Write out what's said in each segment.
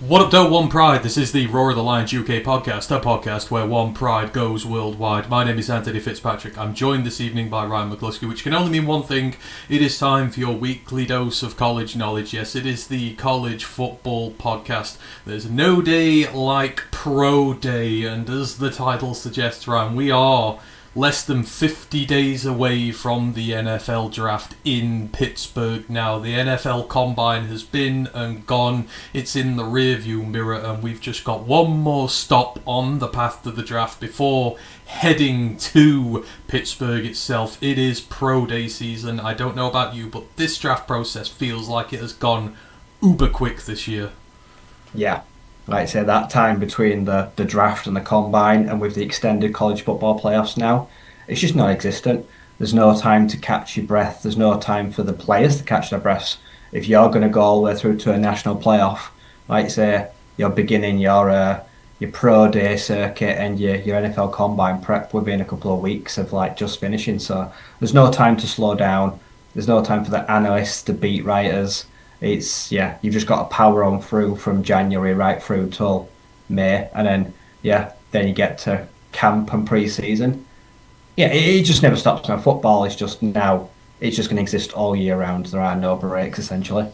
What up, though, One Pride? This is the Roar of the Lions UK podcast, a podcast where One Pride goes worldwide. My name is Anthony Fitzpatrick. I'm joined this evening by Ryan McCluskey, which can only mean one thing. It is time for your weekly dose of college knowledge. Yes, it is the college football podcast. There's no day like Pro Day, and as the title suggests, Ryan, we are less than 50 days away from the NFL draft in Pittsburgh now. The NFL Combine has been and gone. It's in the rearview mirror, and we've just got one more stop on the path to the draft before heading to Pittsburgh itself. It is Pro Day season. I don't know about you, but this draft process feels like it has gone uber quick this year. Yeah. Like I say, that time between the draft and the combine, and with the extended college football playoffs now, it's just non-existent. There's no time to catch your breath. There's no time for the players to catch their breaths. If you're going to go all the way through to a national playoff, like I say, you're beginning your pro day circuit and your NFL combine prep within a couple of weeks of just finishing. So there's no time to slow down. There's no time for the analysts, the beat writers. It's you've just got to power on through from January right through till May, and then you get to camp and pre-season. It just never stops. Now football is just now, it's just going to exist all year round. There are no breaks essentially.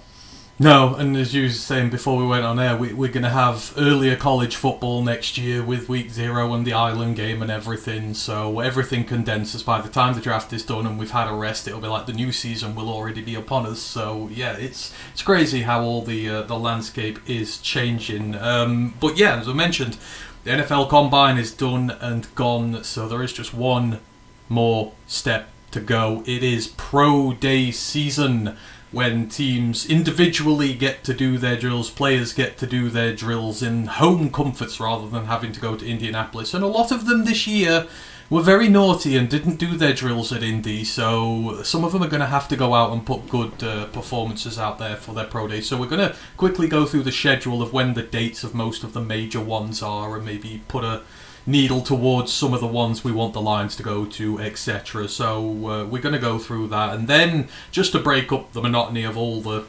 No, and as you were saying before we went on air, we're going to have earlier college football next year with week 0 and the Island game and everything, so everything condenses. By the time the draft is done and we've had a rest, it'll be like the new season will already be upon us. So yeah, it's crazy how all the landscape is changing. But yeah, as I mentioned, the NFL Combine is done and gone, so there is just one more step to go. It is Pro Day season, when teams individually get to do their drills, players get to do their drills in home comforts rather than having to go to Indianapolis. And a lot of them this year were very naughty and didn't do their drills at Indy, so some of them are going to have to go out and put good performances out there for their Pro Day. So we're going to quickly go through the schedule of when the dates of most of the major ones are, and maybe put a needle towards some of the ones we want the Lions to go to, etc. So we're going to go through that, and then just to break up the monotony of all the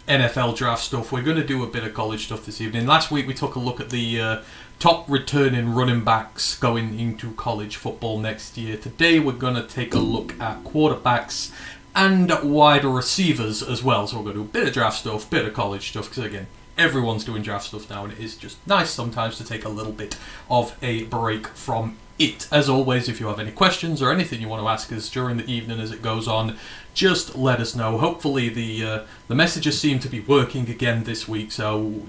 NFL draft stuff, we're going to do a bit of college stuff this evening. Last week we took a look at the top returning running backs going into college football next year. Today we're going to take a look at quarterbacks and wide receivers as well. So we're going to do a bit of draft stuff, bit of college stuff, because again, everyone's doing draft stuff now, and it is just nice sometimes to take a little bit of a break from it. As always, if you have any questions or anything you want to ask us during the evening as it goes on, just let us know. Hopefully the messages seem to be working again this week, so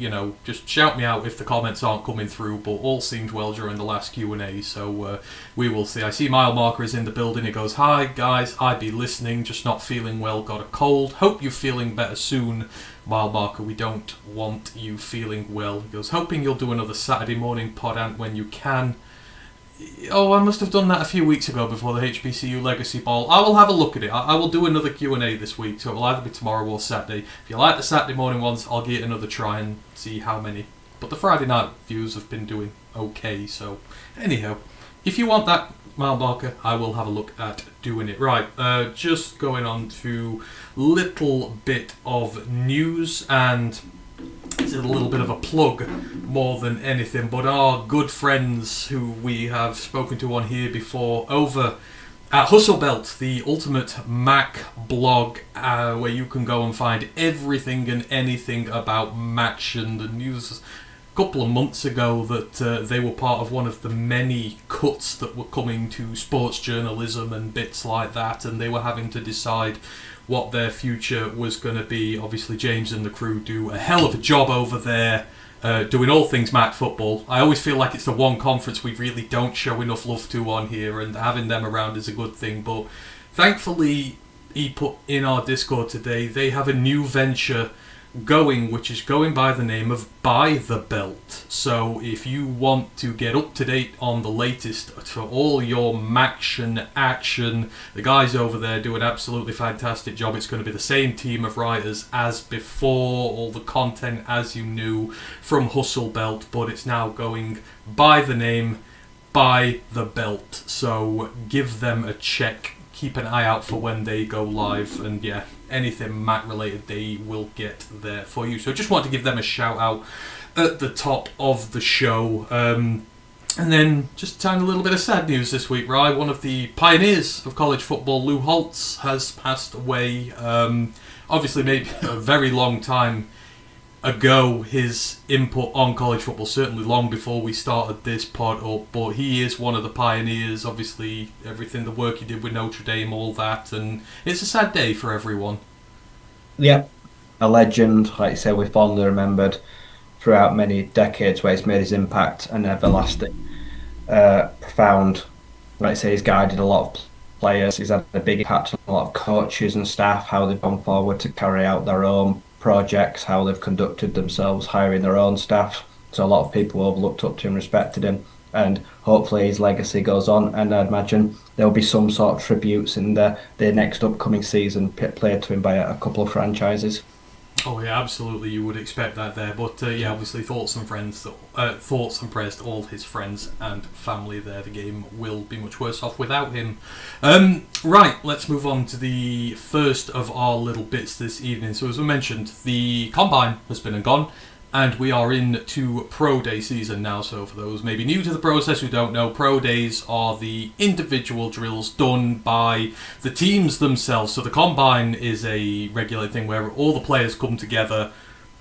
just shout me out if the comments aren't coming through, but all seemed well during the last Q&A, so we will see. I see Mile Marker is in the building. He goes, "Hi guys, I be listening, just not feeling well, got a cold. Hope you're feeling better soon. Mile Marker, we don't want you feeling well." He goes, "Hoping you'll do another Saturday morning pod, Ant, when you can." Oh, I must have done that a few weeks ago before the HBCU Legacy Ball. I will have a look at it. I will do another Q&A this week, so it will either be tomorrow or Saturday. If you like the Saturday morning ones, I'll give it another try and see how many. But the Friday night views have been doing okay, so anyhow, if you want that, Mile Marker, I will have a look at doing it. Right, just going on to little bit of news, and it's a little bit of a plug more than anything, but our good friends who we have spoken to on here before over at Hustle Belt, the ultimate Mac blog, where you can go and find everything and anything about Maction. The news a couple of months ago that they were part of one of the many cuts that were coming to sports journalism and bits like that, and they were having to decide what their future was going to be. Obviously, James and the crew do a hell of a job over there, doing all things Mac football. I always feel like it's the one conference we really don't show enough love to on here, and having them around is a good thing. But thankfully, he put in our Discord today, they have a new venture going, which is going by the name of By the Belt. So if you want to get up to date on the latest for all your Maction action, the guys over there do an absolutely fantastic job. It's going to be the same team of writers as before, all the content as you knew from Hustle Belt, but it's now going by the name By the Belt. So give them a check. Keep an eye out for when they go live, and yeah, anything Mac related, they will get there for you. So just want to give them a shout out at the top of the show. And then just a little bit of sad news this week, right? One of the pioneers of college football, Lou Holtz, has passed away. Obviously, maybe a very long time ago, his input on college football, certainly long before we started this pod up, but he is one of the pioneers. Obviously, everything, the work he did with Notre Dame, all that, and it's a sad day for everyone. Yeah, a legend, like you say, we're fondly remembered throughout many decades where he's made his impact an everlasting, profound. Like I say, he's guided a lot of players. He's had a big impact on a lot of coaches and staff, how they've gone forward to carry out their own projects, how they've conducted themselves, hiring their own staff. So a lot of people have looked up to him, respected him, and hopefully his legacy goes on. And I'd imagine there'll be some sort of tributes in the next upcoming season played to him by a couple of franchises. Oh yeah, absolutely. You would expect that there, but yeah, obviously thoughts and prayers to all his friends and family there. The game will be much worse off without him. Right, let's move on to the first of our little bits this evening. So as we mentioned, the Combine has been and gone, and we are into Pro Day season now. So for those maybe new to the process who don't know, Pro Days are the individual drills done by the teams themselves. So the Combine is a regular thing where all the players come together,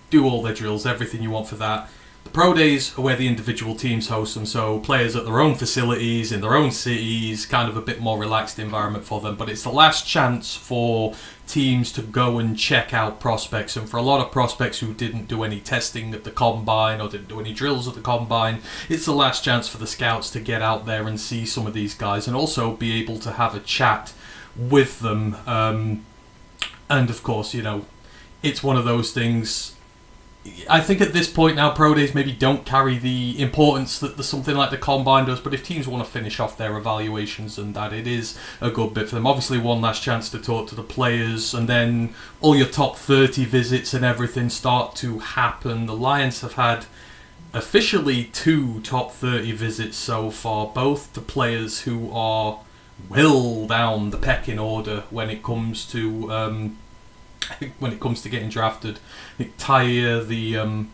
do all their drills, everything you want for that. The Pro Days are where the individual teams host them, so players at their own facilities, in their own cities, kind of a bit more relaxed environment for them. But it's the last chance for teams to go and check out prospects, and for a lot of prospects who didn't do any testing at the Combine or didn't do any drills at the Combine, it's the last chance for the scouts to get out there and see some of these guys and also be able to have a chat with them. And of course, you know, it's one of those things. I think at this point now, Pro Days maybe don't carry the importance that something like the Combine does, but if teams want to finish off their evaluations and that, it is a good bit for them. Obviously, one last chance to talk to the players, and then all your top 30 visits and everything start to happen. The Lions have had officially 2 top 30 visits so far, both to players who are well down the pecking order when it comes to getting drafted. I think Tyre, the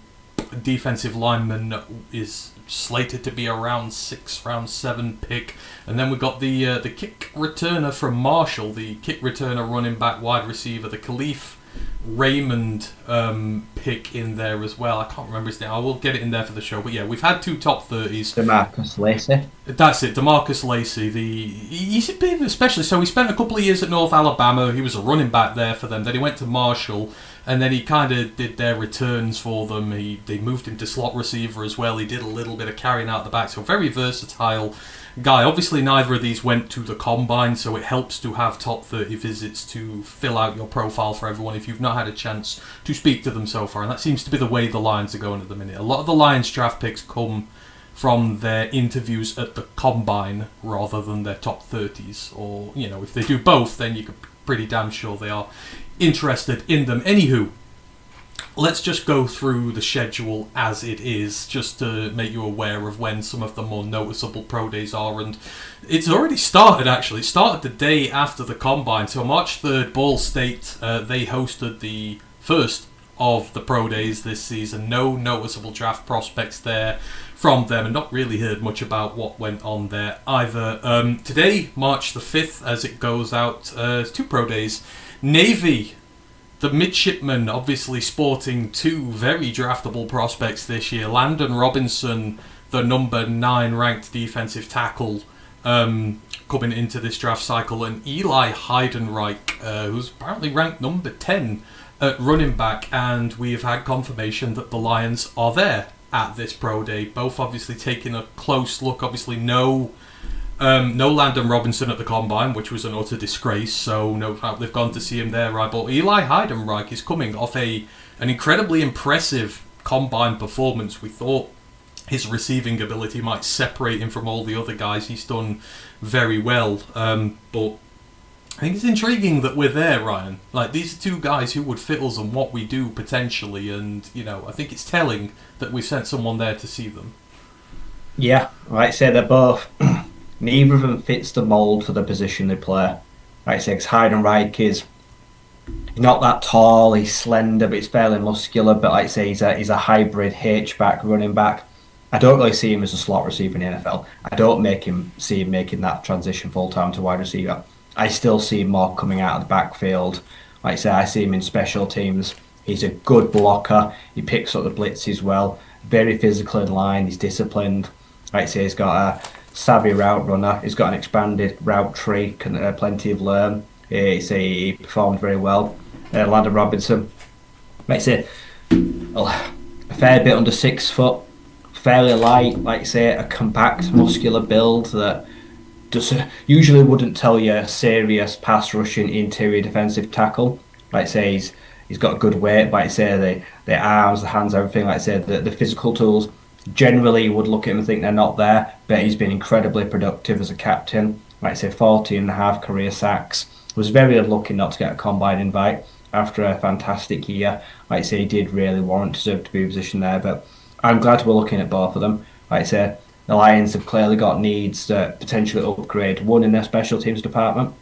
defensive lineman, is slated to be around 6, round 7 pick. And then we've got the kick returner from Marshall, the kick returner, running back, wide receiver, the Khalif Raymond pick in there as well. I can't remember his name. I will get it in there for the show. But yeah, we've had 2 top 30s. DeMarcus Lacey. That's it, DeMarcus Lacey. He's a bit especially. So he spent a couple of years at North Alabama. He was a running back there for them. Then he went to Marshall, and then he kind of did their returns for them. They moved him to slot receiver as well. He did a little bit of carrying out the back. So very versatile guy. Obviously, neither of these went to the Combine, so it helps to have top 30 visits to fill out your profile for everyone if you've not had a chance to speak to them so far. And that seems to be the way the Lions are going at the minute. A lot of the Lions draft picks come from their interviews at the Combine rather than their top 30s. Or, you know, if they do both, then you can be pretty damn sure they are interested in them. Anywho, let's just go through the schedule as it is, just to make you aware of when some of the more noticeable Pro Days are. And it's already started, actually. It started the day after the Combine. So March 3rd, Ball State, they hosted the first of the Pro Days this season. No noticeable draft prospects there from them, and not really heard much about what went on there either. Today, March the 5th, as it goes out, 2 Pro Days. Navy, the midshipmen, obviously sporting 2 very draftable prospects this year. Landon Robinson, the number 9 ranked defensive tackle, coming into this draft cycle, and Eli Heidenreich, who's apparently ranked number 10 at running back. And we've had confirmation that the Lions are there at this Pro Day. Both obviously taking a close look. Obviously no Landon Robinson at the Combine, which was an utter disgrace, so no doubt they've gone to see him there, right? But Eli Heidenreich is coming off an incredibly impressive Combine performance. We thought his receiving ability might separate him from all the other guys. He's done very well, but I think it's intriguing that we're there, Ryan. Like, these are 2 guys who would fit us and what we do potentially, and, you know, I think it's telling that we've sent someone there to see them. Yeah, like I say, they're both... Neither of them fits the mould for the position they play. Like I say, Heidenreich is He's not that tall. He's slender, but he's fairly muscular. But like I say, he's a hybrid H-back running back. I don't really see him as a slot receiver in the NFL. I don't see him making that transition full time to wide receiver. I still see him more coming out of the backfield. Like I say, I see him in special teams. He's a good blocker. He picks up the blitzes well. Very physical in line. He's disciplined. Like I say, he's got a savvy route runner. He's got an expanded route tree. Can plenty of learn. He performed very well. Landon Robinson, like I say, a fair bit under 6 foot, fairly light. Like I say, a compact, muscular build that just usually wouldn't tell you a serious pass rushing interior defensive tackle. Like I say, he's got good weight. Like I say, the arms, the hands, everything. Like I say, the physical tools. Generally, you would look at him and think they're not there, but he's been incredibly productive as a captain. Like I say, 14.5 career sacks. Was very unlucky not to get a combine invite after a fantastic year. Like I say, he did really deserve to be positioned there, but I'm glad we're looking at both of them. Like I say, the Lions have clearly got needs to potentially upgrade. One in their special teams department.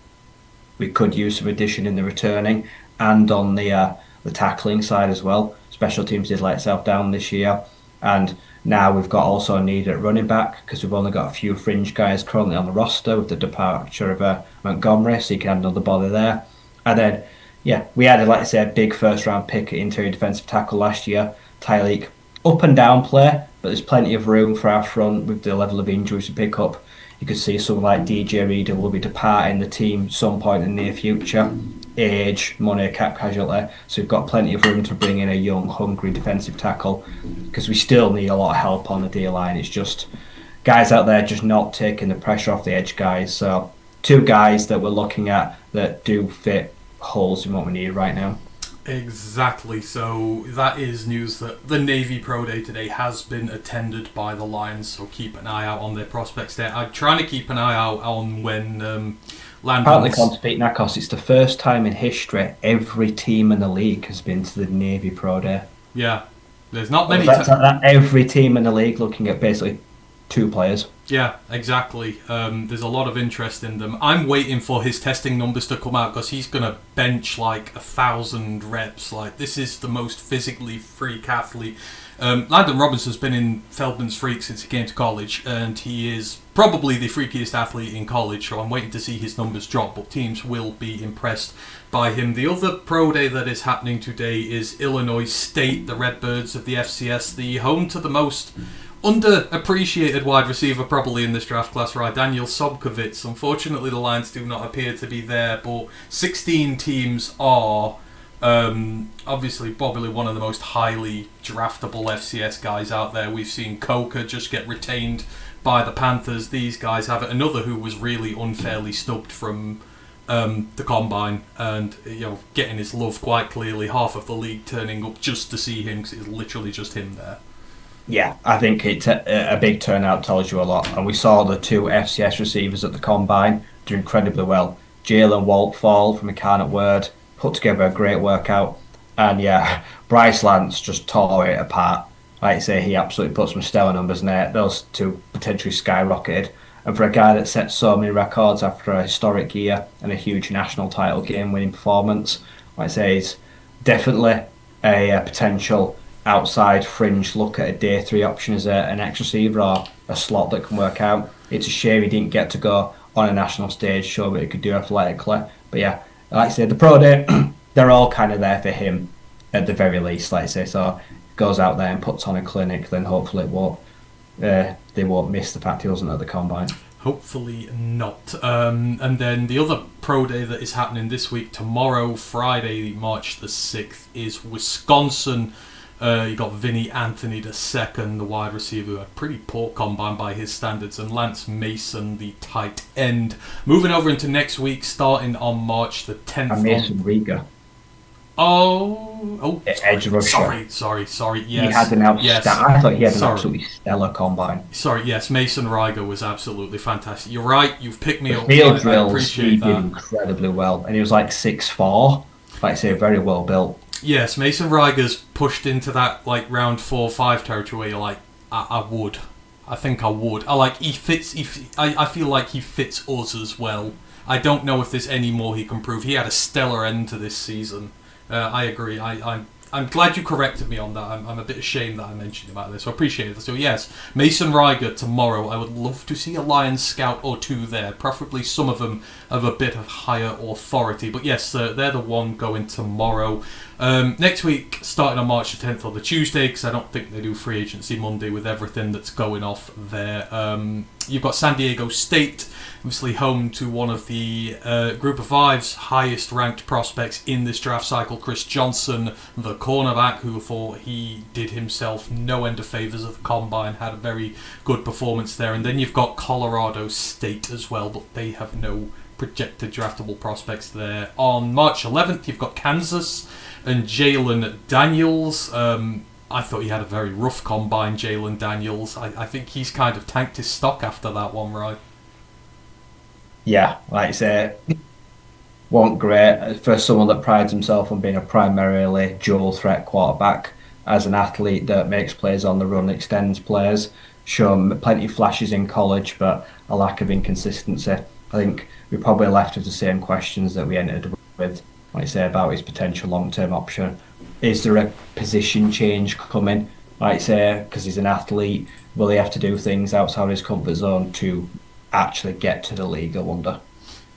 We could use some addition in the returning and on the tackling side as well. Special teams did let itself down this year, and now we've got also a need at running back because we've only got a few fringe guys currently on the roster with the departure of Montgomery, so you can add another body there. And then, yeah, we had, like I said, a big first round pick at interior defensive tackle last year, Tyreek. Up and down play, but there's plenty of room for our front with the level of injuries to pick up. You could see someone like DJ Reader will be departing the team some point in the near future. Age, money, cap casualty. So we've got plenty of room to bring in a young, hungry defensive tackle because we still need a lot of help on the D line. It's just guys out there just not taking the pressure off the edge guys. So 2 guys that we're looking at that do fit holes in what we need right now. Exactly. So that is news that the Navy Pro Day today has been attended by the Lions. So keep an eye out on their prospects there. I'm trying to keep an eye out on when Apparently, Pete Nakos, it's the first time in history every team in the league has been to the Navy Pro Day. Yeah, there's not many. Every team in the league looking at basically 2 players. Yeah, exactly. There's a lot of interest in them. I'm waiting for his testing numbers to come out because he's going to bench like 1,000 reps. Like, this is the most physically freak athlete. Landon Robinson's been in Feldman's Freak since he came to college, and he is probably the freakiest athlete in college, so I'm waiting to see his numbers drop, but teams will be impressed by him. The other pro day that is happening today is Illinois State, the Redbirds of the FCS, the home to the most underappreciated wide receiver probably in this draft class, right? Daniel Sobkovitz. Unfortunately, the Lions do not appear to be there, but 16 teams are. Obviously, probably one of the most highly draftable FCS guys out there. We've seen Coker just get retained by the Panthers. These guys have it. Another who was really unfairly snubbed from the combine, and getting his love quite clearly. Half of the league turning up just to see him because it's literally just him there. Yeah, I think a big turnout tells you a lot. And we saw the 2 FCS receivers at the combine do incredibly well. Jalen Waltfall from Incarnate Word put together a great workout. And yeah, Bryce Lance just tore it apart. Like I say, he absolutely put some stellar numbers in there. Those 2 potentially skyrocketed. And for a guy that set so many records after a historic year and a huge national title game winning performance, like I say, he's definitely a potential outside fringe look at a day 3 option as an X receiver or a slot that can work out. It's a shame he didn't get to go on a national stage, show what he could do athletically. But yeah, like I say, the pro day, they're all kind of there for him at the very least, like I say. So goes out there and puts on a clinic, then hopefully they won't miss the fact he wasn't at the combine. Hopefully not. And then the other pro day that is happening this week, tomorrow, Friday, March the 6th, is Wisconsin. You got Vinny Anthony II, the wide receiver, a pretty poor combine by his standards, and Lance Mason, the tight end. Moving over into next week, starting on March the 10th. And Mason Riga. Edge rusher. Sorry. Yes. He had I thought he had an absolutely stellar combine. Sorry, yes, Mason Riga was absolutely fantastic. You're right, you've picked me up. Field drills, he did incredibly well. And he was like 6'4", like I say, very well built. Yes, Mason Riga's pushed into that like round 4-5 territory where you're like, I would. I think I would. He fits. I feel like he fits us as well. I don't know if there's any more he can prove. He had a stellar end to this season. I agree. I'm glad you corrected me on that. I'm a bit ashamed that I mentioned about this. So I appreciate it. So yes, Mason Riger tomorrow. I would love to see a Lions scout or two there. Preferably some of them of a bit of higher authority. But yes, they're the one going tomorrow. Next week, starting on March the 10th or the Tuesday, because I don't think they do free agency Monday with everything that's going off there. You've got San Diego State, obviously home to one of the Group of Five's highest ranked prospects in this draft cycle, Chris Johnson, the cornerback, who thought he did himself no end of favours at the Combine, had a very good performance there. And then you've got Colorado State as well, but they have no projected draftable prospects there. On March 11th, you've got Kansas and Jalen Daniels. I thought he had a very rough Combine, Jalen Daniels. I think he's kind of tanked his stock after that one, right? Yeah, like I say, wasn't great for someone that prides himself on being a primarily dual threat quarterback. As an athlete that makes plays on the run, extends players, shown plenty of flashes in college, but a lack of inconsistency. I think we probably left with the same questions that we entered with, like I say, about his potential long-term option. Is there a position change coming? Like I say, because he's an athlete, will he have to do things outside his comfort zone to actually get to the league, I wonder?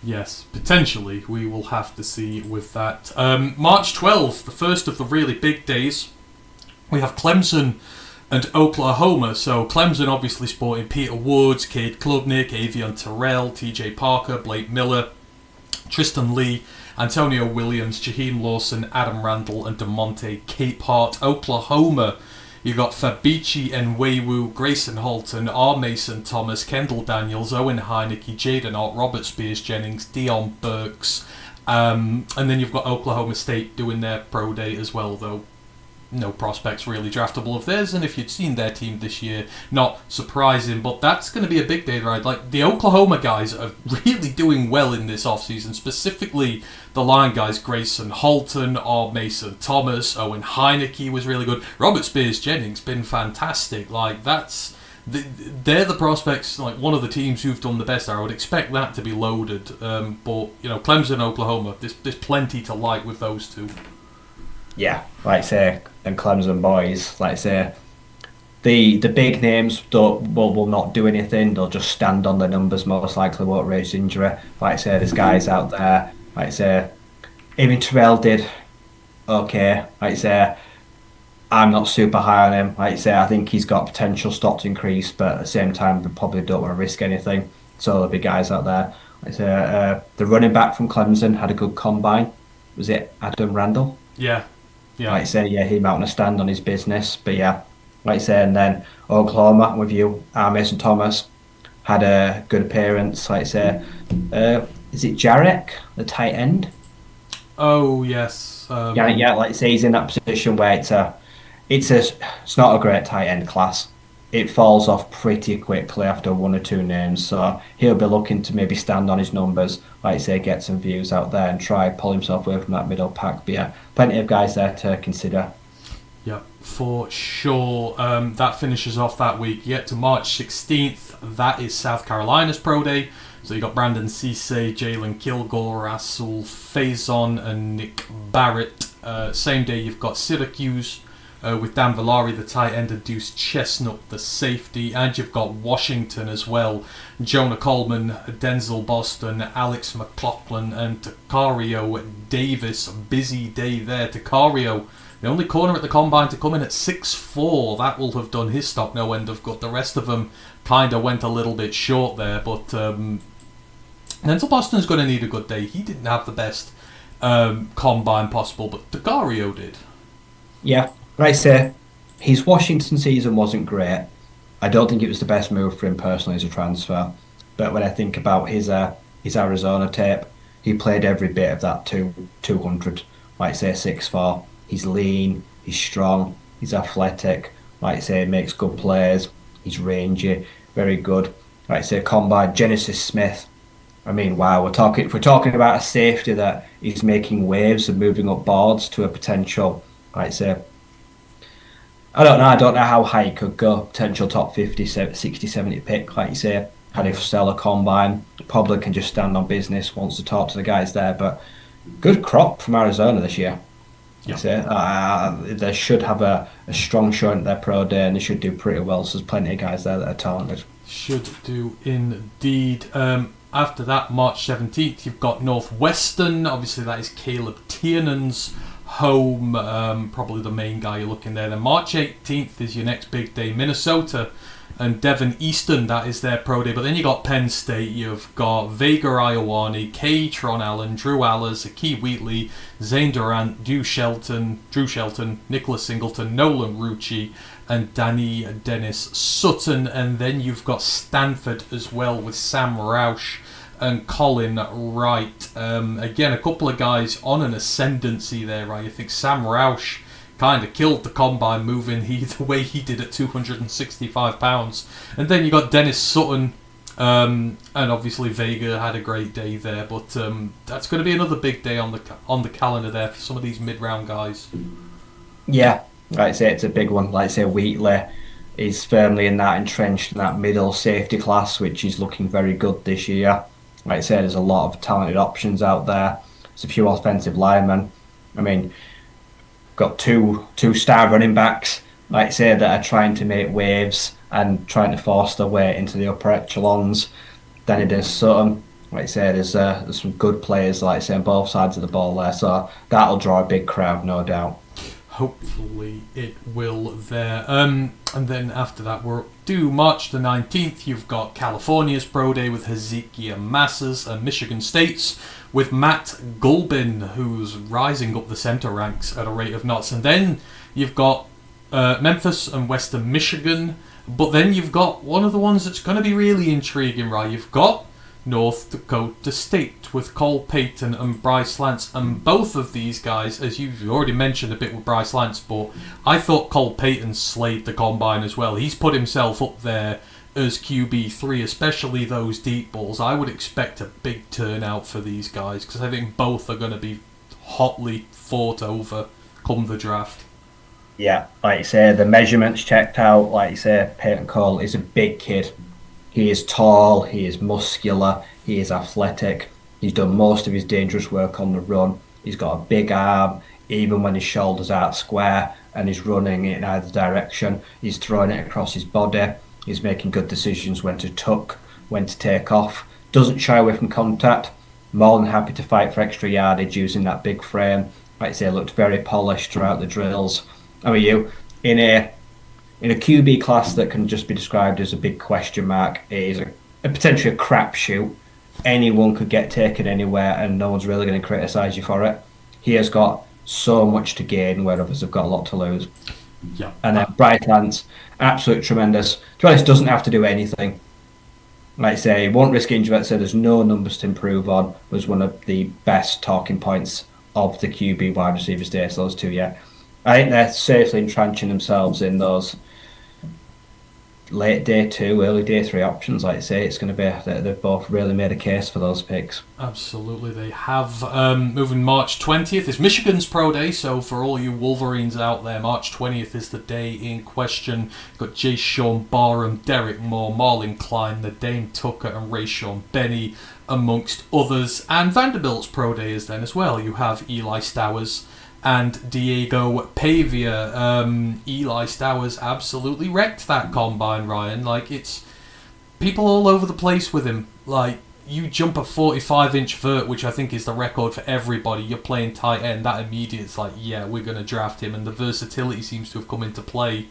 Yes, potentially. We will have to see with that. March 12th, the first of the really big days, we have Clemson and Oklahoma. So Clemson obviously sporting Peter Woods, Cade Klubnik, Avion Terrell, TJ Parker, Blake Miller, Tristan Lee, Antonio Williams, Jaheim Lawson, Adam Randall, and DeMonte Capehart. Oklahoma, you got Fabici Nwewu, Grayson Halton, R. Mason Thomas, Kendall Daniels, Owen Heineke, Jaden Ott, Robert Spears Jennings, Dion Burks. And then you've got Oklahoma State doing their pro day as well, though no prospects really draftable of theirs, and if you'd seen their team this year, not surprising, but that's going to be a big day, right? Like, the Oklahoma guys are really doing well in this offseason, specifically the line guys, Grayson Halton, or Mason Thomas, Owen Heineke was really good, Robert Spears Jennings been fantastic. Like, they're the prospects, like one of the teams who've done the best there. I would expect that to be loaded, but you know, Clemson, Oklahoma, there's plenty to like with those two. Yeah, like I say, and Clemson boys, like I say, the big names will not do anything. They'll just stand on the numbers, most likely won't raise injury. Like I say, there's guys out there, like I say, even Terrell did okay. Like I say, I'm not super high on him. Like I say, I think he's got potential stock to increase, but at the same time, we probably don't want to risk anything. So there'll be guys out there. Like I say, the running back from Clemson had a good combine. Was it Adam Randall? Yeah. Yeah. Like I say, yeah, he might want to stand on his business, but yeah, like I say, and then Oklahoma, I'm with you, Mason Thomas had a good appearance. Like I say, is it Jarek, the tight end? Oh yes. Yeah, like I say, he's in that position where it's not a great tight end class. It falls off pretty quickly after one or two names, so he'll be looking to maybe stand on his numbers, like I say, get some views out there and try pull himself away from that middle pack. But yeah, plenty of guys there to consider. Yeah, for sure. That finishes off that week. You get to March 16th, that is South Carolina's Pro Day. So you got Brandon Cisse, Jalen Kilgore, Rasul Faison, and Nick Barrett. Same day you've got Syracuse, with Dan Villari, the tight end, and Deuce Chestnut, the safety. And you've got Washington as well. Jonah Coleman, Denzel Boston, Alex McLaughlin, and Takario Davis. A busy day there. Takario, the only corner at the Combine to come in at 6'4". That will have done his stock no end of good. The rest of them kind of went a little bit short there. But Denzel Boston's going to need a good day. He didn't have the best Combine possible, but Takario did. Yeah. Like I say, his Washington season wasn't great. I don't think it was the best move for him personally as a transfer. But when I think about his Arizona tape, he played every bit of that 200. Like I say, 6'4". He's lean, he's strong, he's athletic. Like I say, makes good plays. He's rangy, very good. Like I say, combine Genesis Smith. I mean, wow, if we're talking about a safety that is making waves and moving up boards to a potential, like I say, I don't know how high he could go. Potential top 50, 60, 70 pick, like you say. had a stellar combine. Probably can just stand on business, wants to talk to the guys there. But good crop from Arizona this year. Yeah. They should have a strong showing at their pro day, and they should do pretty well. So there's plenty of guys there that are talented. Should do indeed. After that, March 17th, you've got Northwestern. Obviously, that is Caleb Tiernan's home. Probably the main guy you're looking there. Then March 18th is your next big day. Minnesota and Devon Eastern, that is their pro day. But then you got Penn State, you've got Vega Iowani, K. Tron Allen, Drew Allers, Akee Wheatley, Zane Durant, Drew Shelton, Nicholas Singleton, Nolan Rucci, and Danny Dennis Sutton. And then you've got Stanford as well with Sam Roush and Colin Wright. Again, a couple of guys on an ascendancy there, right? I think Sam Roush kind of killed the combine moving the way he did at 265 pounds. And then you got Dennis Sutton, and obviously Vega had a great day there. But that's going to be another big day on the calendar there for some of these mid-round guys. Yeah, like I say, it's a big one. Like I say, Wheatley is firmly entrenched in that middle safety class, which is looking very good this year. Like I say, there's a lot of talented options out there. There's a few offensive linemen. I mean, got two star running backs, like I say, that are trying to make waves and trying to force their way into the upper echelons. Danny Dennis Sutton, like I say, there's some good players, like I say, on both sides of the ball there. So that'll draw a big crowd, no doubt. Hopefully it will there. And then after that, we're due March the 19th. You've got California's Pro Day with Hezekiah Massas and Michigan State's with Matt Gulbin, who's rising up the center ranks at a rate of knots. And then you've got Memphis and Western Michigan. But then you've got one of the ones that's going to be really intriguing, right? You've got North Dakota State with Cole Payton and Bryce Lance, and both of these guys, as you've already mentioned a bit with Bryce Lance, but I thought Cole Payton slayed the combine as well. He's put himself up there as QB3, especially those deep balls. I would expect a big turnout for these guys because I think both are going to be hotly fought over come the draft. Yeah, like you say, the measurements checked out. Like you say, Peyton Cole is a big kid. He is tall, he is muscular, he is athletic. He's done most of his dangerous work on the run. He's got a big arm, even when his shoulders aren't square and he's running in either direction. He's throwing it across his body. He's making good decisions when to tuck, when to take off. Doesn't shy away from contact. More than happy to fight for extra yardage using that big frame. Like I say, looked very polished throughout the drills. How are you? In a QB class that can just be described as a big question mark, it is a potentially a crapshoot. Anyone could get taken anywhere and no one's really going to criticise you for it. He has got so much to gain where others have got a lot to lose. Yeah. And then Bryce Lance, absolutely tremendous. To be honest, doesn't have to do anything. Like I say, won't risk injury, so there's no numbers to improve on, was one of the best talking points of the QB wide receivers day, so those two, yeah. I think they're safely entrenching themselves in those late day 2, early day 3 options. Like I say, it's going to be, they've both really made a case for those picks. Absolutely, they have. Moving March 20th is Michigan's Pro Day, so for all you Wolverines out there, March 20th is the day in question. Got Jay Sean Barham, Derek Moore, Marlon Klein, Dane Tucker, and Rayshawn Benny, amongst others. And Vanderbilt's Pro Day is then as well. You have Eli Stowers and Diego Pavia. Eli Stowers absolutely wrecked that combine, Ryan. Like, it's people all over the place with him. Like, you jump a 45-inch vert, which I think is the record for everybody. You're playing tight end. That immediate, it's like, yeah, we're going to draft him. And the versatility seems to have come into play.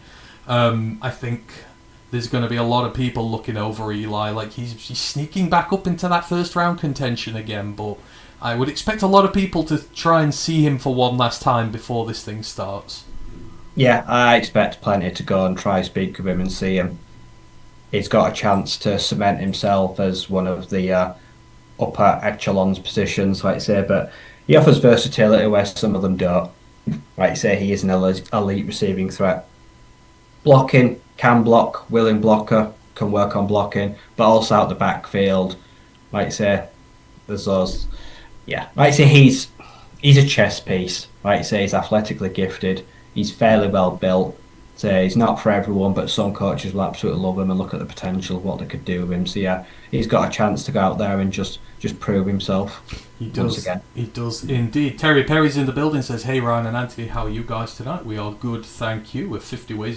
I think there's going to be a lot of people looking over Eli. Like, he's sneaking back up into that first-round contention again, but I would expect a lot of people to try and see him for one last time before this thing starts. Yeah, I expect plenty to go and try speak with him and see him. He's got a chance to cement himself as one of the upper echelons positions, like I say, but he offers versatility where some of them don't. Like I say, he is an elite receiving threat. Blocking, can block, willing blocker, can work on blocking, but also out the backfield. Like I say, there's those. Yeah, like I say, he's a chess piece. Like I say, he's athletically gifted. He's fairly well built. So he's not for everyone, but some coaches will absolutely love him and look at the potential of what they could do with him. So yeah, he's got a chance to go out there and just prove himself He once does. again. He does indeed. Terry Perry's in the building. Says, "Hey Ryan and Antony, how are you guys tonight? We are good, thank you. We're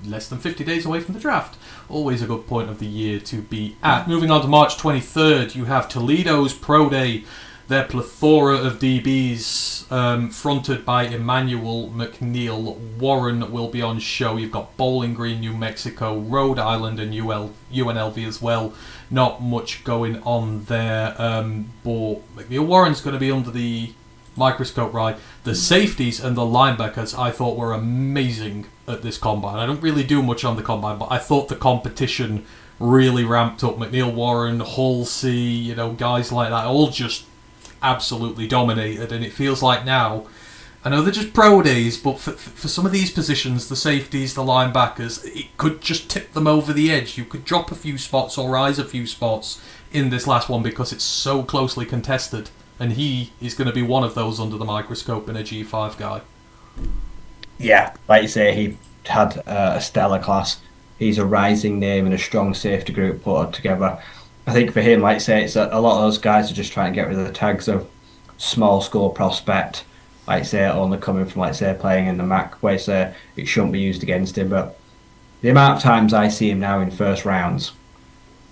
less than 50 days away from the draft. Always a good point of the year to be at." Moving on to March 23rd, you have Toledo's Pro Day. Their plethora of DBs, fronted by Emmanuel McNeil Warren, will be on show. You've got Bowling Green, New Mexico, Rhode Island, and UNLV as well. Not much going on there, but McNeil Warren's going to be under the microscope, right? The safeties and the linebackers I thought were amazing at this combine. I don't really do much on the combine, but I thought the competition really ramped up. McNeil Warren, Halsey, guys like that, all just absolutely dominated. And it feels like now, I know they're just pro days, but for some of these positions, the safeties, the linebackers, it could just tip them over the edge. You could drop a few spots or rise a few spots in this last one because it's so closely contested. And he is going to be one of those under the microscope and a G5 guy. Yeah, like you say, he had a stellar class. He's a rising name and a strong safety group put together. I think for him, like you say, it's a lot of those guys are just trying to get rid of the tags of small school prospect, like you say, only coming from, like you say, playing in the MAC, where it shouldn't be used against him. But the amount of times I see him now in first rounds,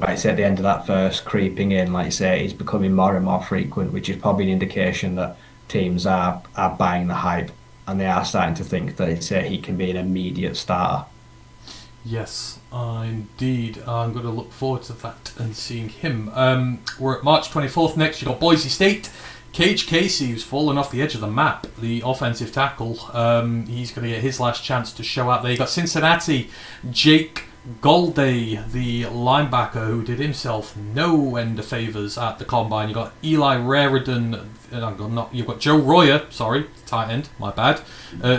like I say, at the end of that first, creeping in, like you say, he's becoming more and more frequent, which is probably an indication that teams are buying the hype and they are starting to think that he can be an immediate starter. Yes, indeed. I'm going to look forward to that and seeing him. We're at March 24th next. You've got Boise State. Cage Casey, who's fallen off the edge of the map, the offensive tackle. He's going to get his last chance to show out there. You've got Cincinnati. Jake Golday, the linebacker, who did himself no end of favours at the combine. You've got Eli Raridan. You've got Joe Royer, tight end, my bad.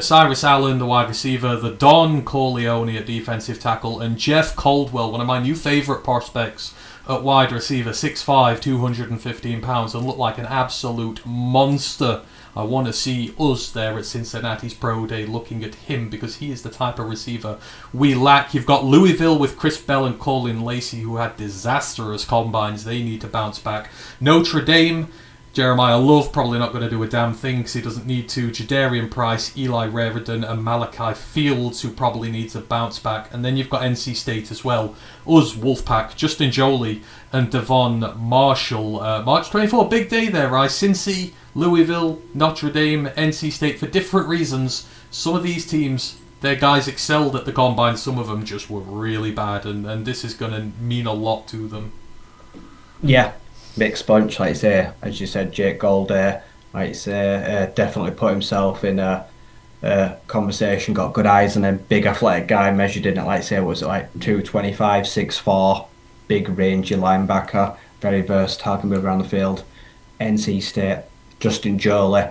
Cyrus Allen, the wide receiver. The Don Corleone at defensive tackle. And Jeff Caldwell, one of my new favourite prospects at wide receiver. 6'5", 215 pounds, and looked like an absolute monster. I want to see us there at Cincinnati's Pro Day looking at him because he is the type of receiver we lack. You've got Louisville with Chris Bell and Colin Lacey, who had disastrous combines. They need to bounce back. Notre Dame, Jeremiah Love, probably not going to do a damn thing because he doesn't need to. Jadarian Price, Eli Raridan, and Malachi Fields, who probably needs a bounce back. And then you've got NC State as well. Us, Wolfpack, Justin Jolie, and Devon Marshall. March 24, big day there, right? Cincy, Louisville, Notre Dame, NC State, for different reasons. Some of these teams, their guys excelled at the combine. Some of them just were really bad, and this is going to mean a lot to them. Yeah, mixed bunch, like you say. As you said, Jake Golday, like you say, definitely put himself in a conversation, got good eyes, and then big athletic guy measured in at, like you say, was it like 225, 6'4", big rangy linebacker, very versatile, can move around the field. NC State, Justin Jolie,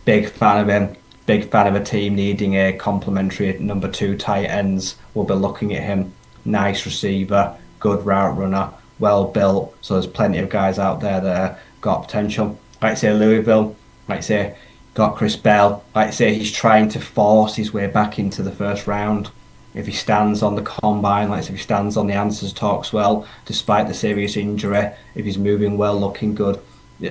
big fan of him, big fan of a team needing a complementary number 2 tight ends. We'll be looking at him. Nice receiver, good route runner, well built. So there's plenty of guys out there that got potential. Like I say, Louisville, like I say, got Chris Bell. Like I say, he's trying to force his way back into the first round. If he stands on the combine, like I say, if he stands on the answers, talks well, despite the serious injury, if he's moving well, looking good,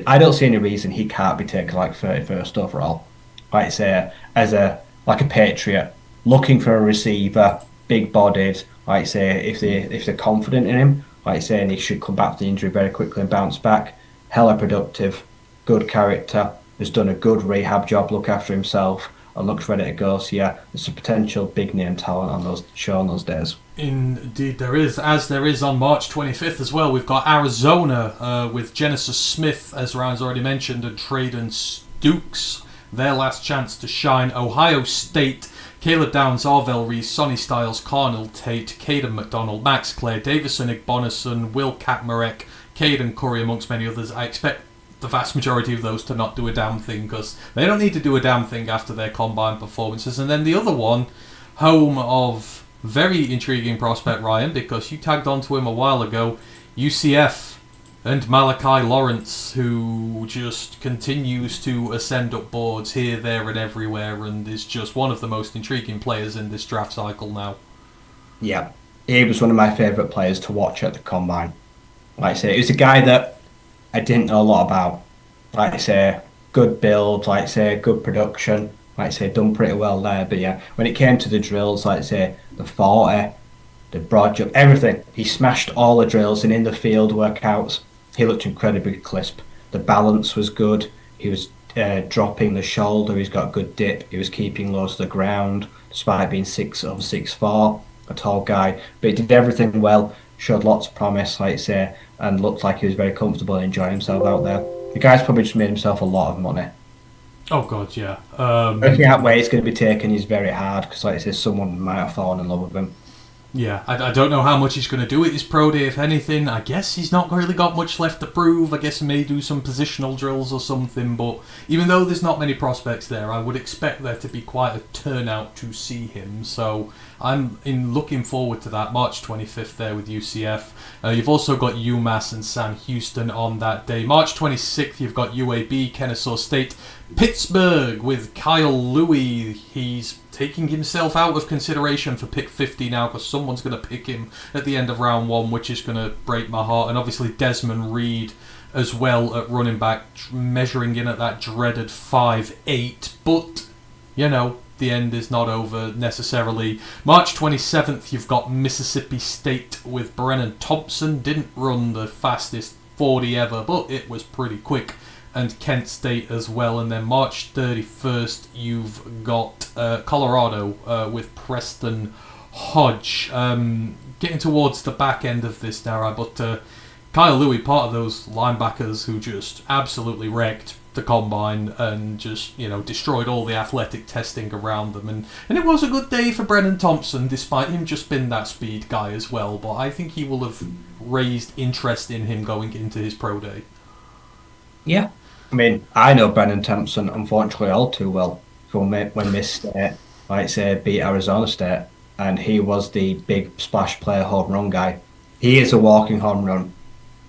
I don't see any reason he can't be taken like 31st overall. Like I say, as a Patriot, looking for a receiver, big-bodied. Like I say, if they're confident in him, like I say, and he should come back from the injury very quickly and bounce back. Hella productive, good character, has done a good rehab job, look after himself, and looks ready to go. So yeah, there's a potential big name talent on those show on those days. Indeed there is, as there is on March 25th as well. We've got Arizona with Genesis Smith, as Ryan's already mentioned, and Traden Stukes, their last chance to shine. Ohio State, Caleb Downs, Arvell Reese, Sonny Styles, Carnell Tate, Caden McDonald, Max Clare, Davison Igbonison, Will Katmarek, Caden Curry, amongst many others. I expect the vast majority of those to not do a damn thing because they don't need to do a damn thing after their combine performances. And then the other one, home of very intriguing prospect Ryan, because you tagged onto him a while ago, UCF. And Malachi Lawrence, who just continues to ascend up boards here, there, and everywhere, and is just one of the most intriguing players in this draft cycle now. Yeah, he was one of my favourite players to watch at the combine. Like I say, he was a guy that I didn't know a lot about. Like I say, good build, like I say, good production. Like I say, done pretty well there. But yeah, when it came to the drills, like I say, the 40, the broad jump, everything. He smashed all the drills and in the field workouts. He looked incredibly crisp. The balance was good. He was dropping the shoulder. He's got a good dip. He was keeping low to the ground, despite being 6'4", a tall guy. But he did everything well. Showed lots of promise, like I say, and looked like he was very comfortable and enjoying himself out there. The guy's probably just made himself a lot of money. Oh god, yeah. Looking at where he's going to be taken is very hard because, like I say, someone might have fallen in love with him. Yeah, I don't know how much he's going to do at his pro day, if anything. I guess he's not really got much left to prove. I guess he may do some positional drills or something, but even though there's not many prospects there, I would expect there to be quite a turnout to see him. So I'm looking forward to that. March 25th there with UCF. You've also got UMass and Sam Houston on that day. March 26th, you've got UAB, Kennesaw State, Pittsburgh with Kyle Louis. He's taking himself out of consideration for pick 50 now because someone's going to pick him at the end of round 1, which is going to break my heart. And obviously Desmond Reed as well at running back, measuring in at that dreaded 5'8". But, you know, the end is not over necessarily. March 27th, you've got Mississippi State with Brennan Thompson. Didn't run the fastest 40 ever, but it was pretty quick. And Kent State as well. And then March 31st, you've got Colorado with Preston Hodge. Getting towards the back end of this now, but Kyle Louis, part of those linebackers who just absolutely wrecked the combine and just, you know, destroyed all the athletic testing around them. And it was a good day for Brennan Thompson, despite him just being that speed guy as well. But I think he will have raised interest in him going into his pro day. Yeah. I mean, I know Brennan Thompson, unfortunately, all too well from when Miss State, like say, beat Arizona State, and he was the big splash player home run guy. He is a walking home run.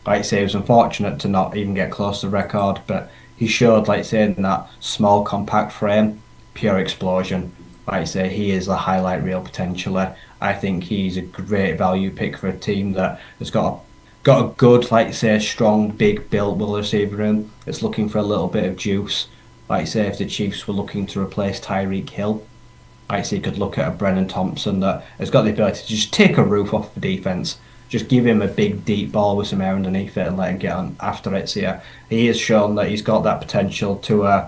Like say, he was unfortunate to not even get close to the record, but he showed, like say, in that small, compact frame, pure explosion. Like say, he is a highlight reel potentially. I think he's a great value pick for a team that has got a good, like say, strong, big built will receiver room. It's looking for a little bit of juice. Like say, if the Chiefs were looking to replace Tyreek Hill, like say, you could look at a Brennan Thompson that has got the ability to just take a roof off the defense. Just give him a big deep ball with some air underneath it and let him get on after it. So yeah, he has shown that he's got that potential to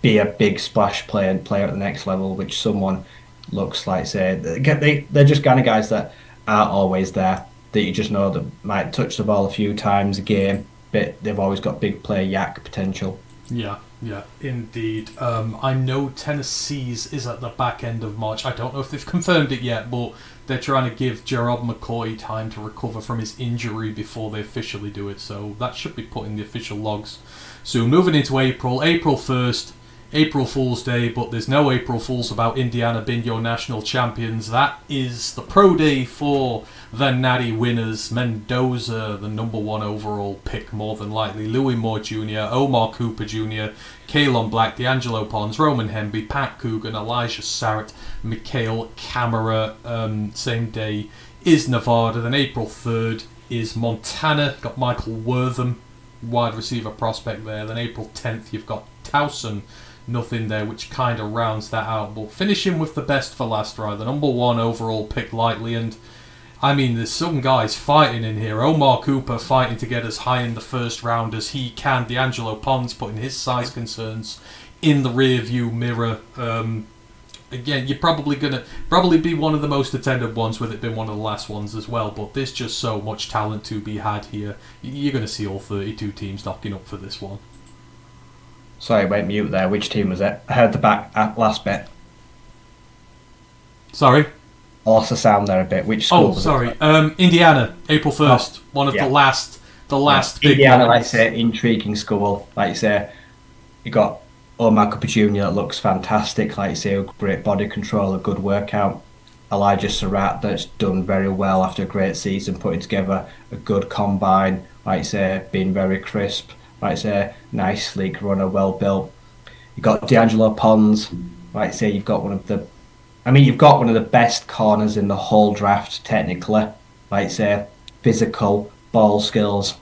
be a big splash player and play at the next level, which someone looks like say they're just kind of guys that aren't always there, that you just know that might touch the ball a few times a game, but they've always got big play yak potential. Yeah, indeed. I know Tennessee's is at the back end of March. I don't know if they've confirmed it yet, but they're trying to give Gerard McCoy time to recover from his injury before they officially do it, so that should be put in the official logs soon. Moving into April 1st, April Fool's Day, but there's no April Fools about Indiana being your national champions. That is the pro day for the Natty winners. Mendoza, the number 1 overall pick, more than likely. Louis Moore Jr., Omar Cooper Jr., Kalon Black, D'Angelo Pons, Roman Hemby, Pat Coogan, Elijah Sarrett, Mikhail Camara. Same day is Nevada. Then April 3rd is Montana. Got Michael Wortham, wide receiver prospect there. Then April 10th, you've got Towson. Nothing there, which kind of rounds that out. But finishing with the best for last, right? The number 1 overall pick lightly. And I mean, there's some guys fighting in here. Omar Cooper fighting to get as high in the first round as he can. D'Angelo Pons putting his size concerns in the rear view mirror. Again, you're probably going to be one of the most attended ones, with it being one of the last ones as well. But there's just so much talent to be had here. You're going to see all 32 teams knocking up for this one. Sorry, I went mute there. Which team was it? I heard the last bit. Sorry? I lost the sound there a bit. Which school was sorry. it? Indiana, April 1st. One of the last big Indiana, ones. like I say, intriguing school. Like you say, you got Omar Cooper Jr. that looks fantastic. Like you say, great body control, a good workout. Elijah Surratt that's done very well after a great season, putting together a good combine, like I say, being very crisp, like I say, nice sleek runner, well built. You've got D'Angelo Pons, like I say, you've got one of the best corners in the whole draft, technically. Like I say, physical, ball skills,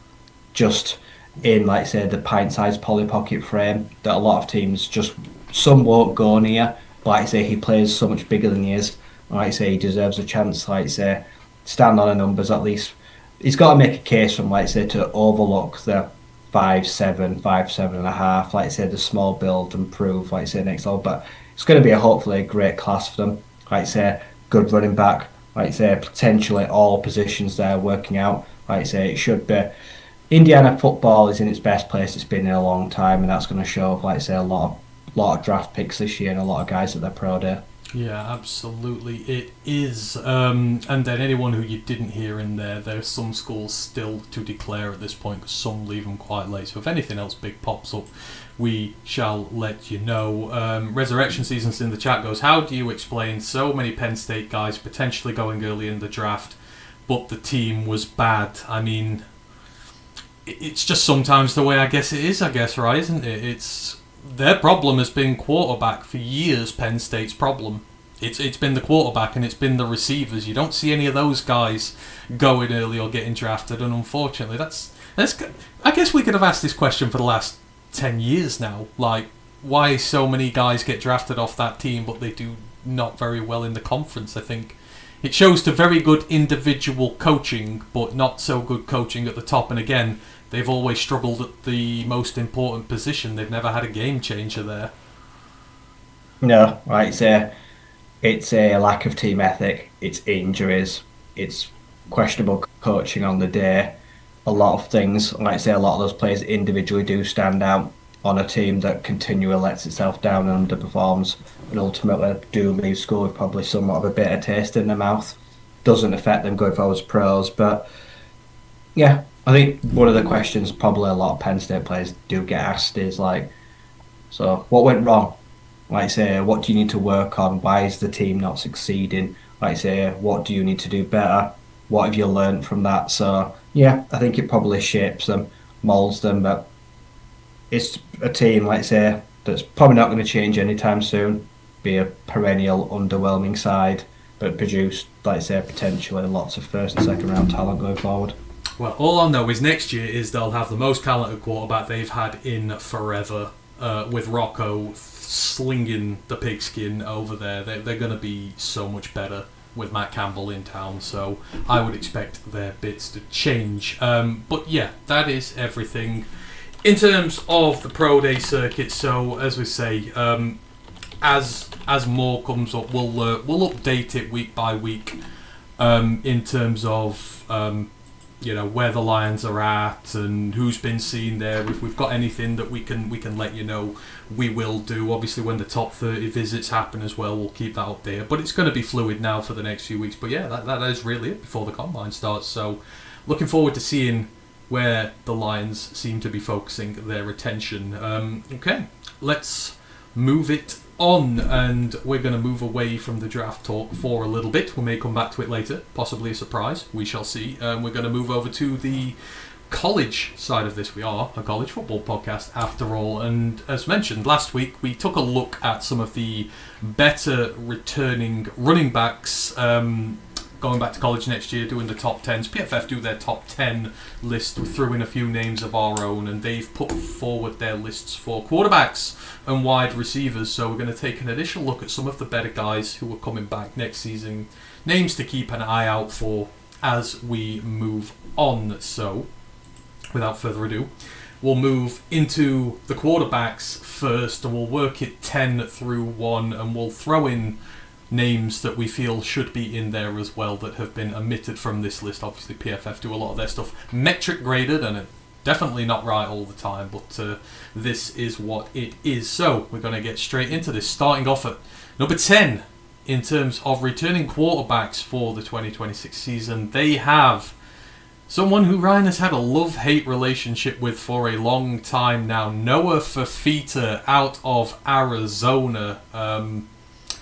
just in, like I say, the pint-sized Polly Pocket frame that a lot of teams just, some won't go near. But like I say, he plays so much bigger than he is. Like I say, he deserves a chance, like I say, stand on the numbers at least. He's got to make a case from, like I say, to overlook the 5'7", 5'7.5", like I say, the small build and prove, like I say, next level. But it's going to be hopefully a great class for them. Like I say, good running back. Like I say, potentially all positions there working out. Like I say, it should be. Indiana football is in its best place it's been in a long time, and that's going to show, like I say, a lot of draft picks this year and a lot of guys at their pro day. Yeah, absolutely, it is. And then anyone who you didn't hear in there, there's some schools still to declare at this point, because some leave them quite late. So if anything else big pops up, we shall let you know. Resurrection Seasons in the chat goes, how do you explain so many Penn State guys potentially going early in the draft, but the team was bad? I mean, it's just sometimes the way I guess it is, right, isn't it? It's their problem has been quarterback for years. Penn State's problem, it's been the quarterback and it's been the receivers. You don't see any of those guys going early or getting drafted, and unfortunately that's I guess we could have asked this question for the last 10 years now, like why so many guys get drafted off that team but they do not very well in the conference. I think it shows to very good individual coaching but not so good coaching at the top, and again, they've always struggled at the most important position. They've never had a game changer there. No, like I say, it's a lack of team ethic, it's injuries, it's questionable coaching on the day. A lot of things, like I say, a lot of those players individually do stand out on a team that continually lets itself down and underperforms, and ultimately do leave school with probably somewhat of a bitter taste in their mouth. Doesn't affect them going forward as pros, but yeah, I think one of the questions probably a lot of Penn State players do get asked is like, so what went wrong? Like I say, what do you need to work on? Why is the team not succeeding? Like I say, what do you need to do better? What have you learned from that? So yeah, I think it probably shapes them, molds them, but it's a team, like I say, that's probably not going to change anytime soon. Be a perennial underwhelming side, but produce, like I say, potentially lots of first and second round talent going forward. Well, all I know is next year is they'll have the most talented quarterback they've had in forever, with Rocco slinging the pigskin over there. They're going to be so much better with Matt Campbell in town, so I would expect their bits to change. But yeah, that is everything in terms of the Pro Day circuit. So as we say, as more comes up, we'll update it week by week, in terms of where the Lions are at and who's been seen there. If we've got anything that we can let you know, we will do. Obviously, when the top 30 visits happen as well, we'll keep that up there. But it's going to be fluid now for the next few weeks. But yeah, that is really it before the combine starts. So looking forward to seeing where the Lions seem to be focusing their attention. Okay, let's move it on, and we're going to move away from the draft talk for a little bit. We may come back to it later, possibly a surprise, we shall see. We're going to move over to the college side of this. We are a college football podcast after all, and as mentioned last week, we took a look at some of the better returning running backs, going back to college next year, doing the top 10s. PFF do their top 10 list. We threw in a few names of our own, and they've put forward their lists for quarterbacks and wide receivers. So we're going to take an initial look at some of the better guys who are coming back next season. Names to keep an eye out for as we move on. So, without further ado, we'll move into the quarterbacks first, and we'll work it 10 through 1, and we'll throw in names that we feel should be in there as well that have been omitted from this list. Obviously, PFF do a lot of their stuff metric graded, and it's definitely not right all the time, but this is what it is. So we're going to get straight into this, starting off at number 10 in terms of returning quarterbacks for the 2026 season. They have someone who Ryan has had a love-hate relationship with for a long time now, Noah Fafita out of Arizona.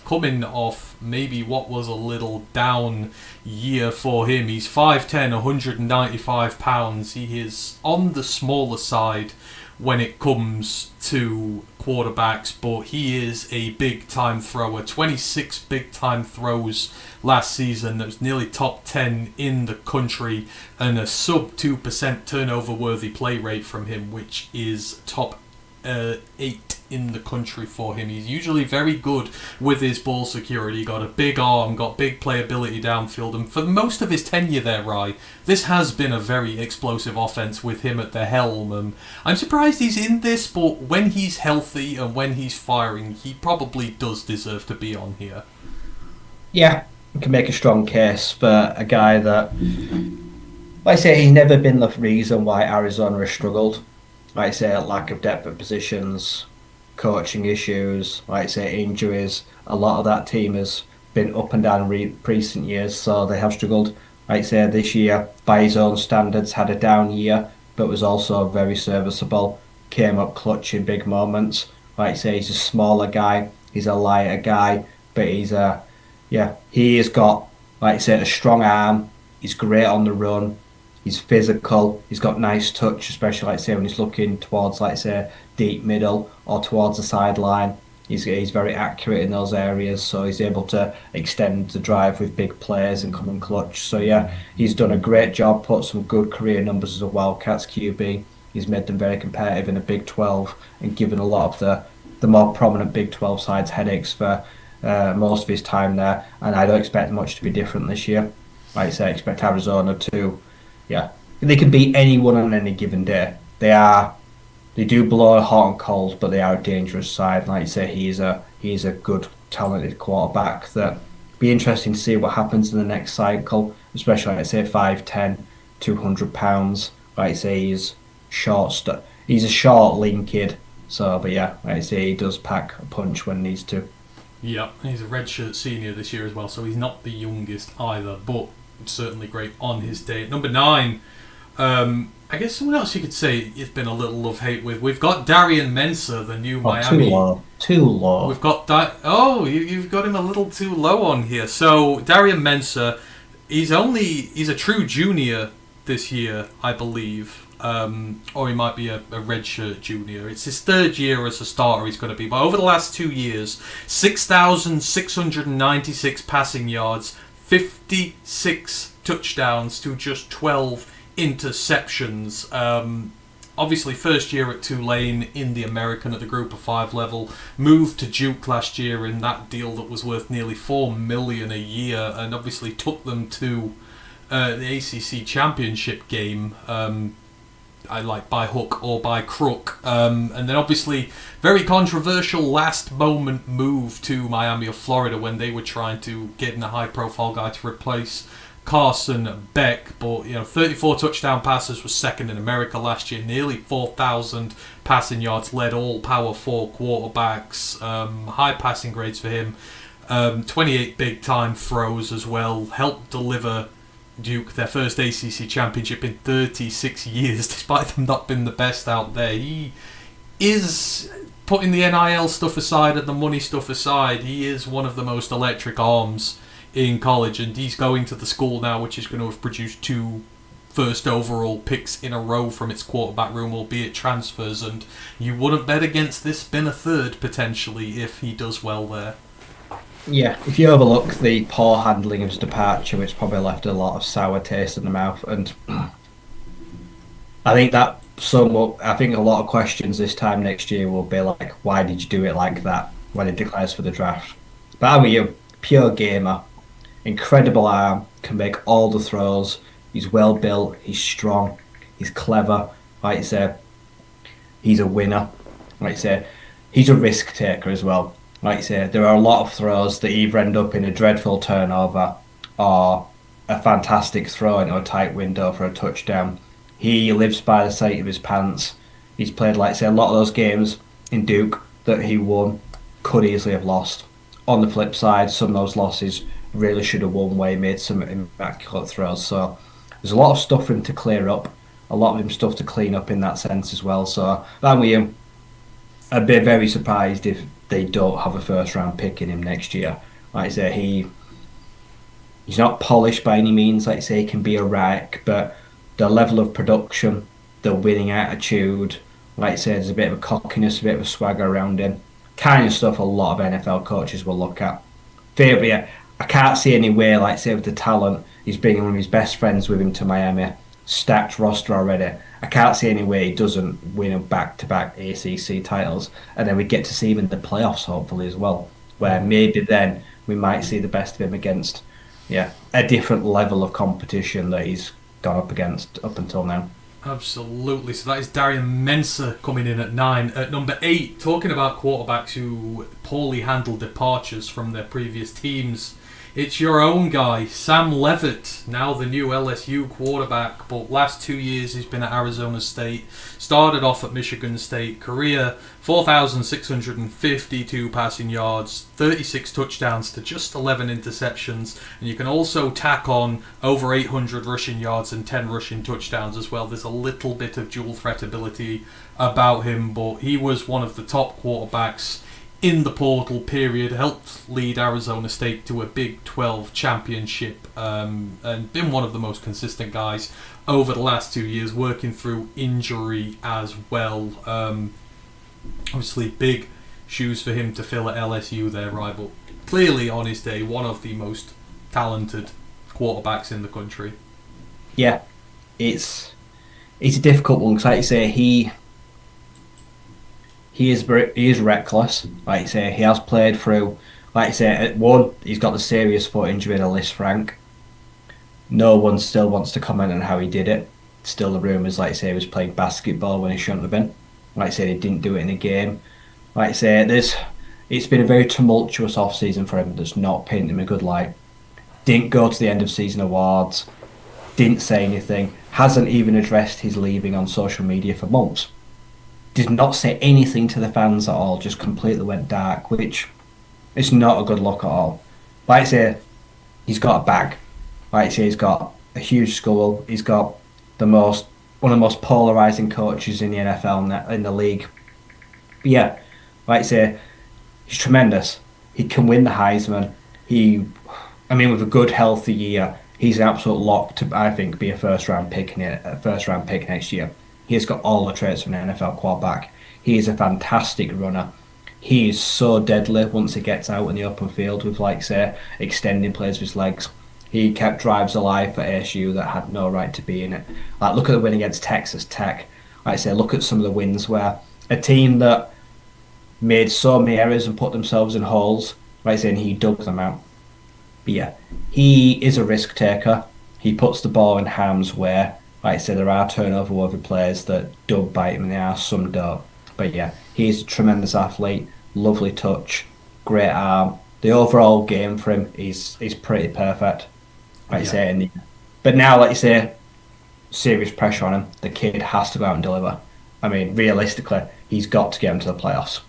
coming off maybe what was a little down year for him. He's 5'10", 195 pounds. He is on the smaller side when it comes to quarterbacks, but he is a big-time thrower. 26 big-time throws last season. That was nearly top 10 in the country, and a sub 2% turnover-worthy play rate from him, which is top 8 in the country for him. He's usually very good with his ball security. Got a big arm, got big playability downfield, and for most of his tenure there, Rye, this has been a very explosive offense with him at the helm. I'm surprised he's in this, but when he's healthy and when he's firing, he probably does deserve to be on here. Yeah, you can make a strong case for a guy that, like I say, he's never been the reason why Arizona has struggled. Like I say, lack of depth at positions, coaching issues, like I say, injuries. A lot of that team has been up and down recent years, so they have struggled. Like I say, this year, by his own standards, had a down year, but was also very serviceable. Came up clutch in big moments. Like I say, he's a smaller guy, he's a lighter guy, but he has got, like I say, a strong arm. He's great on the run. He's physical. He's got nice touch, especially like say when he's looking towards like say deep middle or towards the sideline. He's very accurate in those areas, so he's able to extend the drive with big plays and come in clutch. So yeah, he's done a great job. Put some good career numbers as a Wildcats QB. He's made them very competitive in the Big 12 and given a lot of the more prominent Big 12 sides headaches for most of his time there. And I don't expect much to be different this year. Like I say, I expect Arizona to. Yeah, they can beat anyone on any given day. They do blow hot and cold, but they are a dangerous side. Like you say, he's a good, talented quarterback. That be interesting to see what happens in the next cycle. Especially like I say, 5'10", 200 pounds. Like I say, he's he's a short, lean kid. So, but yeah, like I say, he does pack a punch when needs to. Yeah, he's a redshirt senior this year as well, so he's not the youngest either, but certainly great on his day. At number 9, I guess someone else you could say it's been a little love-hate with. We've got Darian Mensah, the new Miami. Too low. We've got you've got him a little too low on here. So Darian Mensah, he's a true junior this year, I believe. Or he might be a redshirt junior. It's his third year as a starter he's going to be. But over the last 2 years, 6,696 passing yards, 56 touchdowns to just 12 interceptions. Obviously, first year at Tulane in the American at the Group of 5 level. Moved to Duke last year in that deal that was worth nearly $4 million a year, and obviously took them to the ACC championship game. I like by hook or by crook. And then obviously very controversial last moment move to Miami of Florida when they were trying to get in a high profile guy to replace Carson Beck. But 34 touchdown passes, was second in America last year, nearly 4,000 passing yards, led all Power 4 quarterbacks, high passing grades for him, 28 big time throws as well, helped deliver Duke their first ACC championship in 36 years, despite them not being the best out there. He is, putting the NIL stuff aside and the money stuff aside, he is one of the most electric arms in college, and he's going to the school now which is going to have produced 2 first overall picks in a row from its quarterback room, albeit transfers, and you wouldn't bet against this being a third potentially if he does well there. Yeah, if you overlook the poor handling of his departure, which probably left a lot of sour taste in the mouth, and I think that I think a lot of questions this time next year will be like, why did you do it like that when he declares for the draft? But how are you? Pure gamer, incredible arm, can make all the throws. He's well built, he's strong, he's clever. Like you said, he's a winner. Like you said, he's a risk taker as well. Like you say, there are a lot of throws that either end up in a dreadful turnover or a fantastic throw into a tight window for a touchdown. He lives by the seat of his pants. He's played, like I say, a lot of those games in Duke that he won could easily have lost. On the flip side, some of those losses really should have won where he made some immaculate throws. So there's a lot of stuff for him to clear up, a lot of him stuff to clean up in that sense as well. So I'm with him. I'd be very surprised if they don't have a first round pick in him next year. Like I say, he's not polished by any means. Like I say, he can be a wreck, but the level of production, the winning attitude, like I say, there's a bit of a cockiness, a bit of a swagger around him. Kind of stuff a lot of NFL coaches will look at. Favorite, I can't see any way, like say, with the talent, he's bringing one of his best friends with him to Miami, stacked roster already. I can't see any way he doesn't win a back-to-back ACC titles, and then we get to see him in the playoffs hopefully as well, where maybe then we might see the best of him against, yeah, a different level of competition that he's gone up against up until now. Absolutely. So that is Darian Mensah coming in at 9. At number 8, talking about quarterbacks who poorly handled departures from their previous teams, it's your own guy, Sam Levitt, now the new LSU quarterback, but last 2 years he's been at Arizona State, started off at Michigan State, career 4,652 passing yards, 36 touchdowns to just 11 interceptions, and you can also tack on over 800 rushing yards and 10 rushing touchdowns as well. There's a little bit of dual threat ability about him, but he was one of the top quarterbacks in the portal period, helped lead Arizona State to a Big 12 championship, and been one of the most consistent guys over the last 2 years, working through injury as well. Obviously, big shoes for him to fill at LSU there, right? But clearly, on his day, one of the most talented quarterbacks in the country. Yeah, it's a difficult one because, like you say, he is reckless. Like you say, he has played through. Like you say, at one, he's got the serious foot injury in a Liz Frank. No one still wants to comment on how he did it. Still, the rumours, like you say, he was playing basketball when he shouldn't have been. Like I said, he didn't do it in a game. Like I say, it's been a very tumultuous off season for him. That's not painting him a good light. Didn't go to the end of season awards. Didn't say anything. Hasn't even addressed his leaving on social media for months. Did not say anything to the fans at all. Just completely went dark, which is not a good look at all. Like I say, he's got a bag. Like I say, he's got a huge school. He's got one of the most polarizing coaches in the NFL in the league. But yeah, like I say, he's tremendous. He can win the Heisman. With a good healthy year, he's an absolute lock to, I think, be a first round pick next year. He has got all the traits of an NFL quarterback. He is a fantastic runner. He is so deadly once he gets out in the open field with, like say, extending plays with his legs. He kept drives alive for ASU that had no right to be in it. Like, look at the win against Texas Tech. Like I say, look at some of the wins where a team that made so many errors and put themselves in holes, like I say, and he dug them out. But yeah, he is a risk taker. He puts the ball in harm's way. Like I said, there are turnover-worthy players that don't bite him in the arse, some don't. But yeah, he's a tremendous athlete, lovely touch, great arm. The overall game for him is pretty perfect. Like you say, but now, like you say, serious pressure on him. The kid has to go out and deliver. I mean, realistically, he's got to get him to the playoffs.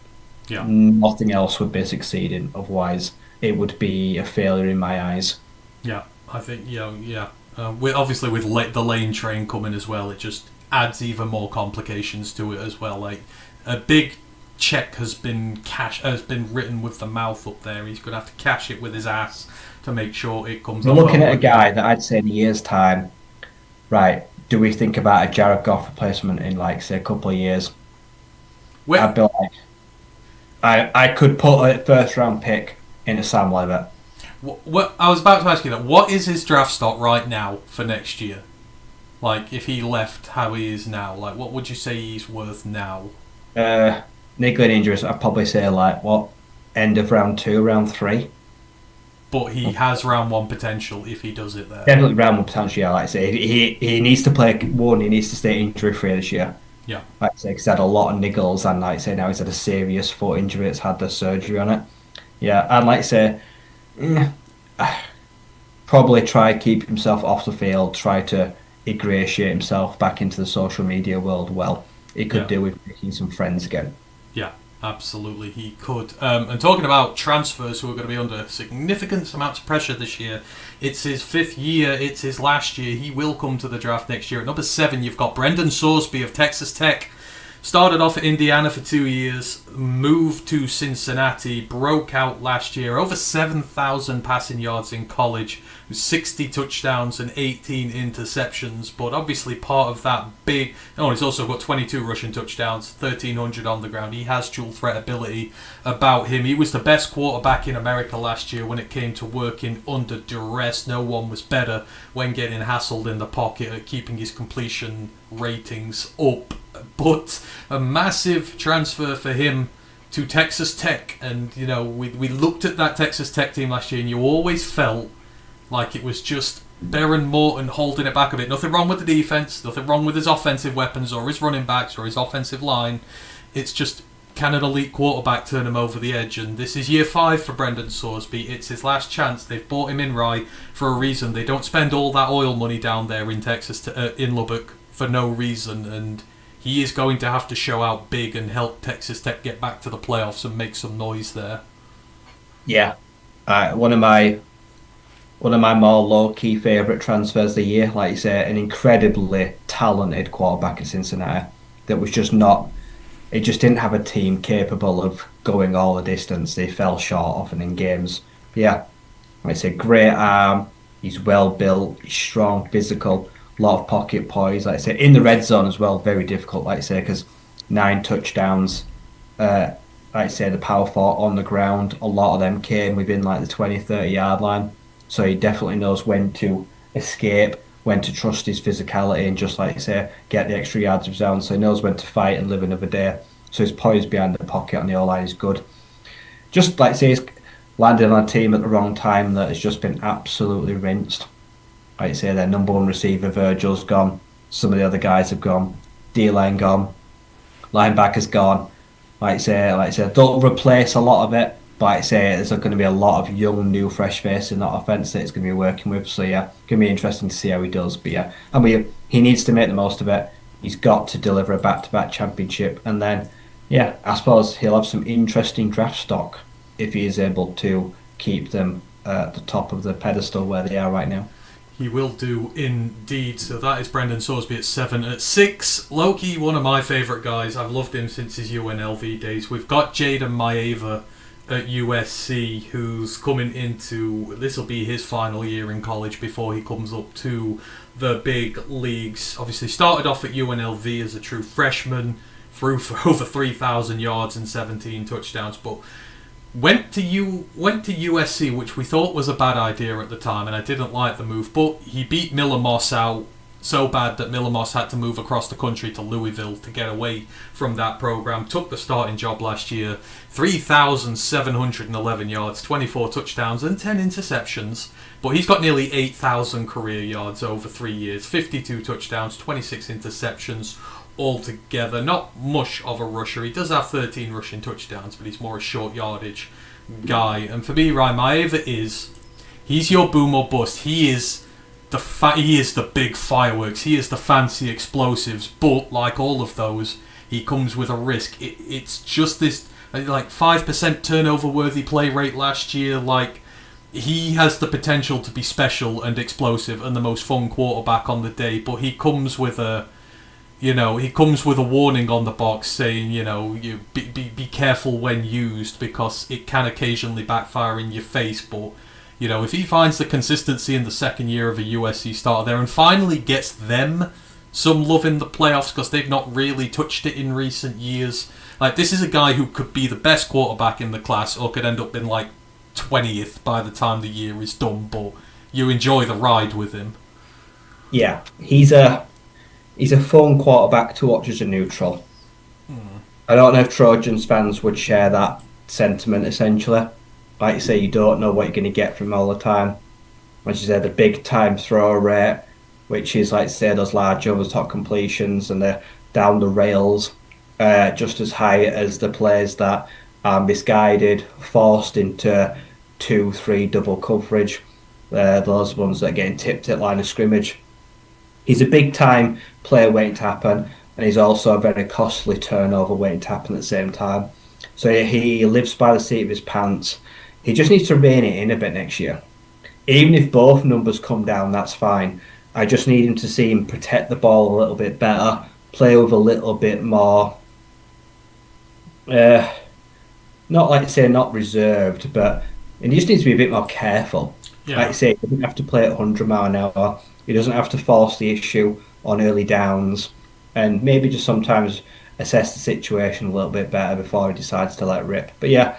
Yeah. Nothing else would be succeeding. Otherwise, it would be a failure in my eyes. Yeah, I think, yeah. Obviously, with the lane train coming as well, it just adds even more complications to it as well. Like, a big check has been written with the mouth up there. He's going to have to cash it with his ass to make sure it comes We're looking at a guy that I'd say in a year's time, right, do we think about a Jared Goff replacement in, like, say, a couple of years? I'd be like, I could put a first-round pick into Sam Levitt. What I was about to ask you that. What is his draft stock right now for next year? Like, if he left how he is now, like, what would you say he's worth now? Niggling injuries, I'd probably say, like, end of round 2, round 3. But he has round 1 potential if he does it there. Definitely round 1 potential, yeah, like I say. He needs to play one, he needs to stay injury-free this year. Yeah. Like I say, because he had a lot of niggles, and like I say, now he's had a serious foot injury, it's had the surgery on it. Yeah, and like I say, probably try to keep himself off the field, try to ingratiate himself back into the social media world well. He could do with making some friends again. Yeah, absolutely, he could. And talking about transfers who are going to be under significant amounts of pressure this year, it's his 5th year, it's his last year. He will come to the draft next year. At number 7, you've got Brendan Sorsby of Texas Tech. Started off at Indiana for 2 years, moved to Cincinnati, broke out last year, over 7,000 passing yards in college, 60 touchdowns and 18 interceptions, but obviously part of that big... Oh, he's also got 22 rushing touchdowns, 1,300 on the ground. He has dual threat ability about him. He was the best quarterback in America last year when it came to working under duress. No one was better when getting hassled in the pocket at keeping his completion ratings up. But a massive transfer for him to Texas Tech, and we looked at that Texas Tech team last year, and you always felt like it was just Behren Morton holding it back a bit. Nothing wrong with the defense, nothing wrong with his offensive weapons or his running backs or his offensive line. It's just, can an elite quarterback turn him over the edge? And this is year 5 for Brendan Sorsby. It's his last chance. They've bought him in Rye for a reason. They don't spend all that oil money down there in Texas, in Lubbock, for no reason, and he is going to have to show out big and help Texas Tech get back to the playoffs and make some noise there. Yeah, one of my more low-key favourite transfers of the year. Like you say, an incredibly talented quarterback in Cincinnati that was just not... It just didn't have a team capable of going all the distance. They fell short often in games. But yeah, like I say, great arm. He's well built. He's strong, physical. A lot of pocket poise, like I say, in the red zone as well. Very difficult, like I say, because 9 touchdowns. Like I say, the power 4 on the ground. A lot of them came within like the 20-30 yard line. So he definitely knows when to escape, when to trust his physicality, and just like I say, get the extra yards of his own. So he knows when to fight and live another day. So his poise behind the pocket on the O-line is good. Just like I say, he's landed on a team at the wrong time that has just been absolutely rinsed. Like I say, their number 1 receiver, Virgil's gone. Some of the other guys have gone. D-line gone. Linebacker's gone. Like I say, they'll replace a lot of it. But like I say, there's going to be a lot of young, new, fresh faces in that offense that it's going to be working with. So yeah, it's going to be interesting to see how he does. But yeah, he needs to make the most of it. He's got to deliver a back-to-back championship. And then, yeah, I suppose he'll have some interesting draft stock if he is able to keep them at the top of the pedestal where they are right now. He will do indeed. So that is Brendan Sorsby at 7. At 6, Loki, one of my favourite guys. I've loved him since his UNLV days. We've got Jaden Maeva at USC, who's coming into... This will be his final year in college before he comes up to the big leagues. Obviously started off at UNLV as a true freshman, threw for over 3,000 yards and 17 touchdowns, but... Went to USC, which we thought was a bad idea at the time, and I didn't like the move, but he beat Miller Moss out so bad that Miller Moss had to move across the country to Louisville to get away from that program. Took the starting job last year, 3,711 yards, 24 touchdowns and 10 interceptions, but he's got nearly 8,000 career yards over 3 years, 52 touchdowns, 26 interceptions altogether. Not much of a rusher. He does have 13 rushing touchdowns, but he's more a short yardage guy. And for me, Ryan Maeva he's your boom or bust. He is the big fireworks. He is the fancy explosives. But like all of those, he comes with a risk. It's just this like 5% turnover worthy play rate last year. Like, he has the potential to be special and explosive and the most fun quarterback on the day, but he comes with a warning on the box saying, you be careful when used, because it can occasionally backfire in your face. But, if he finds the consistency in the second year of a USC starter there and finally gets them some love in the playoffs, because they've not really touched it in recent years. Like, this is a guy who could be the best quarterback in the class or could end up in, 20th by the time the year is done, but you enjoy the ride with him. Yeah, he's a fun quarterback to watch as a neutral. I don't know if Trojans fans would share that sentiment, essentially. Like you say, you don't know what you're going to get from him all the time. As you say, the big time throw rate, which is, like say, those large over-the-top completions and the down the rails, just as high as the plays that are misguided, forced into 2-3 double coverage. Those ones that are getting tipped at line of scrimmage. He's a big time player waiting to happen, and he's also a very costly turnover waiting to happen at the same time. So he lives by the seat of his pants. He just needs to rein it in a bit next year. Even if both numbers come down, that's fine. I just need him to see him protect the ball a little bit better, play with a little bit more uh, not like I say, not reserved, but and he just needs to be a bit more careful. Like I Yeah. say, he doesn't have to play at 100 mile an hour. He doesn't have to force the issue on early downs, and maybe just sometimes assess the situation a little bit better before he decides to let rip. But yeah,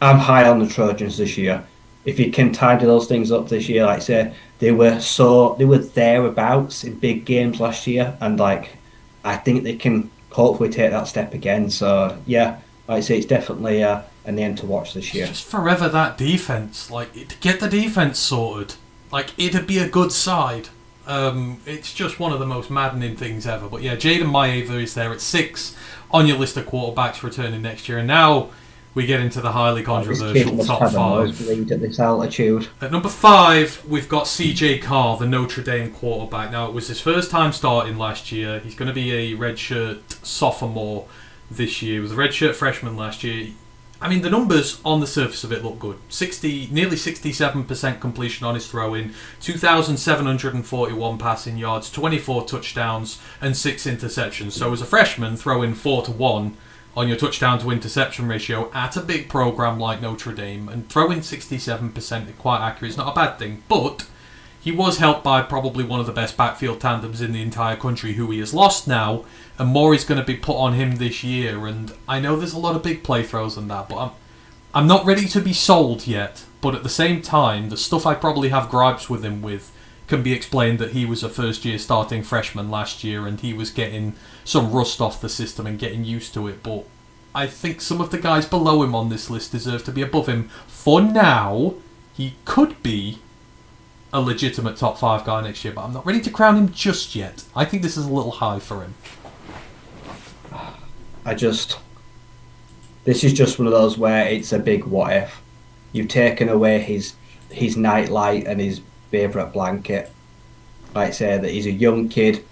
I'm high on the Trojans this year. If you can tidy those things up this year, like I say, they were thereabouts in big games last year, and like I think they can hopefully take that step again. So yeah, like I say, it's definitely a name to watch this It's year. just forever that defense. Like, to get the defense sorted, like it'd be a good side. It's just one of the most maddening things ever. But yeah, Jaden Maeva is there at 6 on your list of quarterbacks returning next year, and now we get into the highly Like, this kid controversial must top have a five. nosebleed at this altitude. At number 5, we've got CJ Carr, the Notre Dame quarterback. Now, it was his first time starting last year. He's going to be a redshirt sophomore this year. He was a redshirt freshman last year. I mean, the numbers on the surface of it look good. Nearly 67% completion on his throw-in, 2,741 passing yards, 24 touchdowns, and 6 interceptions. So as a freshman, throwing 4 to 1 on your touchdown to interception ratio at a big program like Notre Dame, and throwing 67% quite accurate is not a bad thing. But he was helped by probably one of the best backfield tandems in the entire country, who he has lost now, and more is going to be put on him this year. And I know there's a lot of big play throws and that, but I'm not ready to be sold yet. But at the same time, the stuff I probably have gripes with him with can be explained that he was a first year starting freshman last year and he was getting some rust off the system and getting used to it. But I think some of the guys below him on this list deserve to be above him. For now, he could be a legitimate top 5 guy next year, but I'm not ready to crown him just yet. I think this is a little high for him. I just This is just one of those where it's a big what if. You've taken away his nightlight and his favourite blanket. Like I say, that he's a young kid,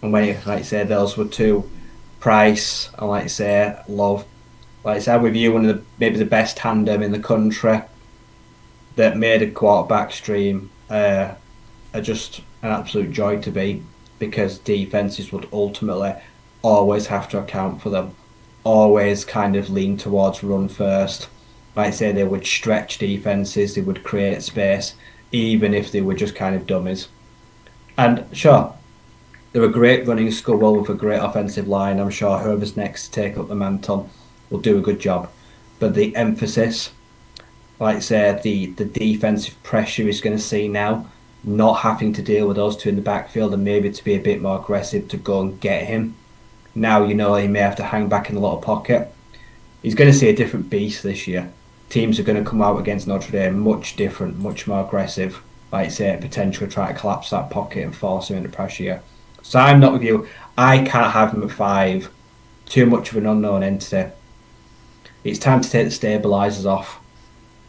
and when he, like I say, those were two, Price and like I say, Love. Like I said, with you, one of the maybe the best tandem in the country that made a quarterback stream are just an absolute joy to beat because defenses would ultimately always have to account for them, always kind of lean towards run first. Like I say, they would stretch defenses, they would create space, even if they were just kind of dummies. And sure, they're a great running school with a great offensive line. I'm sure whoever's next to take up the mantle will do a good job. But the emphasis, like I say, the defensive pressure he's going to see now, not having to deal with those two in the backfield and maybe to be a bit more aggressive to go and get him. Now you know he may have to hang back in the little pocket. He's going to see a different beast this year. Teams are going to come out against Notre Dame much different, much more aggressive. Like I say, potentially try to collapse that pocket and force him into pressure. Here. So I'm not with you. I can't have him at 5. Too much of an unknown entity. It's time to take the stabilizers off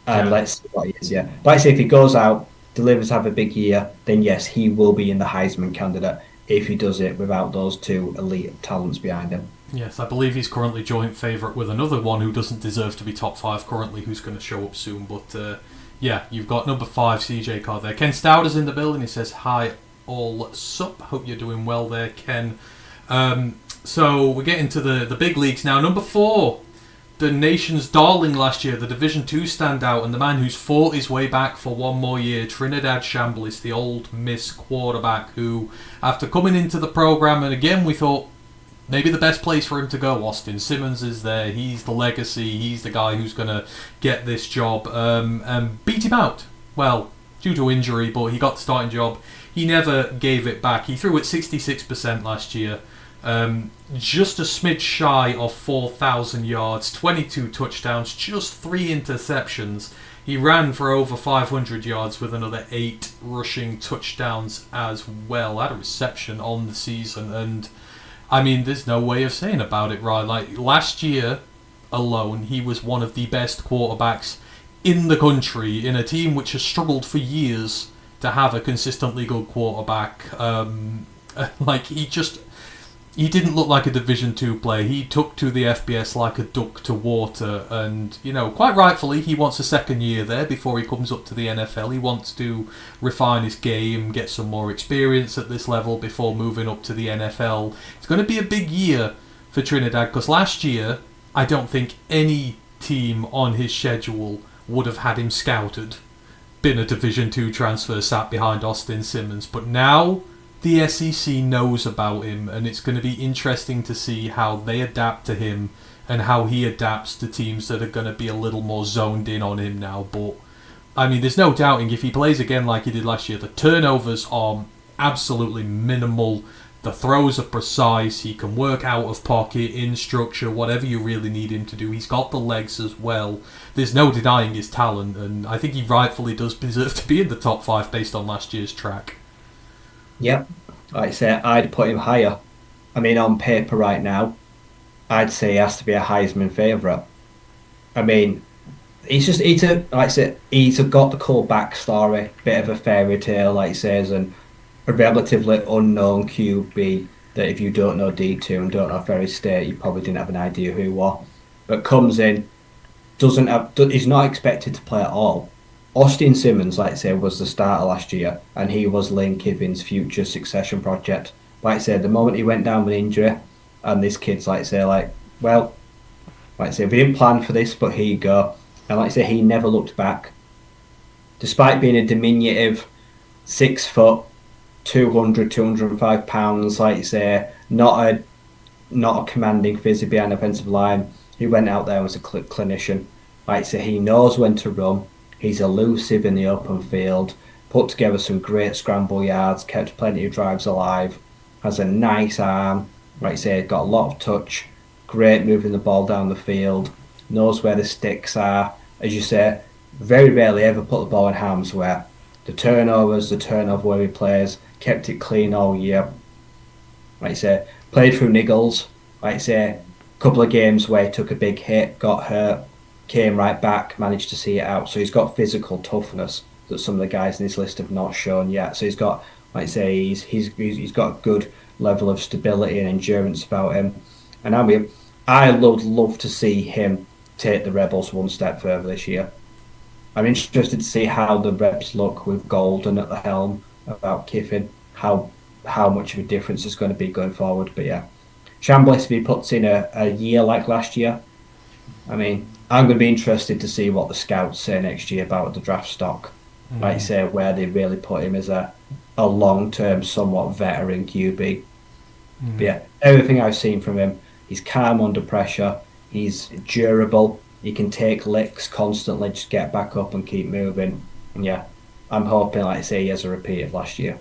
and Yeah. let's see what he is. Yeah, like I say, if he goes out, delivers, have a big year, then yes, he will be in the Heisman candidate if he does it without those two elite talents behind him. Yes, I believe he's currently joint favourite with another one who doesn't deserve to be top 5 currently, who's going to show up soon. But yeah, you've got number 5, CJ Carr there. Ken Stowder's in the building. He says, hi, all sup. Hope you're doing well there, Ken. So we're getting to the big leagues now. Number 4, the nation's darling last year, the Division 2 standout, and the man who's fought his way back for one more year, Trinidad Shambliss, the old Miss quarterback, who, after coming into the program, and again we thought, maybe the best place for him to go. Austin Simmons is there. He's the legacy. He's the guy who's going to get this job. And beat him out. Well, due to injury, but he got the starting job. He never gave it back. He threw at 66% last year. Just a smidge shy of 4,000 yards, 22 touchdowns, just 3 interceptions. He ran for over 500 yards with another 8 rushing touchdowns as well. Had a reception on the season, and I mean, there's no way of saying about it, right? Like, last year alone, he was one of the best quarterbacks in the country in a team which has struggled for years to have a consistently good quarterback. Like, he didn't look like a Division 2 player. He took to the FBS like a duck to water, and, you know, quite rightfully, he wants a second year there before he comes up to the NFL. He wants to refine his game, get some more experience at this level before moving up to the NFL. It's going to be a big year for Trinidad, because last year I don't think any team on his schedule would have had him scouted, been a Division 2 transfer sat behind Austin Simmons. But now the SEC knows about him, and it's going to be interesting to see how they adapt to him and how he adapts to teams that are going to be a little more zoned in on him now. But I mean, there's no doubting if he plays again like he did last year, the turnovers are absolutely minimal. The throws are precise. He can work out of pocket, in structure, whatever you really need him to do. He's got the legs as well. There's no denying his talent, and I think he rightfully does deserve to be in the top 5 based on last year's track. Yep. Like I say, I'd put him higher. I mean, on paper right now, I'd say he has to be a Heisman favourite. I mean, like I said, he's got the cool backstory, bit of a fairy tale, like he says, and a relatively unknown QB that if you don't know D2 and don't know Ferry State, you probably didn't have an idea who he was. But comes in, he's not expected to play at all. Austin Simmons, like I say, was the starter last year, and he was Lane Kiffin's future succession project. Like I said, the moment he went down with injury, and this kid's like I say, we didn't plan for this, but here you go. And like I say, he never looked back. Despite being a diminutive 6 foot, 205 pounds, like you say, not a commanding fizzy behind the offensive line, he went out there as a clinician. Like I say, he knows when to run. He's elusive in the open field, put together some great scramble yards, kept plenty of drives alive, has a nice arm, like I say, got a lot of touch, great moving the ball down the field, knows where the sticks are. As you say, very rarely ever put the ball in harm's way. The turnover where he plays, kept it clean all year. Like I say, played through niggles. Like I say, a couple of games where he took a big hit, got hurt, came right back, managed to see it out. So he's got physical toughness that some of the guys in this list have not shown yet. So he's got, like I say, he's got a good level of stability and endurance about him. And I would love to see him take the Rebels one step further this year. I'm interested to see how the Rebs look with Golden at the helm, about Kiffin, how much of a difference it's going to be going forward. But yeah, Chambliss, if he puts in a year like last year, I mean, I'm going to be interested to see what the scouts say next year about the draft stock. Like I say, where they really put him as a long-term, somewhat veteran QB. But yeah, everything I've seen from him, he's calm under pressure, he's durable, he can take licks constantly, just get back up and keep moving. And yeah, I'm hoping, like I say, he has a repeat of last year.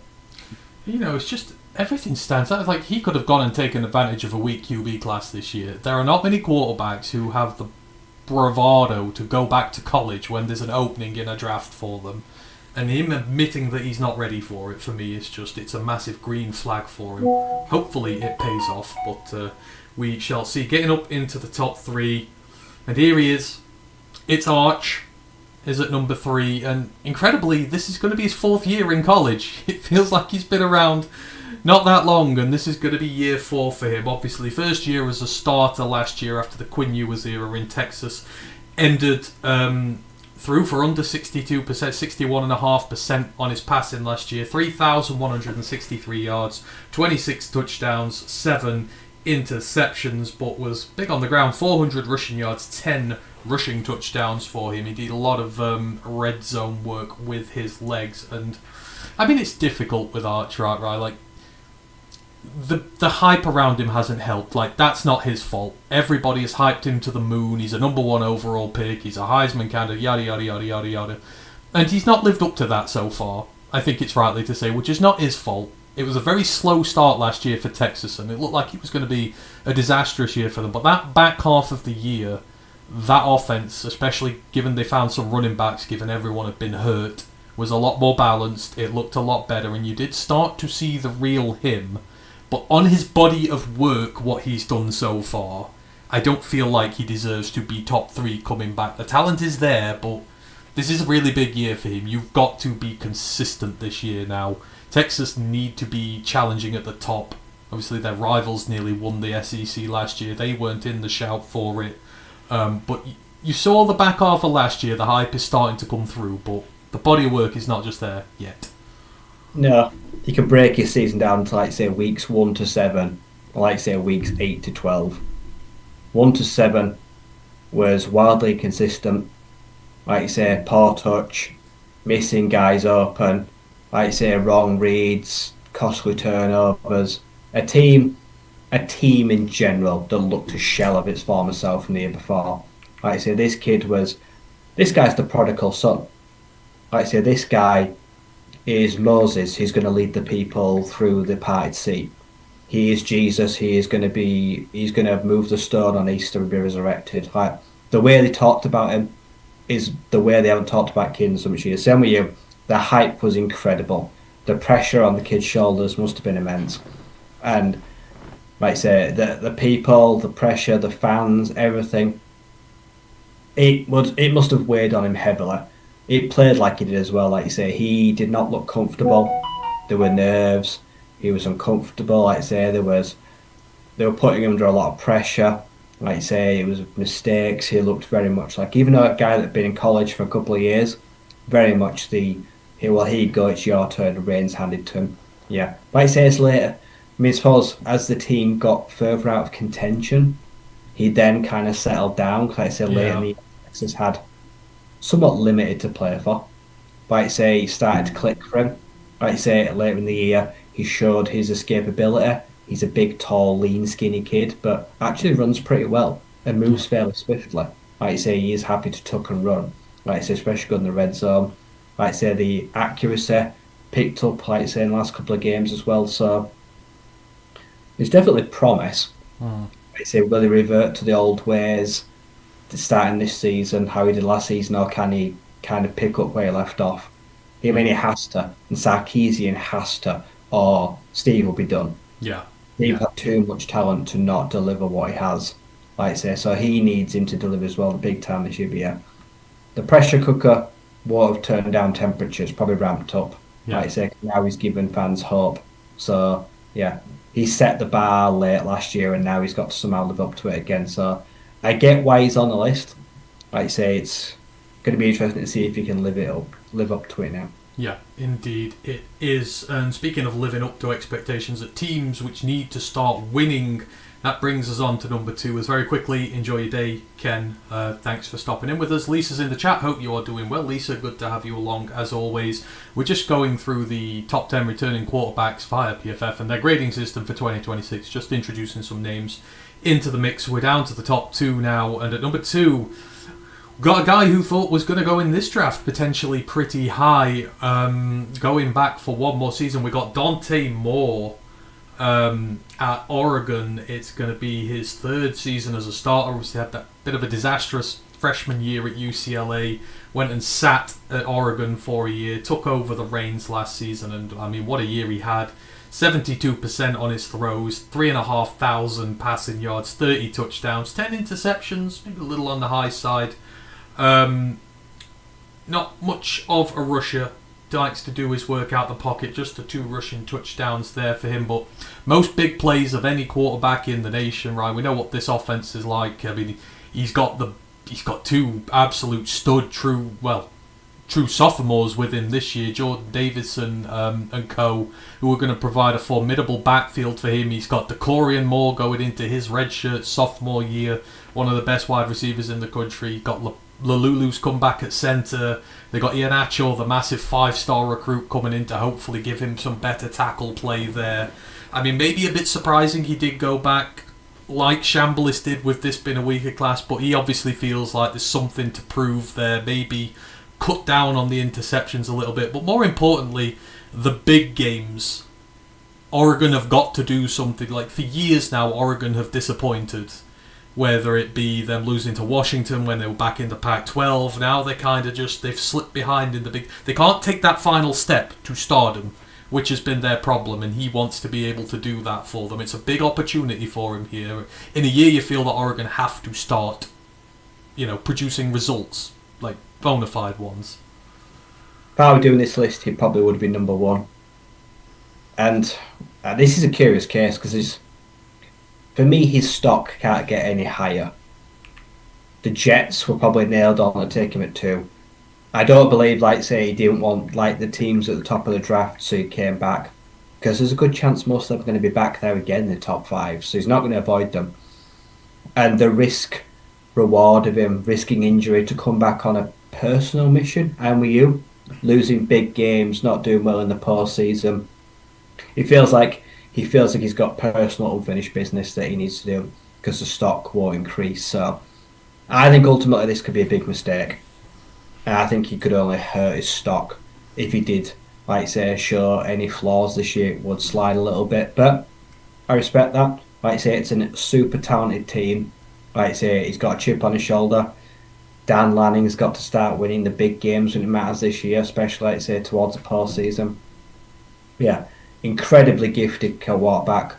You know, it's just everything stands out. Like, he could have gone and taken advantage of a weak QB class this year. There are not many quarterbacks who have the bravado to go back to college when there's an opening in a draft for them. And him admitting that he's not ready for it, for me, it's a massive green flag for him. Hopefully it pays off, but we shall see. Getting up into the top 3, and here he is. It's Arch, is at number 3, and incredibly, this is going to be his 4th year in college. It feels like he's been around not that long, and this is going to be year 4 for him. Obviously, first year as a starter last year after the Quinn Ewers era in Texas ended through for under 62%, 61.5% on his passing last year, 3,163 yards, 26 touchdowns, 7 interceptions, but was big on the ground, 400 rushing yards, 10 rushing touchdowns for him. He did a lot of red zone work with his legs, and I mean, it's difficult with Arch, right? Like, the hype around him hasn't helped. Like, that's not his fault. Everybody has hyped him to the moon. He's a number 1 overall pick. He's a Heisman candidate, yada, yada, yada, yada, yada. And he's not lived up to that so far, I think it's rightly to say, which is not his fault. It was a very slow start last year for Texas, and it looked like it was going to be a disastrous year for them. But that back half of the year, that offense, especially given they found some running backs, given everyone had been hurt, was a lot more balanced. It looked a lot better, and you did start to see the real him. But on his body of work, what he's done so far, I don't feel like he deserves to be top 3 coming back. The talent is there, but this is a really big year for him. You've got to be consistent this year now. Texas need to be challenging at the top. Obviously, their rivals nearly won the SEC last year. They weren't in the shout for it. But you saw the back half of last year. The hype is starting to come through, but the body of work is not just there yet. No, you can break your season down to, like, say, weeks 1 to 7, or like, say, weeks 8 to 12. 1 to 7 was wildly consistent. Like you say, poor touch, missing guys open. Like you say, wrong reads, costly turnovers. A team, a team in general that looked a shell of its former self from the year before. Like I say, this guy's the prodigal son. Like I say, this guy is Moses. He's going to lead the people through the parted sea. He is Jesus. He's going to move the stone on Easter and be resurrected. Like the way they talked about him is the way they haven't talked about kids in so much years. Same with you. The hype was incredible. The pressure on the kid's shoulders must have been immense. And like I say, the people, the pressure, the fans, everything. It must have weighed on him heavily. It played like he did as well, like you say. He did not look comfortable. There were nerves. He was uncomfortable, like I say, they were putting him under a lot of pressure. Like you say, it was mistakes. He looked very much like, even though a guy that had been in college for a couple of years, very much well, here you go, it's your turn, the reins handed to him. Yeah. Like I say, it's later. I mean, I suppose as the team got further out of contention, he then kind of settled down. Like I say, later in Yeah. the year, Texas had somewhat limited to play for. Like I say, he started to click for him. Like I say, later in the year, he showed his escapability. He's a big, tall, lean, skinny kid, but actually runs pretty well and Yeah. moves fairly swiftly. Like I say, he is happy to tuck and run. Like I say, especially good in the red zone. Like I say, the accuracy picked up, like I say, in the last couple of games as well. So there's definitely promise. Mm. Like I say, will he revert to the old ways starting this season, how he did last season, or can he kind of pick up where he left off? I mean, he has to, and Sarkeesian has to, or Steve will be done. Yeah. Steve Yeah. had too much talent to not deliver what he has, like I say. So he needs him to deliver as well, the big time this year. But yeah, the pressure cooker won't have turned down temperatures, probably ramped up. Yeah. Like I say, now he's given fans hope. So yeah, he set the bar late last year, and now he's got to somehow live up to it again. So I get why he's on the list. Like I say, it's going to be interesting to see if he can live up to it now. Yeah, indeed it is. And speaking of living up to expectations at teams which need to start winning, that brings us on to number 2. As very quickly, enjoy your day, Ken. Thanks for stopping in with us. Lisa's in the chat. Hope you are doing well. Lisa, good to have you along as always. We're just going through the top 10 returning quarterbacks via PFF and their grading system for 2026. Just introducing some names into the mix. We're down to the top 2 now, and at number 2, got a guy who thought was going to go in this draft potentially pretty high. Going back for one more season, we got Dante Moore at Oregon. It's going to be his 3rd season as a starter. He had that bit of a disastrous freshman year at UCLA. Went and sat at Oregon for a year. Took over the reins last season, and I mean, what a year he had. 72% on his throws, 3,500 passing yards, 30 touchdowns, 10 interceptions, maybe a little on the high side. Not much of a rusher. Likes to do his work out the pocket. Just the 2 rushing touchdowns there for him. But most big plays of any quarterback in the nation, right? We know what this offense is like. I mean, he's got 2 absolute stud, true sophomores with him this year, Jordan Davidson and co, who are going to provide a formidable backfield for him. He's got Courier Moore going into his redshirt sophomore year, one of the best wide receivers in the country. Got Lalulu's come back at centre. They got Ian Atchell, the massive 5-star recruit, coming in to hopefully give him some better tackle play there. I mean, maybe a bit surprising he did go back like Chambliss did with this being a weaker class, but he obviously feels like there's something to prove there. Maybe cut down on the interceptions a little bit, but more importantly, the big games. Oregon have got to do something. Like, for years now, Oregon have disappointed, whether it be them losing to Washington when they were back in the Pac-12. Now they're kind of they've slipped behind in the big. They can't take that final step to stardom, which has been their problem, and he wants to be able to do that for them. It's a big opportunity for him here. In a year, you feel that Oregon have to start, producing results, like bona fide ones. If I were doing this list, he probably would have been number 1. And this is a curious case because for me, his stock can't get any higher. The Jets were probably nailed on to take him at 2. I don't believe, like say, he didn't want like the teams at the top of the draft, so he came back. Because there's a good chance most of them are going to be back there again in the top 5, so he's not going to avoid them. And the risk reward of him risking injury to come back on a personal mission. I'm with you. Losing big games, not doing well in the postseason. He feels like he's got personal unfinished business that he needs to do because the stock won't increase. So I think ultimately this could be a big mistake. And I think he could only hurt his stock if he did, like say, show any flaws this year. It would slide a little bit, but I respect that. Like I say, it's a super talented team. Like I say, he's got a chip on his shoulder. Dan Lanning's got to start winning the big games when it matters this year, especially, like I say, towards the postseason. Yeah, incredibly gifted quarterback.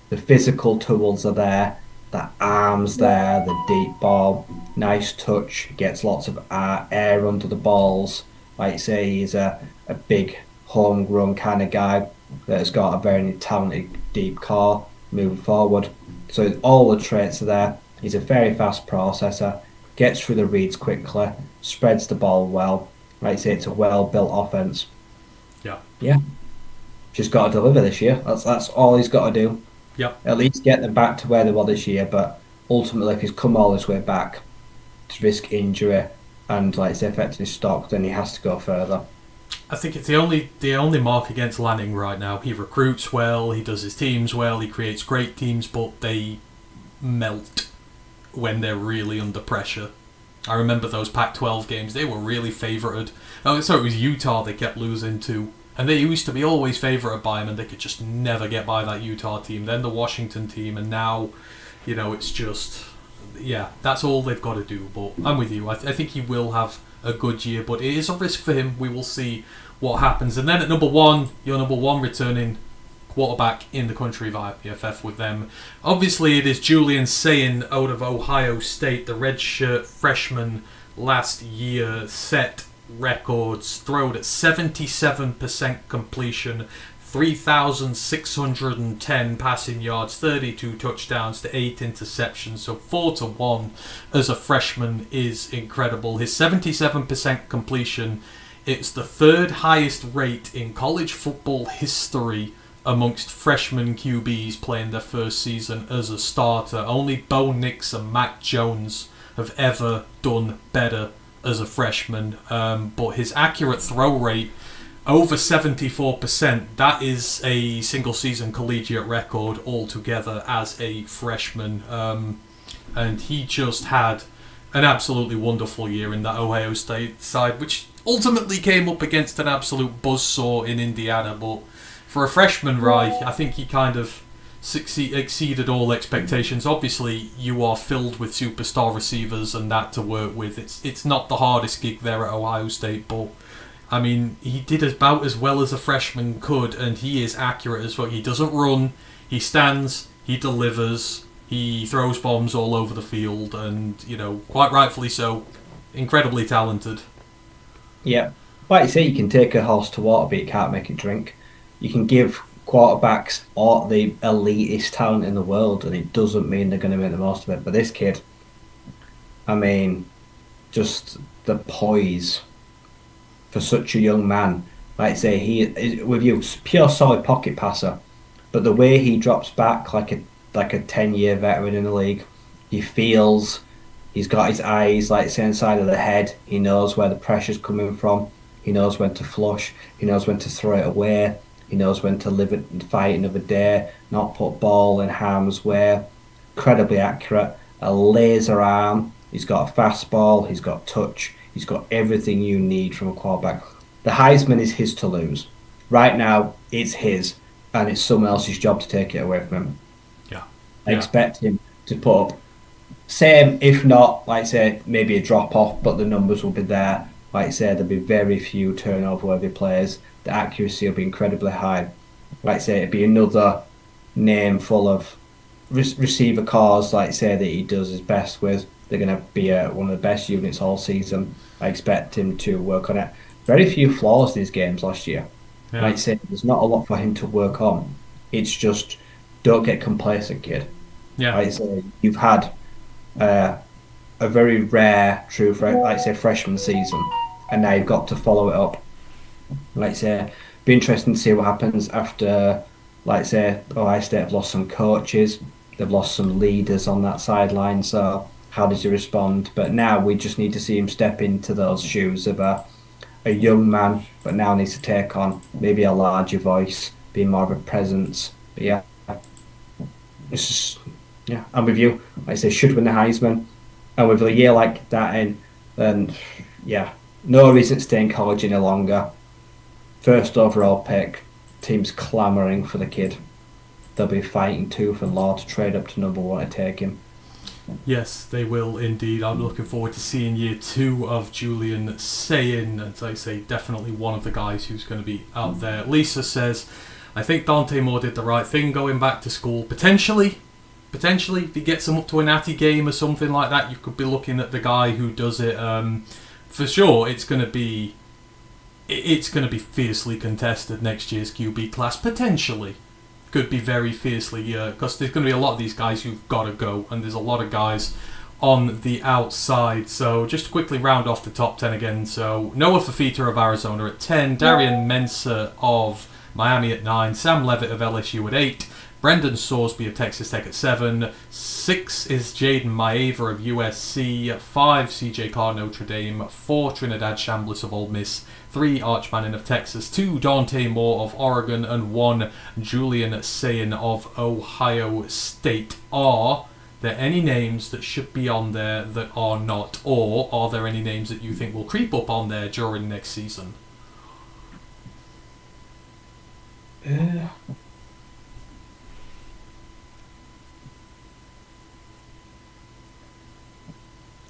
The physical tools are there. The arms there, the deep ball, nice touch. Gets lots of air under the balls. Like I say, he's a big homegrown kind of guy that has got a very talented deep core moving forward. So all the traits are there. He's a very fast processor, gets through the reads quickly, spreads the ball well. Like I say, it's a well-built offense. Yeah. Yeah. Just got to deliver this year. That's all he's got to do. Yeah. At least get them back to where they were this year. But ultimately, if he's come all this way back to risk injury and, like I say, affecting his stock, then he has to go further. I think it's the only mark against Lanning right now. He recruits well, he does his teams well, he creates great teams, but they melt when they're really under pressure. I remember those Pac-12 games; they were really favoured. Oh, so it was Utah they kept losing to, and they used to be always favoured by him, and they could just never get by that Utah team. Then the Washington team, and now, it's just, yeah, that's all they've got to do. But I'm with you. I think he will have a good year, but it is a risk for him. We will see what happens. And then at number one, your number one returning quarterback in the country via PFF with them. Obviously, it is Julian Sayin out of Ohio State, the redshirt freshman last year, set records, throwed at 77% completion, 3,610 passing yards, 32 touchdowns to 8 interceptions, so 4-1 as a freshman is incredible. His 77% completion, it's the third highest rate in college football history amongst freshman QBs playing their first season as a starter. Only Bo Nix and Mac Jones have ever done better as a freshman, but his accurate throw rate, over 74%, that is a single season collegiate record altogether as a freshman. And he just had an absolutely wonderful year in that Ohio State side, which ultimately came up against an absolute buzzsaw in Indiana. But for a freshman, Rye, I think he kind of exceeded all expectations. Obviously, you are filled with superstar receivers and that to work with. It's not the hardest gig there at Ohio State, but I mean, he did about as well as a freshman could, and he is accurate as well. He doesn't run, he stands, he delivers, he throws bombs all over the field, and, quite rightfully so, incredibly talented. Yeah. Like you say, you can take a horse to water, but you can't make it drink. You can give quarterbacks all the elitist talent in the world, and it doesn't mean they're going to make the most of it. But this kid, I mean, just the poise for such a young man. Like I say, he is with you, pure solid pocket passer, but the way he drops back like a 10-year veteran in the league, he feels, he's got his eyes, like say, inside of the head. He knows where the pressure's coming from. He knows when to flush. He knows when to throw it away. He knows when to live it and fight another day, not put ball in harm's way. Incredibly accurate, a laser arm. He's got a fastball. He's got touch. He's got everything you need from a quarterback. The Heisman is his to lose. Right now, it's his, and it's someone else's job to take it away from him. Yeah. I expect him to put up same, if not, like I say, maybe a drop off, but the numbers will be there. Like I say, there'll be very few turnover-worthy players. The accuracy will be incredibly high. Like I say, it'll be another name full of receiver cores, like I say, that he does his best with. They're going to be one of the best units all season. I expect him to work on it. Very few flaws these games last year. Yeah. Like I say, there's not a lot for him to work on. It's just, don't get complacent, kid. Yeah. Like I say, you've had a very rare, true, like I say, freshman season, and now you've got to follow it up. Like I say, be interesting to see what happens after, like I say, Ohio State have lost some coaches. They've lost some leaders on that sideline. So how does he respond? But now we just need to see him step into those shoes of a young man, but now needs to take on maybe a larger voice, be more of a presence. But yeah, it's just, yeah, I'm with you. Like I say, should win the Heisman. And with a year like that in, then yeah, no reason to stay in college any longer. First overall pick, teams clamouring for the kid. They'll be fighting tooth and nail to trade up to number one to take him. Yes, they will indeed. I'm looking forward to seeing year 2 of Julian Sayin. As I say, definitely one of the guys who's going to be out there. Lisa says, I think Dante Moore did the right thing going back to school. Potentially, if he gets him up to a natty game or something like that, you could be looking at the guy who does it. For sure, it's going to be fiercely contested next year's QB class. Potentially. Could be very fiercely, because there's going to be a lot of these guys who've got to go, and there's a lot of guys on the outside. So just to quickly round off the top 10 again. So Noah Fafita of Arizona at 10, Darian Mensah of Miami at 9, Sam Levitt of LSU at 8, Brendan Sorsby of Texas Tech at 7, 6 is Jaden Maeva of USC, 5 CJ Carr Notre Dame, 4 Trinidad Chambliss of Ole Miss, 3 Arch Manning of Texas, 2 Dante Moore of Oregon, and 1 Julian Sayin of Ohio State. Are there any names that should be on there that are not, or are there any names that you think will creep up on there during next season?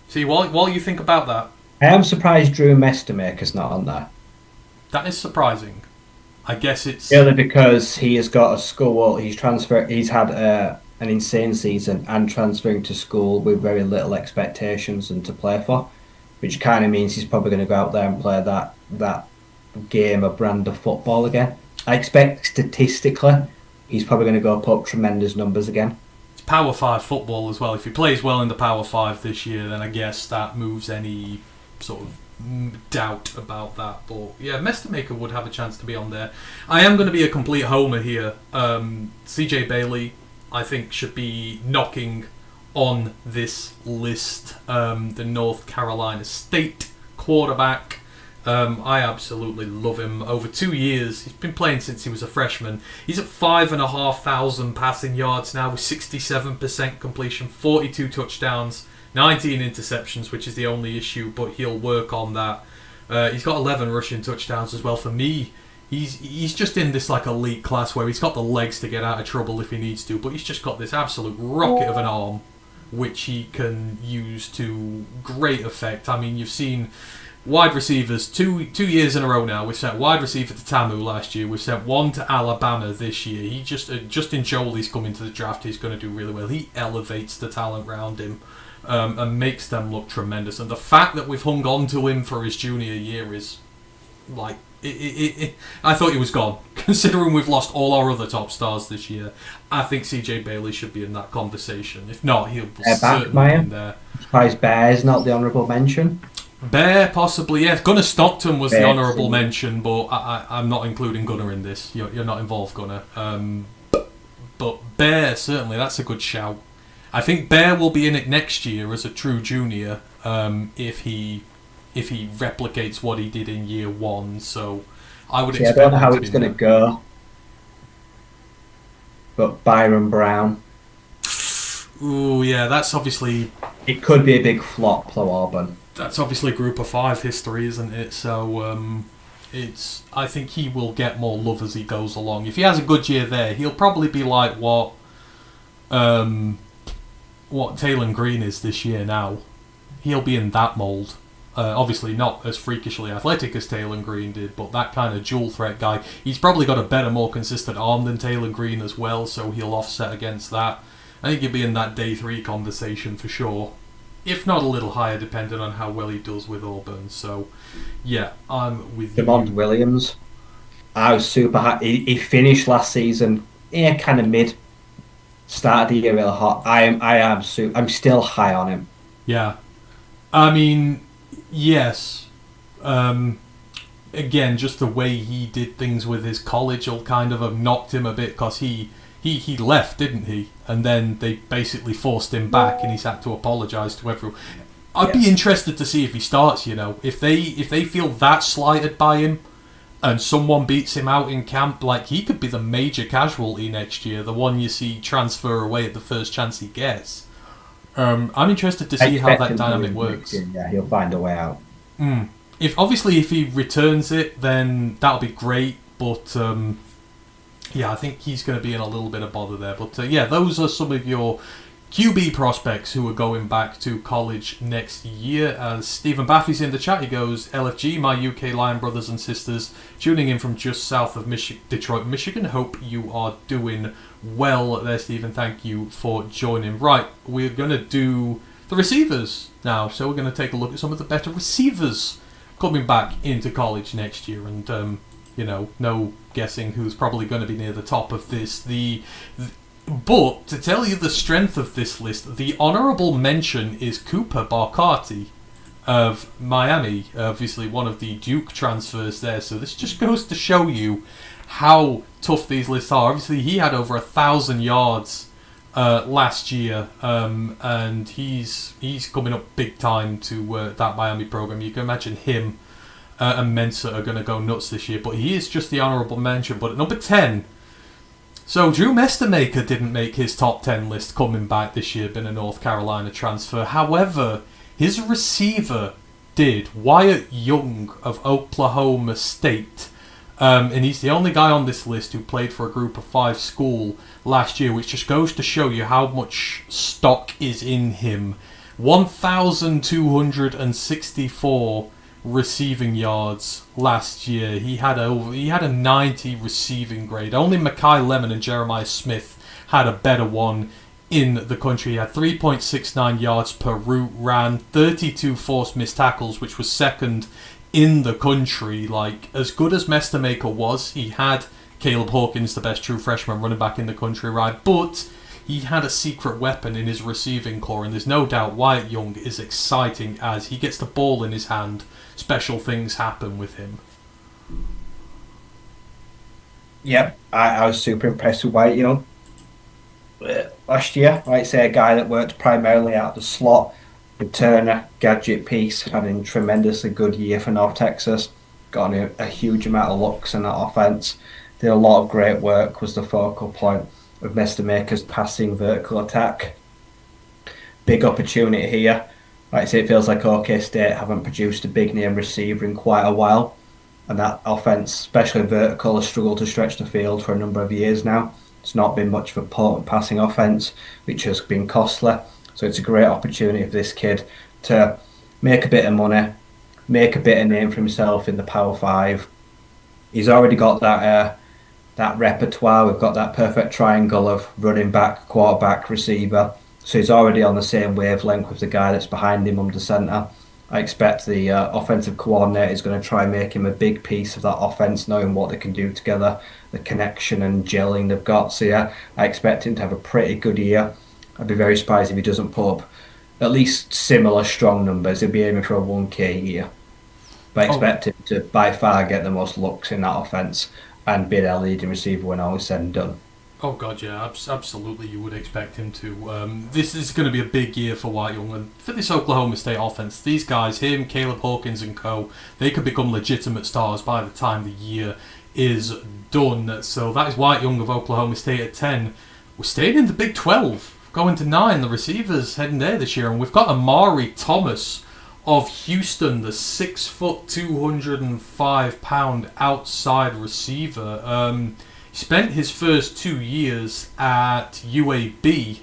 See, while you think about that, I am surprised Drew Mestamaker's not on there. that is surprising. I guess it's Purely because he has got a school. He's transferred. He's had an insane season and transferring to school with very little expectations and to play for, which kind of means he's probably going to go out there and play that game, a brand of football again. I expect statistically he's probably going to go put up tremendous numbers again. It's Power 5 football as well. If he plays well in the Power 5 this year, then I guess that moves any sort of doubt about that. But yeah, Mestamaker would have a chance to be on there. I am going to be a complete homer here. CJ Bailey, I think, should be knocking on this list. The North Carolina State quarterback. I absolutely love him. Over 2 years, he's been playing since he was a freshman. He's at 5,500 passing yards now with 67% completion, 42 touchdowns, 19 interceptions, which is the only issue, but he'll work on that. He's got 11 rushing touchdowns as well. For me, he's just in this like elite class where he's got the legs to get out of trouble if he needs to, but he's just got this absolute rocket of an arm, which he can use to great effect. I mean, you've seen wide receivers two years in a row now. We've sent wide receiver to Tamu last year. We've sent one to Alabama this year. He Justin Joely's coming to the draft. He's going to do really well. He elevates the talent around him and makes them look tremendous. And the fact that we've hung on to him for his junior year is like I thought he was gone. Considering we've lost all our other top stars this year, I think CJ Bailey should be in that conversation. If not, he'll certainly be in there. Surprised Bear's not the honourable mention. Bear, possibly, yes. Gunnar Stockton was the honourable mention, but I'm not including Gunnar in this. You're not involved, Gunnar. But Bear, certainly, that's a good shout. I think Bear will be in it next year as a true junior if he replicates what he did in year 1. So I would expect. I don't know how it's going to go. But Byron Brown. Ooh, yeah, that's obviously. It could be a big flop for Auburn. That's obviously Group of 5 history, isn't it? So I think he will get more love as he goes along. If he has a good year there, he'll probably be like what Taylor Green is this year now. He'll be in that mould. Obviously not as freakishly athletic as Taylor Green did, but that kind of dual threat guy. He's probably got a better, more consistent arm than Taylor Green as well, so he'll offset against that. I think he'll be in that day 3 conversation for sure. If not a little higher, depending on how well he does with Auburn. So, yeah, I'm with Demond Williams. I was super happy. He finished last season, kind of mid. Started the year real hot. I'm still high on him. Yeah. I mean, yes. Again, just the way he did things with his college will kind of have knocked him a bit because he he left, didn't he? And then they basically forced him back, and he's had to apologise to everyone. I'd be interested to see if he starts. If they feel that slighted by him, and someone beats him out in camp, like, he could be the major casualty next year, the one you see transfer away at the first chance he gets. I'm interested to see how that dynamic works. Yeah, he'll find a way out. If he returns it, then that'll be great. But I think he's going to be in a little bit of bother there. But those are some of your QB prospects who are going back to college next year. As Stephen Baffy's in the chat, he goes, LFG, my UK Lion brothers and sisters, tuning in from just south of Detroit, Michigan. Hope you are doing well there, Stephen. Thank you for joining. Right, we're going to do the receivers now. So we're going to take a look at some of the better receivers coming back into college next year. And, no guessing who's probably going to be near the top of this. But to tell you the strength of this list, the honourable mention is Cooper Barkati of Miami, obviously one of the Duke transfers there. So this just goes to show you how tough these lists are. Obviously, he had over 1,000 yards last year, and he's coming up big time to that Miami program. You can imagine him and Mensa are going to go nuts this year, but he is just the honourable mention. But at number 10, so Drew Mestermaker didn't make his top 10 list coming back this year, been a North Carolina transfer. However, his receiver did, Wyatt Young of Oklahoma State. And he's the only guy on this list who played for a Group of 5 school last year, which just goes to show you how much stock is in him. 1,264 receiving yards last year. He had a 90 receiving grade. Only Makai Lemon and Jeremiah Smith had a better one in the country. He had 3.69 yards per route ran, 32 forced missed tackles, which was second in the country. Like, as good as Mestermaker was, he had Caleb Hawkins, the best true freshman running back in the country, right? But he had a secret weapon in his receiving core, and there's no doubt Wyatt Young is exciting as he gets the ball in his hand. Special things happen with him. Yep, I was super impressed with Wyatt Young. Last year, I'd say a guy that worked primarily out of the slot, returner, gadget piece, having a tremendously good year for North Texas. Got a huge amount of looks in that offense. Did a lot of great work, was the focal point of Mestermaker's passing vertical attack. Big opportunity here. Like I say, it feels like OK State haven't produced a big name receiver in quite a while. And that offense, especially vertical, has struggled to stretch the field for a number of years now. It's not been much of a potent passing offense, which has been costly. So it's a great opportunity for this kid to make a bit of money, make a bit of name for himself in the Power 5. He's already got that repertoire. We've got that perfect triangle of running back, quarterback, receiver. So he's already on the same wavelength with the guy that's behind him under centre. I expect the offensive coordinator is going to try and make him a big piece of that offense, knowing what they can do together, the connection and gelling they've got. So yeah, I expect him to have a pretty good year. I'd be very surprised if he doesn't put up at least similar strong numbers. He'll be aiming for a 1K year. But I expect him to by far get the most looks in that offense and be their leading receiver when all is said and done. Oh God, yeah, absolutely. You would expect him to. This is going to be a big year for Wyatt Young, and for this Oklahoma State offense, these guys, him, Caleb Hawkins, and co, they could become legitimate stars by the time the year is done. So that is Wyatt Young of Oklahoma State at 10. We're staying in the Big 12, going to 9. The receivers heading there this year, and we've got Amari Thomas of Houston, the 6 foot, 205 pound outside receiver. Spent his first 2 years at UAB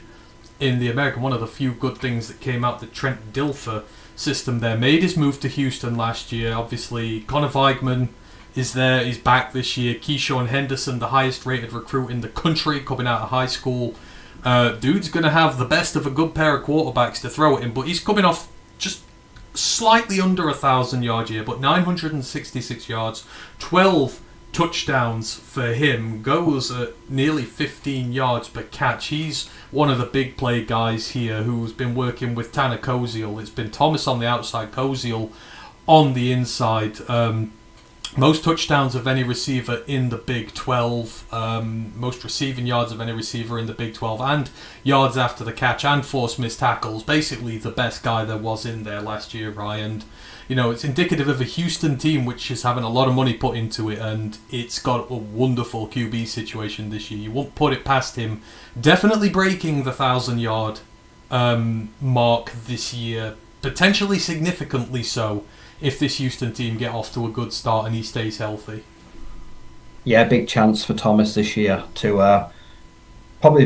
in the American. One of the few good things that came out the Trent Dilfer system there. Made his move to Houston last year. Obviously, Connor Weigman is there. He's back this year. Keyshawn Henderson, the highest rated recruit in the country, coming out of high school. Dude's going to have the best of a good pair of quarterbacks to throw at him, but he's coming off just slightly under 1,000 yard year, but 966 yards, 12 touchdowns for him, goes at nearly 15 yards per catch. He's one of the big play guys here who's been working with Tanner Koziel. It's been Thomas on the outside, Koziel on the inside. most touchdowns of any receiver in the Big 12, most receiving yards of any receiver in the Big 12, and yards after the catch and forced missed tackles. Basically, the best guy there was in there last year, Ryan. It's indicative of a Houston team which is having a lot of money put into it, and it's got a wonderful QB situation this year. You won't put it past him. Definitely breaking the 1,000-yard mark this year, potentially significantly so, if this Houston team get off to a good start and he stays healthy. Yeah, big chance for Thomas this year to probably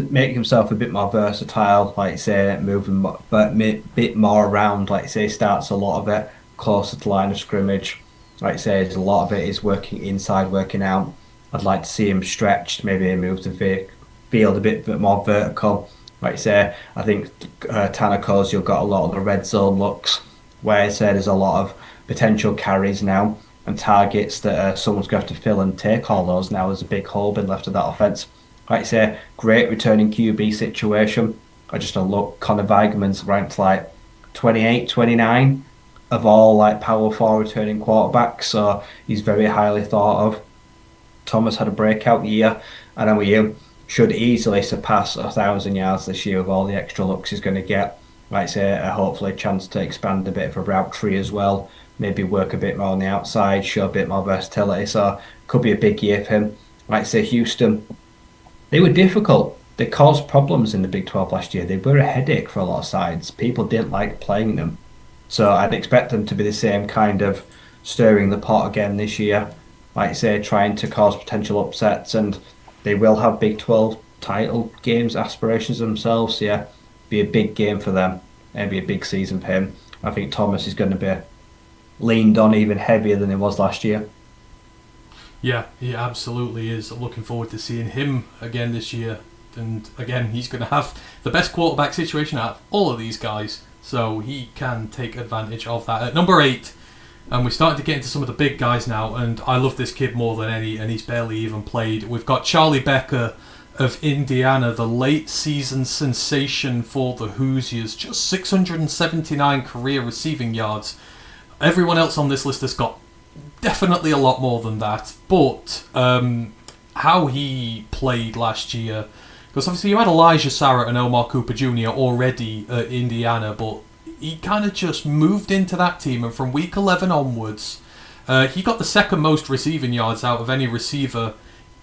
make himself a bit more versatile, like you say, moving but a bit more around, like you say, starts a lot of it closer to line of scrimmage. Like you say, a lot of it is working inside, working out. I'd like to see him stretched, maybe move the field a bit more vertical. Like you say, I think Tanner Koziel got a lot of the red zone looks, where I say there's a lot of potential carries now and targets that someone's going to have to fill and take all those now. There's a big hole been left of that offense. Like you say, great returning QB situation. I just don't look, Connor Weigerman's ranked like 28, 29 of all like Power 4 returning quarterbacks, so he's very highly thought of. Thomas had a breakout year, and then we should easily surpass 1,000 yards this year with all the extra looks he's going to get. Like I say, hopefully a chance to expand a bit of a route tree as well, maybe work a bit more on the outside, show a bit more versatility, so could be a big year for him. Like I say, Houston, they were difficult. They caused problems in the Big 12 last year. They were a headache for a lot of sides. People didn't like playing them. So I'd expect them to be the same kind of stirring the pot again this year. Like I say, trying to cause potential upsets, and they will have Big 12 title games aspirations themselves. Yeah, be a big game for them. Maybe a big season for him. I think Thomas is going to be leaned on even heavier than he was last year. Yeah, he absolutely is. I'm looking forward to seeing him again this year. And again, he's going to have the best quarterback situation out of all of these guys. So he can take advantage of that. At number 8, and we're starting to get into some of the big guys now. And I love this kid more than any, and he's barely even played. We've got Charlie Becker of Indiana, the late season sensation for the Hoosiers. Just 679 career receiving yards. Everyone else on this list has got definitely a lot more than that, but how he played last year, because obviously you had Elijah Sarrett and Omar Cooper Jr. already at Indiana, but he kind of just moved into that team, and from week 11 onwards, he got the second most receiving yards out of any receiver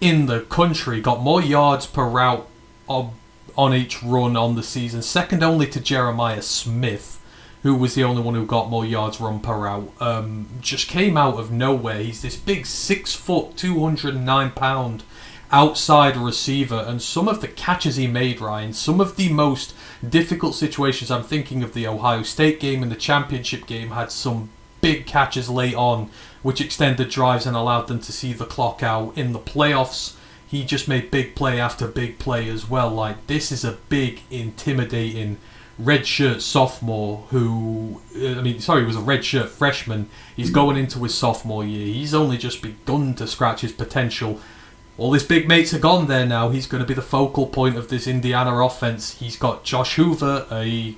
in the country, got more yards per route on each run on the season, second only to Jeremiah Smith, who was the only one who got more yards run per route. Just came out of nowhere. He's this big 6 foot, 209 pound outside receiver, and some of the catches he made, Ryan, some of the most difficult situations, I'm thinking of the Ohio State game and the championship game, had some big catches late on, which extended drives and allowed them to see the clock out. In the playoffs, he just made big play after big play as well. Like, this is a big, intimidating redshirt sophomore he was a redshirt freshman. He's going into his sophomore year. He's only just begun to scratch his potential. All his big mates are gone there now. He's going to be the focal point of this Indiana offense. He's got Josh Hoover, a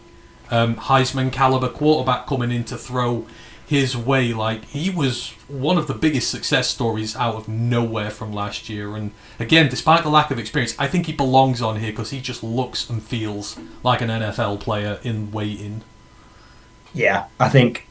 Heisman caliber quarterback, coming in to throw his way. Like, he was one of the biggest success stories out of nowhere from last year, and again, despite the lack of experience, I think he belongs on here because he just looks and feels like an NFL player in waiting. Yeah, I think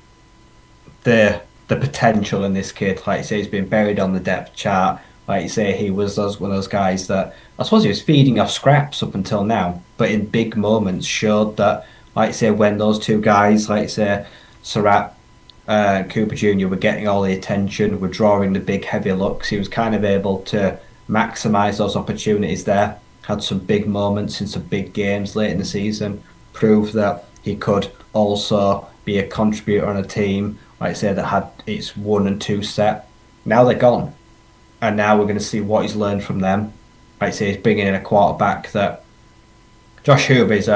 the potential in this kid, like you say, he's been buried on the depth chart. Like you say, he was one of those guys that I suppose he was feeding off scraps up until now, but in big moments showed that, like you say, when those two guys, like you say, Surratt Cooper Jr. were getting all the attention, were drawing the big heavy looks, he was kind of able to maximise those opportunities there. Had some big moments in some big games late in the season, proved that he could also be a contributor on a team, like I say, that had its 1 and 2 set. Now they're gone, and now we're going to see what he's learned from them. Like I say, he's bringing in a quarterback that Josh Hoover is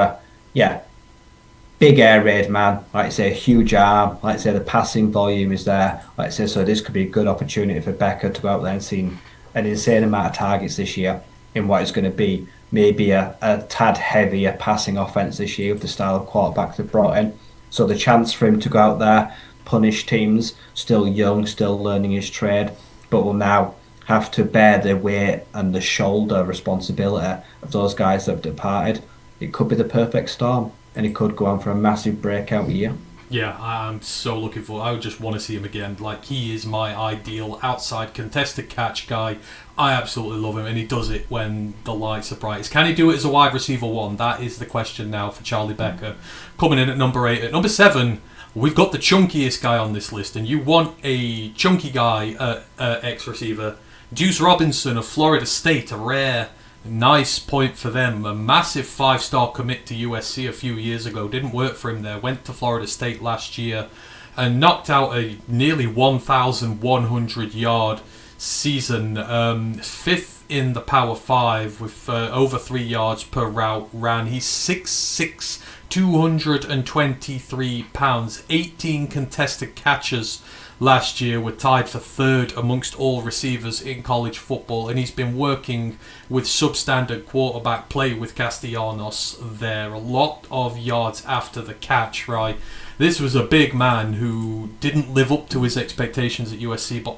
big air raid man, like I say, huge arm, like I say, the passing volume is there, like I say, so this could be a good opportunity for Becker to go out there and see an insane amount of targets this year in what is going to be maybe a tad heavier passing offense this year with the style of quarterback they've brought in. So the chance for him to go out there, punish teams, still young, still learning his trade, but will now have to bear the weight and the shoulder responsibility of those guys that have departed. It could be the perfect storm, and he could go on for a massive breakout year. Yeah, I'm so looking for. I would just want to see him again. Like, he is my ideal outside contested catch guy. I absolutely love him, and he does it when the lights are brightest. Can he do it as a wide receiver one? That is the question now for Charlie Becker. Coming in at number 8. At number 7, we've got the chunkiest guy on this list, and you want a chunky guy, ex-receiver. Deuce Robinson of Florida State, a rare, nice point for them. A massive 5-star commit to USC a few years ago. Didn't work for him there. Went to Florida State last year and knocked out a nearly 1,100 yard season. 5th in the Power 5 with over 3 yards per route ran. He's 6'6", 223 pounds. 18 contested catches last year, were tied for 3rd amongst all receivers in college football, and he's been working with substandard quarterback play with Castellanos there. A lot of yards after the catch, right? This was a big man who didn't live up to his expectations at USC, but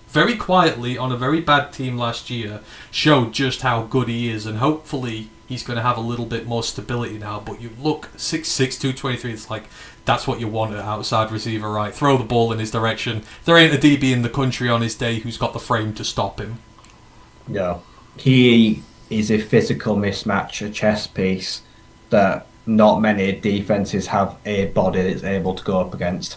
very quietly on a very bad team last year showed just how good he is, and hopefully he's going to have a little bit more stability now. But you look, 6'6", 223, it's like, that's what you want at outside receiver, right? Throw the ball in his direction. There ain't a DB in the country on his day who's got the frame to stop him. Yeah. He is a physical mismatch, a chess piece that not many defenses have a body that's able to go up against.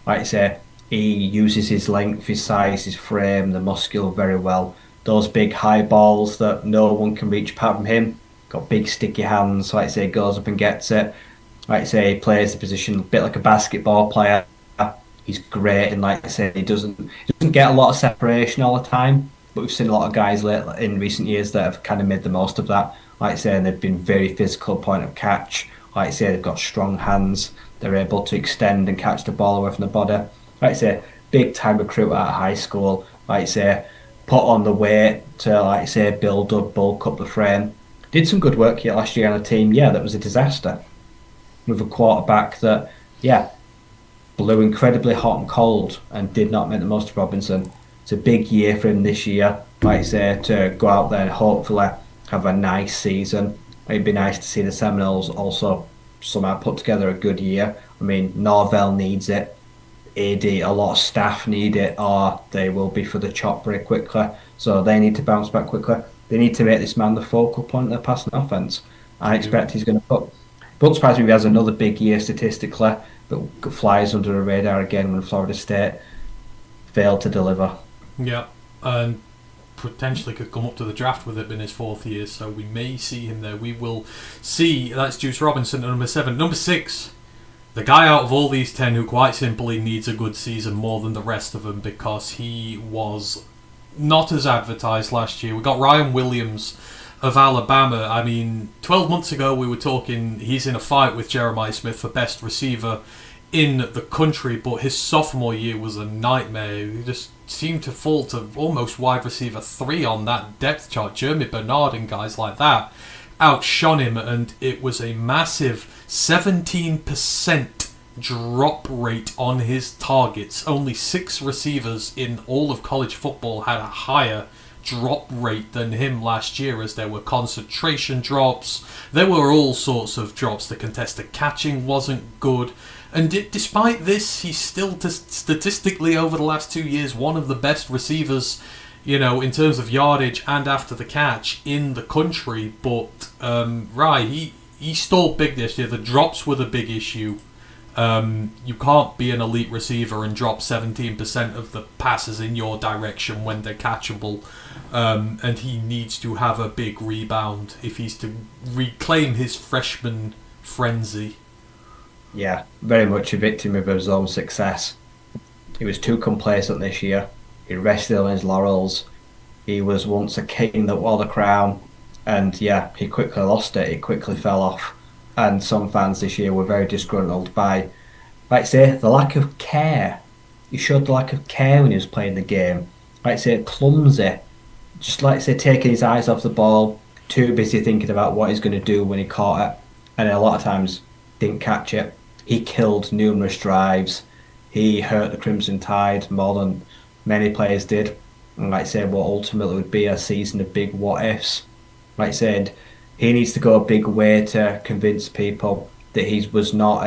Like I say, he uses his length, his size, his frame, the muscle very well. Those big high balls that no one can reach apart from him. Got big sticky hands, like I say, goes up and gets it. Like I say, he plays the position a bit like a basketball player. He's great, and like I say, he doesn't get a lot of separation all the time. But we've seen a lot of guys in recent years that have kind of made the most of that. Like I say, they've been very physical point of catch. Like I say, they've got strong hands. They're able to extend and catch the ball away from the body. Like I say, big time recruit at high school. Like I say, put on the weight to, like I say, build up, bulk up the frame. Did some good work here last year on a team, that was a disaster. With a quarterback that, blew incredibly hot and cold and did not make the most of Robinson. It's a big year for him this year, like I say, to go out there and hopefully have a nice season. It'd be nice to see the Seminoles also somehow put together a good year. I mean, Norvell needs it. AD, a lot of staff need it, or they will be for the chop very quickly. So they need to bounce back quickly. They need to make this man the focal point of their passing offense. I expect he's going to put. Won't surprise me if he has another big year statistically, but flies under the radar again when Florida State failed to deliver. Yeah, and potentially could come up to the draft with it in his 4th year, so we may see him there. We will see. That's Deuce Robinson at number 7. Number 6, the guy out of all these 10 who quite simply needs a good season more than the rest of them because he was not as advertised last year. We got Ryan Williams of Alabama. I mean, 12 months ago we were talking he's in a fight with Jeremiah Smith for best receiver in the country, but his sophomore year was a nightmare. He just seemed to fall to almost wide receiver 3 on that depth chart. Jeremy Bernard and guys like that outshone him, and it was a massive 17% drop rate on his targets. Only 6 receivers in all of college football had a higher drop rate than him last year, as there were concentration drops, there were all sorts of drops. The contested catching wasn't good, and despite this, he's still statistically over the last 2 years one of the best receivers, in terms of yardage and after the catch in the country. But he stalled big this year. The drops were the big issue. You can't be an elite receiver and drop 17% of the passes in your direction when they're catchable, and he needs to have a big rebound if he's to reclaim his freshman frenzy. Yeah, very much a victim of his own success. He was too complacent this year. He rested on his laurels. He was once a king that wore the crown, and he quickly lost it. He quickly fell off. And some fans this year were very disgruntled by, like I say, the lack of care. He showed the lack of care when he was playing the game. Like I say, clumsy. Just like I say, taking his eyes off the ball, too busy thinking about what he's going to do when he caught it. And a lot of times didn't catch it. He killed numerous drives. He hurt the Crimson Tide more than many players did. And like I said, what ultimately would be a season of big what ifs. Like I said, he needs to go a big way to convince people that he was not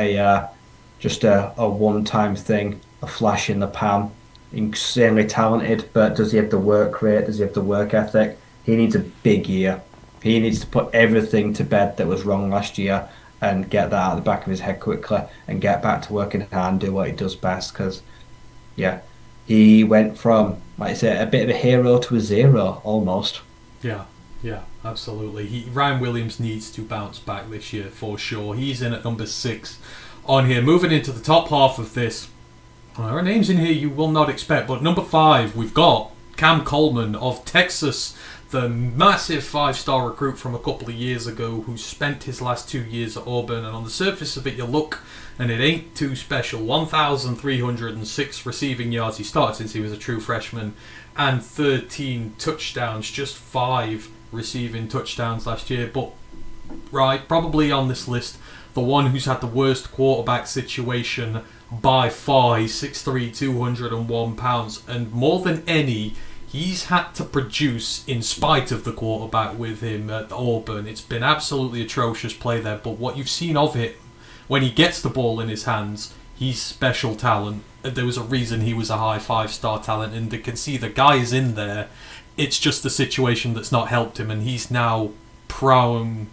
just a one-time thing, a flash in the pan. Insanely talented, but does he have the work rate? Does he have the work ethic? He needs a big year. He needs to put everything to bed that was wrong last year and get that out of the back of his head quickly and get back to working hard and do what he does best. Because, yeah, he went from, like I said, a bit of a hero to a zero almost. Yeah, yeah, absolutely. Ryan Williams needs to bounce back this year for sure. He's in at number 6 on here. Moving into the top half of this, there are names in here you will not expect, but number 5, we've got Cam Coleman of Texas, the massive 5-star recruit from a couple of years ago who spent his last 2 years at Auburn, and on the surface of it you look and it ain't too special. 1,306 receiving yards. He started since he was a true freshman, and 13 touchdowns, just 5 receiving touchdowns last year. But right, probably on this list, the one who's had the worst quarterback situation by far. He's 6'3", 201 pounds, and more than any, he's had to produce in spite of the quarterback with him at Auburn. It's been absolutely atrocious play there, but what you've seen of it, when he gets the ball in his hands, he's special talent. There was a reason he was a high 5-star talent, and they can see the guy is in there. It's just the situation that's not helped him, and he's now prone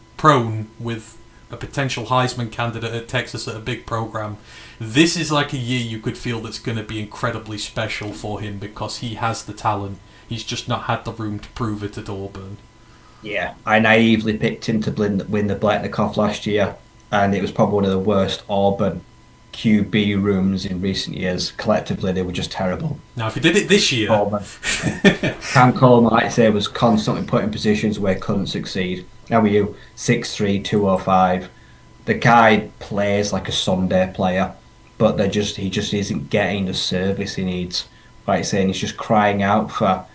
with a potential Heisman candidate at Texas at a big program. This is like a year you could feel that's going to be incredibly special for him because he has the talent. He's just not had the room to prove it at Auburn. Yeah, I naively picked him to win the Blacknikoff last year, and it was probably one of the worst Auburn QB rooms in recent years. Collectively, they were just terrible. Now, if he did it this year... Auburn. Cam Coleman, like I say, was constantly put in positions where he couldn't succeed. How are you? 6'3", 205. The guy plays like a Sunday player, but he just isn't getting the service he needs. Like I say, he's just crying out for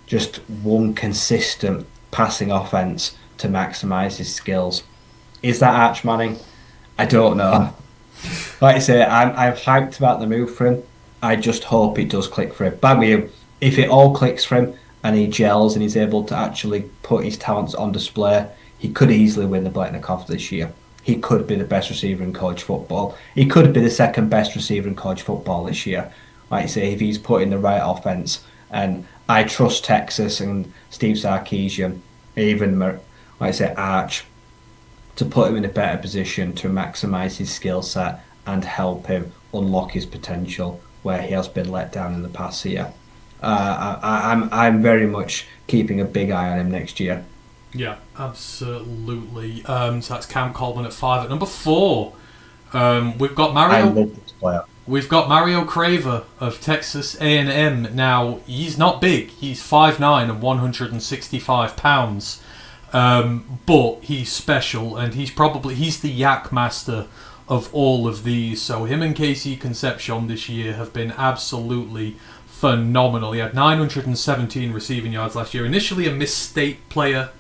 just one consistent passing offense to maximise his skills. Is that Arch Manning? I don't know. Like I say, I'm hyped about the move for him. I just hope it does click for him. But with you, if it all clicks for him and he gels and he's able to actually put his talents on display, he could easily win the Blacknikoff this year. He could be the best receiver in college football. He could be the second best receiver in college football this year. Like I say, if he's put in the right offense. And I trust Texas and Steve Sarkisian, even, like I say, Arch, to put him in a better position to maximise his skill set and help him unlock his potential where he has been let down in the past year. I'm very much keeping a big eye on him next year. Yeah, absolutely. So that's Cam Coleman at 5. At number 4, we've got Mario. I love this player. We've got Mario Craver of Texas A&M. Now, he's not big. He's 5'9" and 165 pounds. But he's special, and he's the yak master of all of these. So him and Casey Concepcion this year have been absolutely phenomenal. He had 917 receiving yards last year. Initially a misstate player,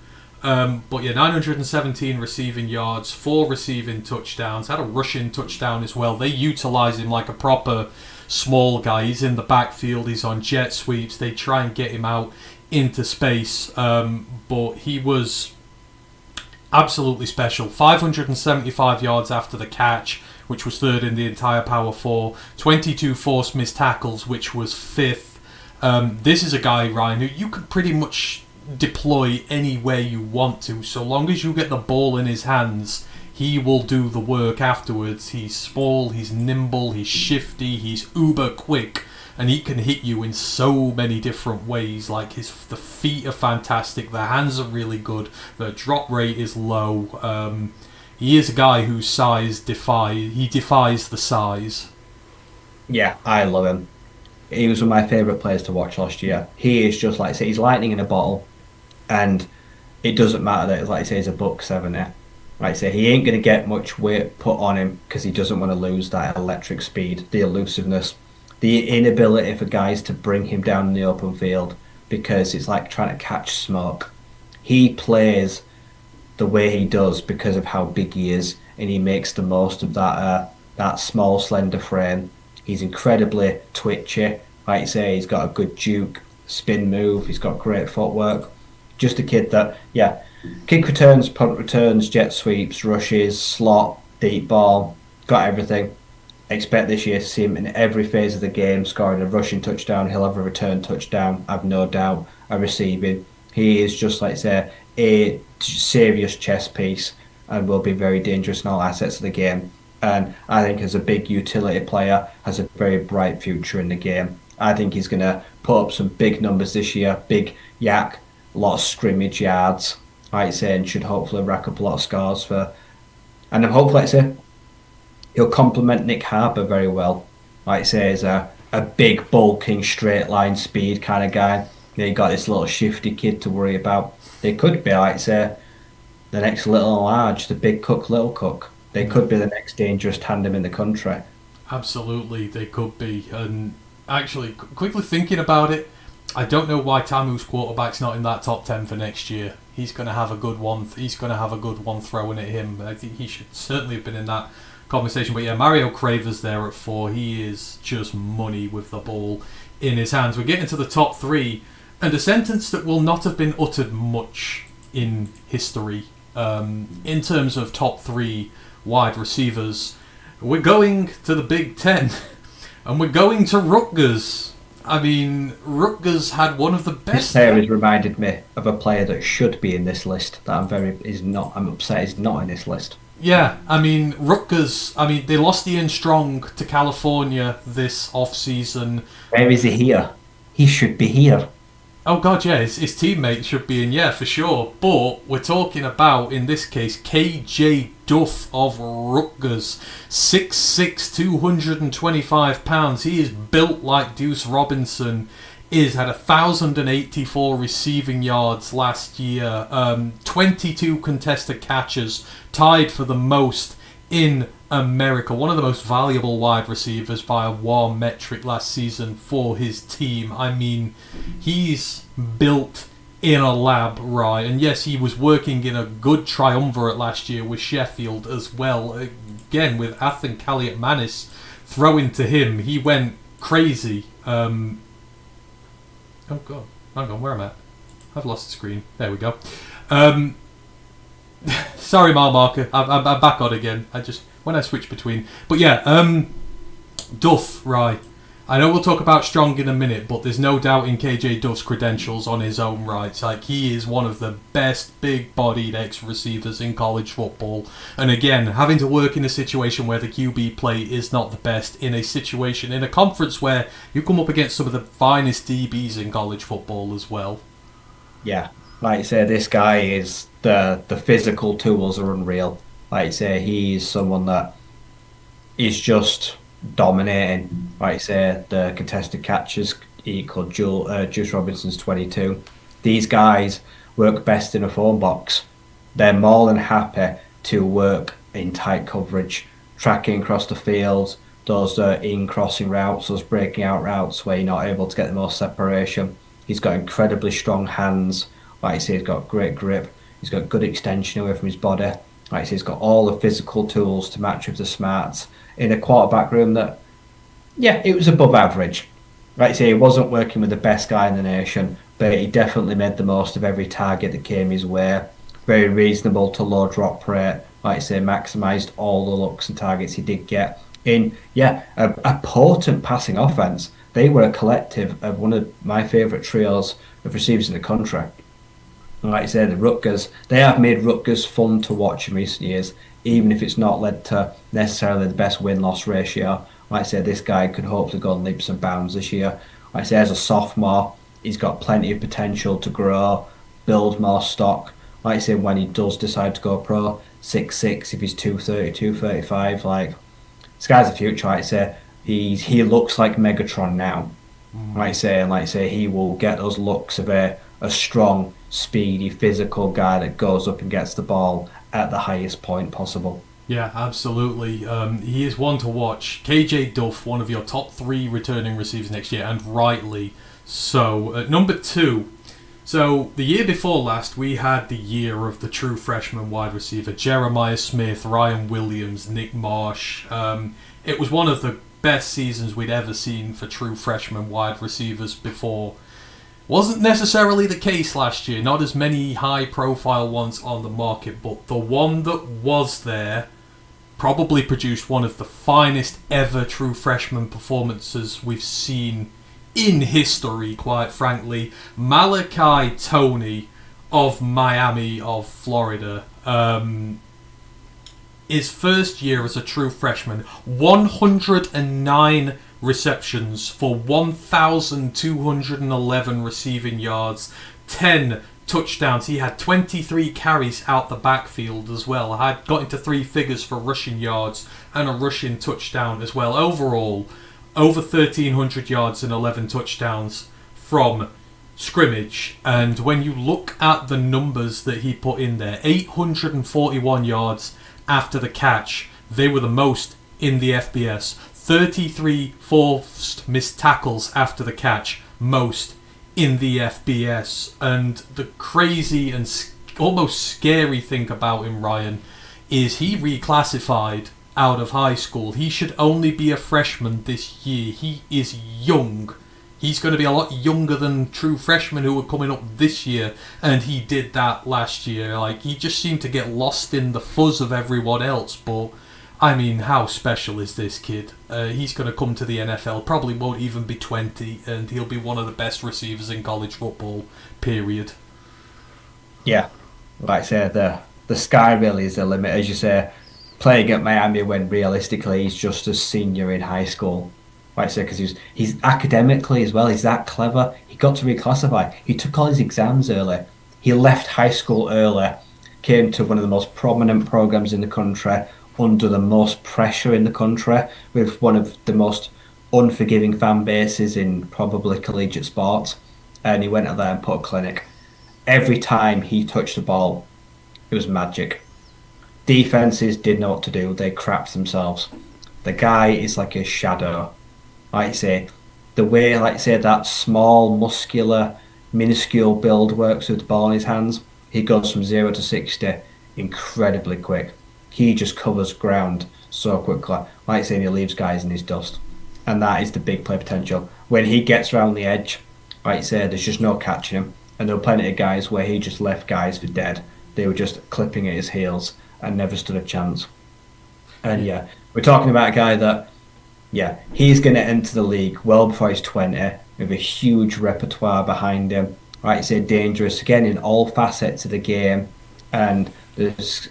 but yeah, 917 receiving yards, 4 receiving touchdowns, had a rushing touchdown as well. They utilise him like a proper small guy. He's in the backfield, he's on jet sweeps, they try and get him out into space, but he was absolutely special. 575 yards after the catch, which was 3rd in the entire Power 4, 22 forced missed tackles, which was 5th. This is a guy, Ryan, who you could pretty much deploy anywhere you want to. So long as you get the ball in his hands, he will do the work afterwards. He's small, he's nimble, he's shifty, he's uber quick, and he can hit you in so many different ways. Like the feet are fantastic, the hands are really good, the drop rate is low. He is a guy whose size defies the size. Yeah, I love him. He was one of my favourite players to watch last year. He is just, like I say, he's lightning in a bottle, and it doesn't matter that, like I say, he's a $170. Like I say, he ain't going to get much weight put on him because he doesn't want to lose that electric speed, the elusiveness, the inability for guys to bring him down in the open field because it's like trying to catch smoke. He plays the way he does because of how big he is, and he makes the most of that small, slender frame. He's incredibly twitchy. Like you say, he's got a good juke, spin move. He's got great footwork. Just a kid that, yeah, kick returns, punt returns, jet sweeps, rushes, slot, deep ball, got everything. Expect this year to see him in every phase of the game, scoring a rushing touchdown. He'll have a return touchdown, I've no doubt, a receiving. He is just, like say, a serious chess piece and will be very dangerous in all assets of the game. And I think as a big utility player, has a very bright future in the game. I think he's going to put up some big numbers this year, big yak, a lot of scrimmage yards, like I say, and should hopefully rack up a lot of scores for. And then hopefully, like I say, he'll complement Nick Harper very well. Like I say, he's a big, bulking, straight line speed kind of guy. You got this little shifty kid to worry about. They could be, like I say, the next little and large, the big cook, little cook. They could be the next dangerous tandem in the country. Absolutely, they could be. And actually, quickly thinking about it, I don't know why Tamu's quarterback's not in that top 10 for next year. He's going to have a good one. He's going to have a good one throwing at him. I think he should certainly have been in that conversation. But yeah, Mario Craver's there at 4. He is just money with the ball in his hands. We're getting to the top 3, and a sentence that will not have been uttered much in history in terms of top 3 wide receivers. We're going to the Big Ten, and we're going to Rutgers. I mean, Rutgers had one of the best. This player has reminded me of a player that should be in this list. That I'm upset is not in this list. Yeah, I mean, Rutgers. I mean, they lost Ian Strong to California this off-season. Where is he here? He should be here. Oh god, yeah, his teammates should be in, yeah, for sure. But we're talking about, in this case, KJ Duff of Rutgers. 6'6", 225 pounds. He is built like Deuce Robinson. Is had 1,084 receiving yards last year. 22 contested catches, tied for the most in America. One of the most valuable wide receivers by a WAR metric last season for his team. I mean, he's built in a lab, right? And yes, he was working in a good triumvirate last year with Sheffield as well. Again, with Athan Kalliot-Manis throwing to him, he went crazy. Oh god, hang on, where am I? I've lost the screen. There we go. Sorry, mile marker. I'm back on again. When I switch between. But yeah, Duff, right. I know we'll talk about Strong in a minute, but there's no doubt in KJ Duff's credentials on his own right. Like, he is one of the best big-bodied ex-receivers in college football. And again, having to work in a situation where the QB play is not the best, in a conference where you come up against some of the finest DBs in college football as well. Yeah, like you say, this guy is the physical tools are unreal. Like you say, he's someone that is just dominating. Like you say, the contested catches equal Juice Robinson's 22. These guys work best in a phone box. They're more than happy to work in tight coverage, tracking across the field, those in-crossing routes, those breaking out routes where you're not able to get the most separation. He's got incredibly strong hands. Like I say, he's got great grip. He's got good extension away from his body. Like I say, he's got all the physical tools to match with the smarts in a quarterback room that, yeah, it was above average. Like I say, he wasn't working with the best guy in the nation, but he definitely made the most of every target that came his way. Very reasonable to low drop rate. Like I say, maximised all the looks and targets he did get. In, yeah, a potent passing offence. They were a collective of one of my favourite trios of receivers in the country. And like I said, the Rutgers, they have made Rutgers fun to watch in recent years, even if it's not led to necessarily the best win-loss ratio. Like I said, this guy could hopefully go on leaps and bounds this year. Like I say, as a sophomore, he's got plenty of potential to grow, build more stock. Like I say, when he does decide to go pro, 6'6", if he's 230, 235, like, this guy's the future. Like I say, he looks like Megatron now. Like I say, he will get those looks of a strong, speedy, physical guy that goes up and gets the ball at the highest point possible. Yeah, absolutely. He is one to watch. KJ Duff, one of your top 3 returning receivers next year, and rightly so. At number 2, so the year before last, we had the year of the true freshman wide receiver, Jeremiah Smith, Ryan Williams, Nick Marsh. It was one of the best seasons we'd ever seen for true freshman wide receivers before. Wasn't necessarily the case last year, not as many high-profile ones on the market, but the one that was there probably produced one of the finest ever true freshman performances we've seen in history, quite frankly. Malachi Toney of Miami of Florida. His first year as a true freshman, 109 receptions for 1,211 receiving yards, 10 touchdowns. He had 23 carries out the backfield as well. Had got into three figures for rushing yards and a rushing touchdown as well. Overall, over 1,300 yards and 11 touchdowns from scrimmage. And when you look at the numbers that he put in there, 841 yards after the catch, they were the most in the FBS. 33 forced missed tackles after the catch, most in the FBS. And the crazy and almost scary thing about him, Ryan, is he reclassified out of high school. He should only be a freshman this year. He is young. He's going to be a lot younger than true freshmen who are coming up this year, and he did that last year. Like, he just seemed to get lost in the fuzz of everyone else, but I mean, how special is this kid? He's going to come to the NFL, probably won't even be 20, and he'll be one of the best receivers in college football, period. Yeah, like I say, the sky really is the limit. As you say, playing at Miami when realistically he's just a senior in high school. Like I say, because he's academically as well, he's that clever. He got to reclassify. He took all his exams early. He left high school early, came to one of the most prominent programs in the country, under the most pressure in the country, with one of the most unforgiving fan bases in probably collegiate sports. And he went out there and put a clinic. Every time he touched the ball, it was magic. Defenses didn't know what to do. They crapped themselves. The guy is like a shadow. Like I say, the way, like I say, that small, muscular, minuscule build works with the ball in his hands, he goes from 0 to 60 incredibly quick. He just covers ground so quickly. Like I say, he leaves guys in his dust. And that is the big play potential. When he gets around the edge, like I say, there's just no catching him. And there were plenty of guys where he just left guys for dead. They were just clipping at his heels and never stood a chance. And yeah, we're talking about a guy that, yeah, he's going to enter the league well before he's 20, with a huge repertoire behind him. Like I say, dangerous, again, in all facets of the game. And this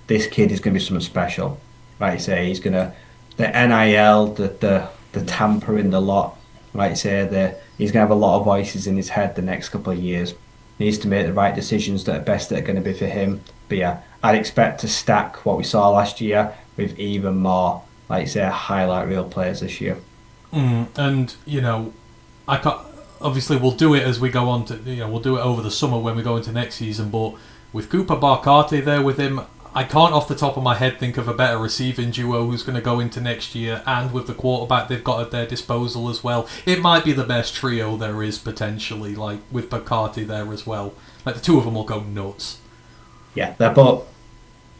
kid is going to be something special. Like I say, he's going to, the NIL, the tampering, the lot, like I say, he's going to have a lot of voices in his head the next couple of years. He needs to make the right decisions that are best that are going to be for him. But yeah, I'd expect to stack what we saw last year with even more, like I say, highlight reel players this year. And, you know, obviously we'll do it as we go on to, we'll do it over the summer when we go into next season, but with Cooper Barcati there with him, I can't off the top of my head think of a better receiving duo who's going to go into next year, and with the quarterback they've got at their disposal as well. It might be the best trio there is potentially, like with Barcati there as well. Like the two of them will go nuts. Yeah, but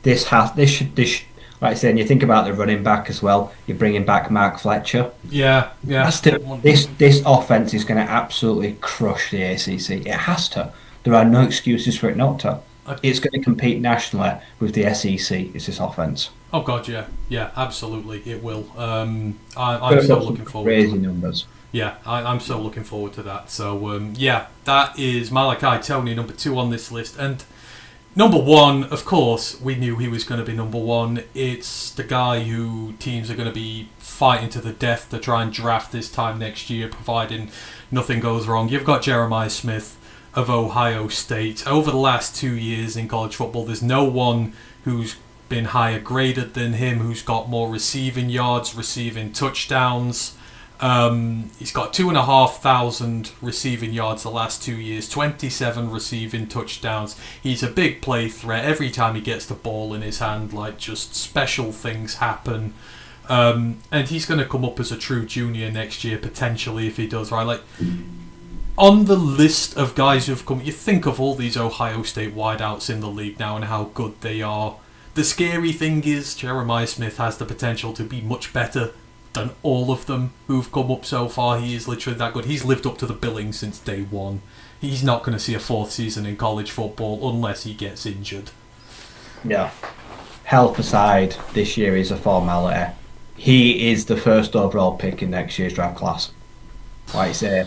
this should like I said, and you think about the running back as well. You're bringing back Mark Fletcher. Yeah. This offense is going to absolutely crush the ACC. It has to. There are no excuses for it not to. It's going to compete nationally with the SEC. Is this offense? Oh God, yeah, absolutely, it will. I'm so looking forward. Crazy numbers. Yeah, I'm so looking forward to that. So yeah, that is Malachi Toney, number 2 on this list, and number 1, of course, we knew he was going to be number 1. It's the guy who teams are going to be fighting to the death to try and draft this time next year, providing nothing goes wrong. You've got Jeremiah Smith of Ohio State. Over the last 2 years in college football, there's no one who's been higher graded than him, who's got more receiving yards, receiving touchdowns. He's got 2,500 receiving yards the last 2 years, 27 receiving touchdowns. He's a big play threat. Every time he gets the ball in his hand, like, just special things happen. And he's going to come up as a true junior next year, potentially, if he does, right? Like, on the list of guys who've come, you think of all these Ohio State wideouts in the league now and how good they are. The scary thing is Jeremiah Smith has the potential to be much better than all of them who've come up so far. He is literally that good. He's lived up to the billing since day one. He's not going to see a fourth season in college football unless he gets injured. Yeah. Health aside, this year is a formality. He is the first overall pick in next year's draft class. Like I say,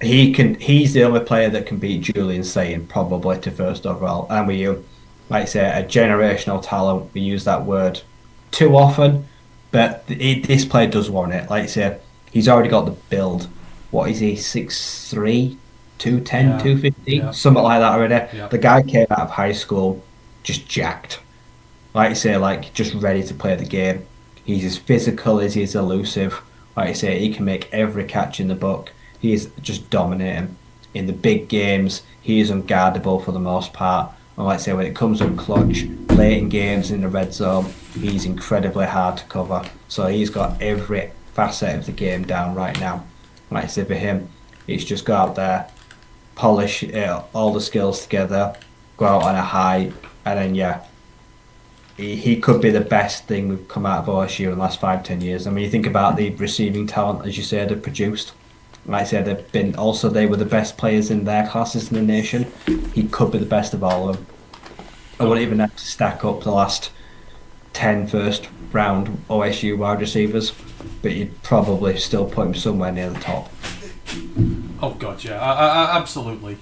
he's the only player that can beat Julian Saying probably to first overall. And like I say, a generational talent. We use that word too often, but this player does warrant it. Like I say, he's already got the build. What is he? 6'3", 210, Yeah. 250, Yeah. something like that already. Yeah. The guy came out of high school just jacked. Like I say, like just ready to play the game. He's as physical as he's elusive. Like I say, he can make every catch in the book. He is just dominating. In the big games, he is unguardable for the most part. And like I say, when it comes up clutch, late in games in the red zone, he's incredibly hard to cover. So he's got every facet of the game down right now. Like I say, for him, it's just go out there, polish all the skills together, go out on a high, and then he could be the best thing we've come out of OSU in the last 5-10 years. I mean, you think about the receiving talent, as you say, they've produced. Like I said, they were the best players in their classes in the nation. He could be the best of all of them. I wouldn't even have to stack up the last 10 first round OSU wide receivers, but you'd probably still put him somewhere near the top. Oh god, yeah, I absolutely.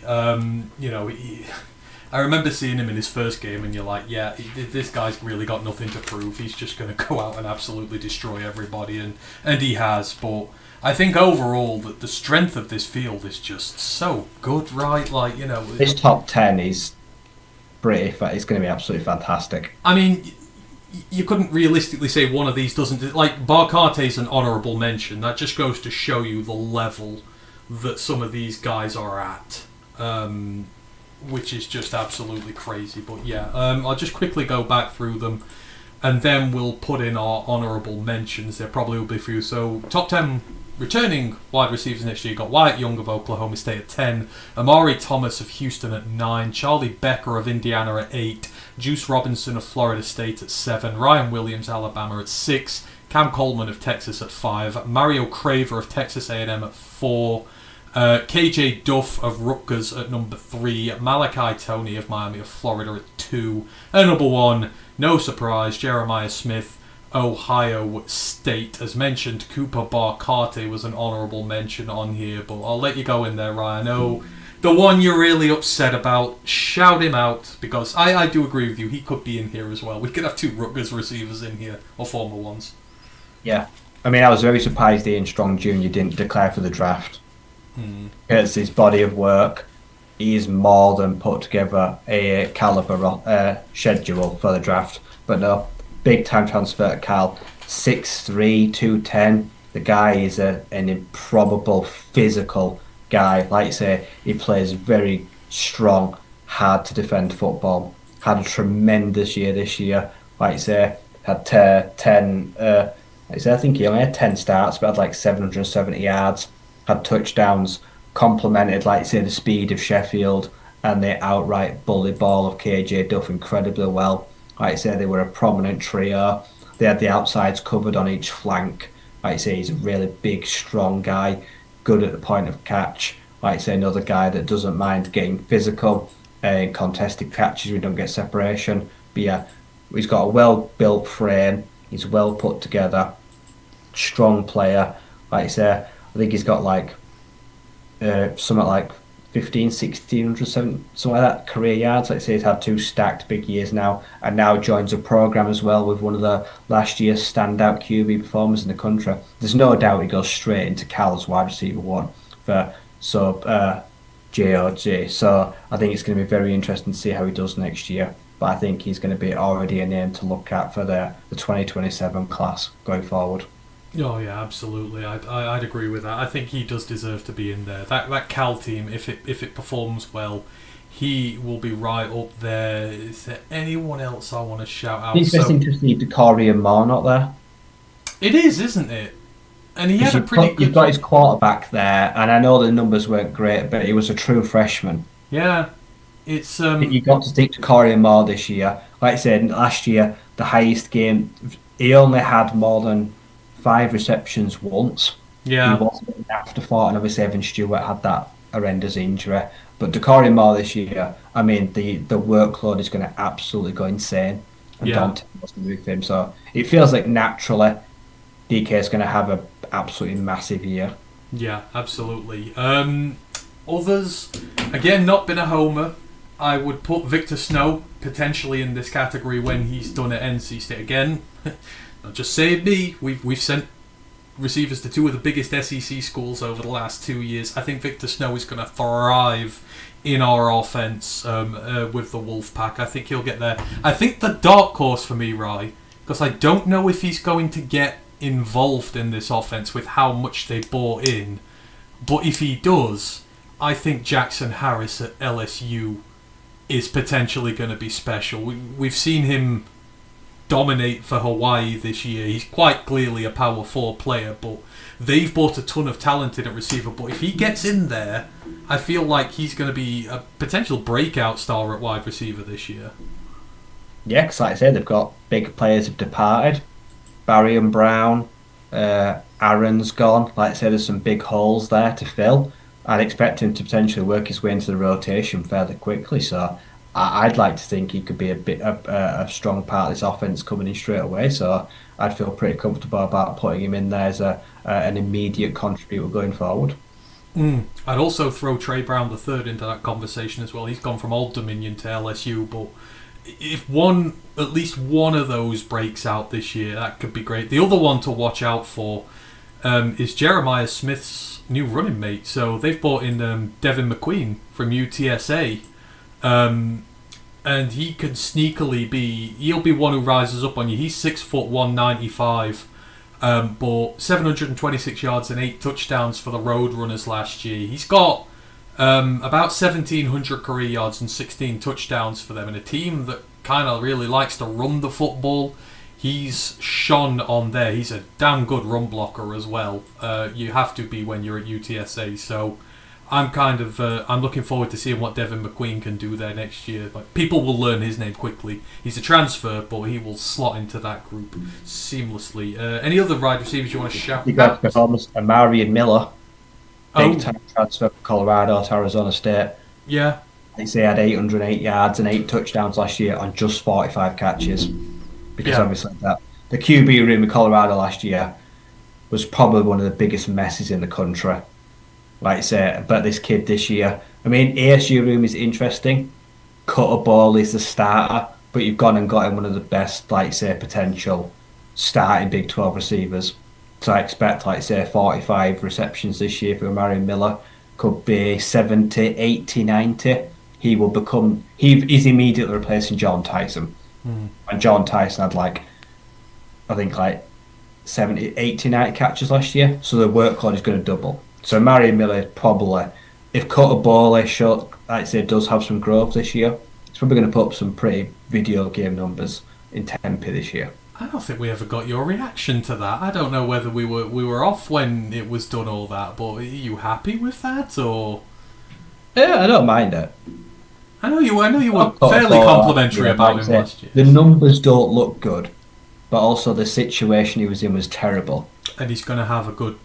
I remember seeing him in his first game, and you're like, yeah, this guy's really got nothing to prove. He's just going to go out and absolutely destroy everybody, and he has. But I think overall that the strength of this field is just so good, right? Like, This top 10 is pretty. It's going to be absolutely fantastic. I mean, you couldn't realistically say one of these doesn't. Like, Barcate's an honourable mention. That just goes to show you the level that some of these guys are at. Which is just absolutely crazy. But yeah, I'll just quickly go back through them, and then we'll put in our honourable mentions. There probably will be a few. So, top 10 returning wide receivers next year. You got Wyatt Young of Oklahoma State at 10, Amari Thomas of Houston at 9, Charlie Becker of Indiana at 8, Juice Robinson of Florida State at 7, Ryan Williams, Alabama at 6, Cam Coleman of Texas at 5, Mario Craver of Texas A&M at 4, KJ Duff of Rutgers at number 3, Malachi Toney of Miami of Florida at 2, and number 1, no surprise, Jeremiah Smith, Ohio State. As mentioned, Cooper Barcate was an honourable mention on here, but I'll let you go in there, Ryan. Oh, the one you're really upset about, shout him out, because I do agree with you, he could be in here as well. We could have 2 Rutgers receivers in here, or former ones. Yeah. I mean, I was very surprised Ian Strong Jr. didn't declare for the draft. It's his body of work. He's more than put together a caliber schedule for the draft. But no, big time transfer to Cal. 6'3", 210. The guy is an improbable physical guy. Like I say, he plays very strong, hard to defend football. Had a tremendous year this year. Like I say, had 10. I think he only had 10 starts, but had like 770 yards. Had touchdowns, complemented, like I say, the speed of Sheffield and the outright bully ball of KJ Duff incredibly well. Like I say, they were a prominent trio. They had the outsides covered on each flank. Like I say, he's a really big, strong guy, good at the point of catch. Like I say, another guy that doesn't mind getting physical in contested catches. We don't get separation. But yeah, he's got a well-built frame. He's well put together. Strong player. Like I say, I think he's got like something like 1,600, something like that career yards. Like I say, he's had 2 stacked big years now, and now joins a program as well with one of the last year's standout QB performers in the country. There's no doubt he goes straight into Cal's wide receiver 1 for JOJ. So I think it's going to be very interesting to see how he does next year. But I think he's going to be already a name to look at for the 2027 class going forward. Oh yeah, absolutely. I'd agree with that. I think he does deserve to be in there. That Cal team, if it performs well, he will be right up there. Is there anyone else I want to shout out? Interesting to see the Courier more not there. It is, isn't it? And he had a pretty good. You've got his quarterback there, and I know the numbers weren't great, but he was a true freshman. Yeah, it's. You got to stick to Courier more this year. Like I said, last year the highest game, he only had more than 5 receptions once. He Yeah, wasn't an afterthought, and obviously Evan Stewart had that horrendous injury. But Decory Moore this year, I mean, the workload is going to absolutely go insane, and yeah, Dante was with him. So it feels like naturally DK is going to have a absolutely massive year. yeah, absolutely. Others, again, not been a homer. I would put Victor Snow potentially in this category when he's done at NC State. Again, not just saying me, we've sent receivers to two of the biggest SEC schools over the last 2 years. I think Victor Snow is going to thrive in our offense with the Wolfpack. I think he'll get there. I think the dark horse for me, Rye, because I don't know if he's going to get involved in this offense with how much they bought in, but if he does, I think Jackson Harris at LSU is potentially going to be special. We've seen him dominate for Hawaii this year. He's quite clearly a power 4 player, but they've bought a ton of talent in at receiver. But if he gets in there, I feel like he's going to be a potential breakout star at wide receiver this year. Yeah, because like I said, they've got big players have departed. Barry and Brown, Aaron's gone. Like I said, there's some big holes there to fill. I'd expect him to potentially work his way into the rotation fairly quickly. So I'd like to think he could be a strong part of this offense coming in straight away. So I'd feel pretty comfortable about putting him in there as an immediate contributor going forward. I'd also throw Trey Brown the third into that conversation as well. He's gone from Old Dominion to LSU, but if at least one of those breaks out this year, that could be great. The other one to watch out for is Jeremiah Smith's new running mate. So they've brought in Devin McQueen from UTSA, and he could sneakily he'll be one who rises up on you. He's 6'1", 195, but 726 yards and 8 touchdowns for the Roadrunners last year. He's got about 1,700 career yards and 16 touchdowns for them, in a team that kind of really likes to run the football. He's shone on there. He's a damn good run blocker as well. You have to be when you're at UTSA. So I'm looking forward to seeing what Devin McQueen can do there next year. Like, people will learn his name quickly. He's a transfer, but he will slot into that group seamlessly. Any other wide receivers you want to shout You got out? performance, Marion Miller, Oh, big time transfer from Colorado to Arizona State. yeah, They say he had 808 yards and 8 touchdowns last year on just 45 catches. Because yeah. obviously the QB room in Colorado last year was probably one of the biggest messes in the country. Like I say, but this kid this year, I mean, ASU room is interesting. Cutter Ball is the starter, but you've gone and got him one of the best, like say, potential starting Big 12 receivers. So I expect, like say, 45 receptions this year for Marion Miller. Could be 70, 80, 90. He's immediately replacing John Tyson. And John Tyson had I think 70, 80, 90 catches last year. So the workload is going to double. So Marion Miller probably, if Cutter Ball like I say, does have some growth this year, it's probably going to put up some pretty video game numbers in Tempe this year. I don't think we ever got your reaction to that. I don't know whether we were off when it was done all that, but are you happy with that, or? Yeah, I don't mind it. I know you were Cutter fairly Ball, complimentary yeah, about like I him say, last year, the numbers don't look good, but also the situation he was in was terrible. and he's going to have a good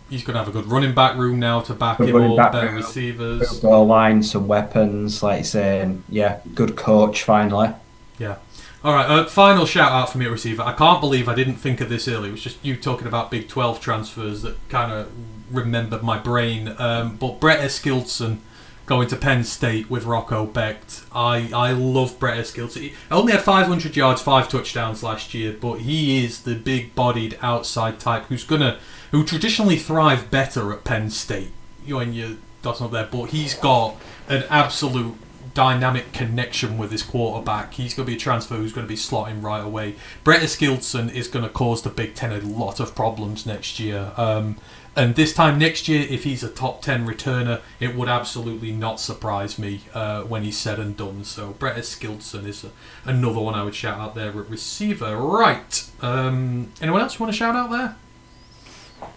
running back room now to back Good him running up, back better room, receivers. goal line, some weapons, like saying, yeah, good coach finally. Yeah. All right. Final shout out for me at receiver. I can't believe I didn't think of this earlier. It was just you talking about Big 12 transfers that kind of remembered my brain. But Brett Eskildson going to Penn State with Rocco Becht. I love Brett Eskildson. He only had 500 yards, 5 touchdowns last year, but he is the big-bodied outside type who traditionally thrive better at Penn State. When you that's not there, but he's got an absolute dynamic connection with his quarterback. He's going to be a transfer who's going to be slotting right away. Brett Eskildson is going to cause the Big Ten a lot of problems next year. And this time next year, if he's a top 10 returner, it would absolutely not surprise me when he's said and done. So Brett Eskildson is another one I would shout out there at receiver. Right. Anyone else you want to shout out there?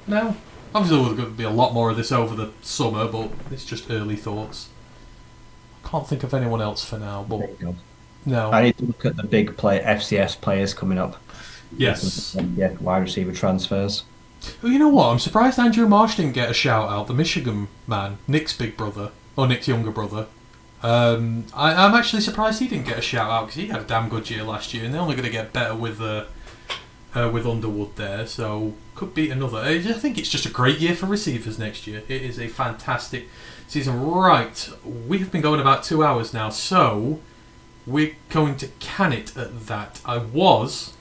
No? Obviously there's going to be a lot more of this over the summer, but it's just early thoughts. Can't think of anyone else for now, but no. I need to look at the big FCS players coming up. Yes. Yeah, wide receiver transfers. Well, you know what? I'm surprised Andrew Marsh didn't get a shout out. The Michigan man, Nick's big brother, or Nick's younger brother. I'm actually surprised he didn't get a shout out because he had a damn good year last year, and they're only going to get better with Underwood there. So could be another. I think it's just a great year for receivers next year. It is a fantastic season. Right, we have been going about 2 hours now, so we're going to can it at that. I was,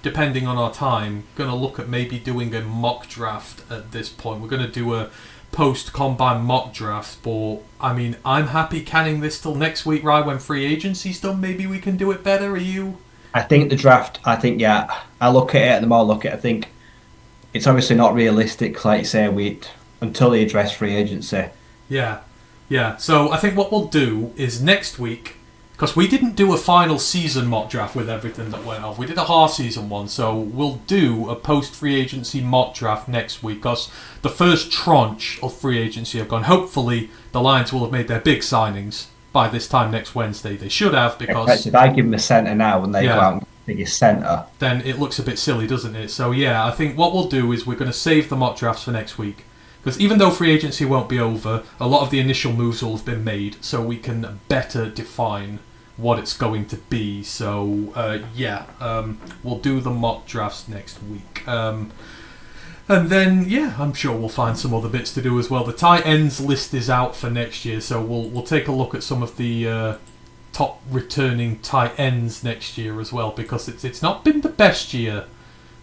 depending on our time, going to look at maybe doing a mock draft at this point. We're going to do a post-combine mock draft, but I mean, I'm happy canning this till next week, right, when free agency's done. Maybe we can do it better. Are you? I think the draft, yeah, I look at it and the more I look at it, I think it's obviously not realistic, like you say, until they address free agency. Yeah. So I think what we'll do is next week, because we didn't do a final season mock draft with everything that went off. We did a half-season one, so we'll do a post-free agency mock draft next week, because the first tranche of free agency have gone. Hopefully, the Lions will have made their big signings by this time next Wednesday. They should have, because if I give them a centre now and they go out and pick a centre, then it looks a bit silly, doesn't it? So yeah, I think what we'll do is we're going to save the mock drafts for next week. Because even though free agency won't be over, a lot of the initial moves will have been made, so we can better define what it's going to be. So we'll do the mock drafts next week. And then, I'm sure we'll find some other bits to do as well. The tight ends list is out for next year, so we'll take a look at some of the top returning tight ends next year as well, because it's not been the best year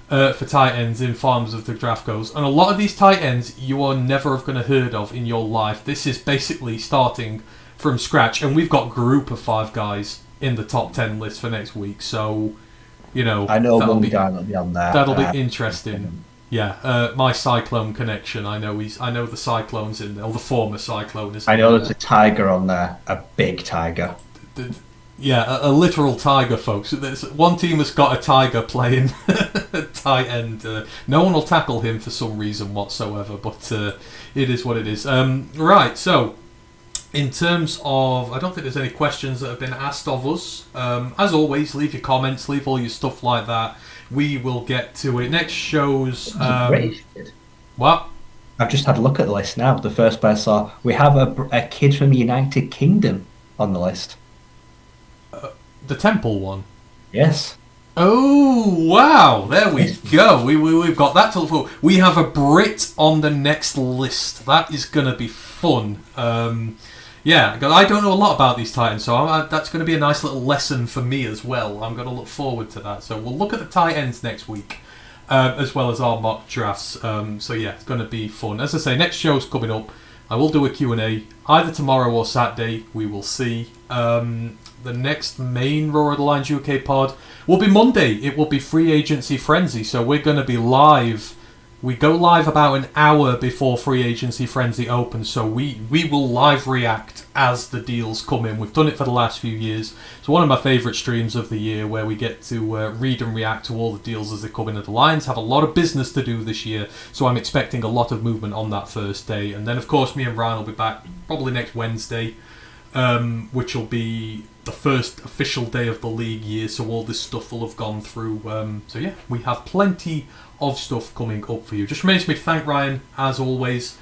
for tight ends in farms of the draft goes. And a lot of these tight ends you are never going to heard of in your life. This is basically starting from scratch, and we've got a group of 5 guys in the top 10 list for next week. So, I know one guy that'll be on there. That'll be interesting. Yeah, my Cyclone connection. I know the Cyclones in there, or the former Cyclone. I know there's a tiger on there, a big tiger. A literal tiger, folks. There's one team has got a tiger playing tight end. No one will tackle him for some reason whatsoever, but it is what it is. Right, so in terms of, I don't think there's any questions that have been asked of us. As always, leave your comments, leave all your stuff like that. We will get to it. Next show's... what? I've just had a look at the list now. The first place I saw, we have a kid from the United Kingdom on the list. The Temple one? Yes. Oh, wow. There we go. We've got that to look for. We have a Brit on the next list. That is going to be fun. Because I don't know a lot about these Titans, so that's going to be a nice little lesson for me as well. I'm going to look forward to that. So we'll look at the tight ends next week, as well as our mock drafts. It's going to be fun. As I say, next show's coming up. I will do a Q&A either tomorrow or Saturday. We will see. The next main Roar of the Lions UK pod will be Monday. It will be Free Agency Frenzy, so we're going to be live. We go live about an hour before Free Agency Frenzy opens, so we will live react as the deals come in. We've done it for the last few years. It's one of my favourite streams of the year, where we get to read and react to all the deals as they come in. The Lions have a lot of business to do this year, so I'm expecting a lot of movement on that first day. And then, of course, me and Ryan will be back probably next Wednesday, which will be the first official day of the league year, so all this stuff will have gone through. We have plenty of stuff coming up for you. Just remains for me to thank Ryan, as always.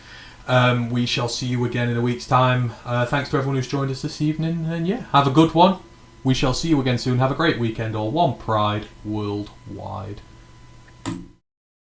We shall see you again in a week's time. Thanks to everyone who's joined us this evening, and have a good one. We shall see you again soon. Have a great weekend, all. One Pride worldwide.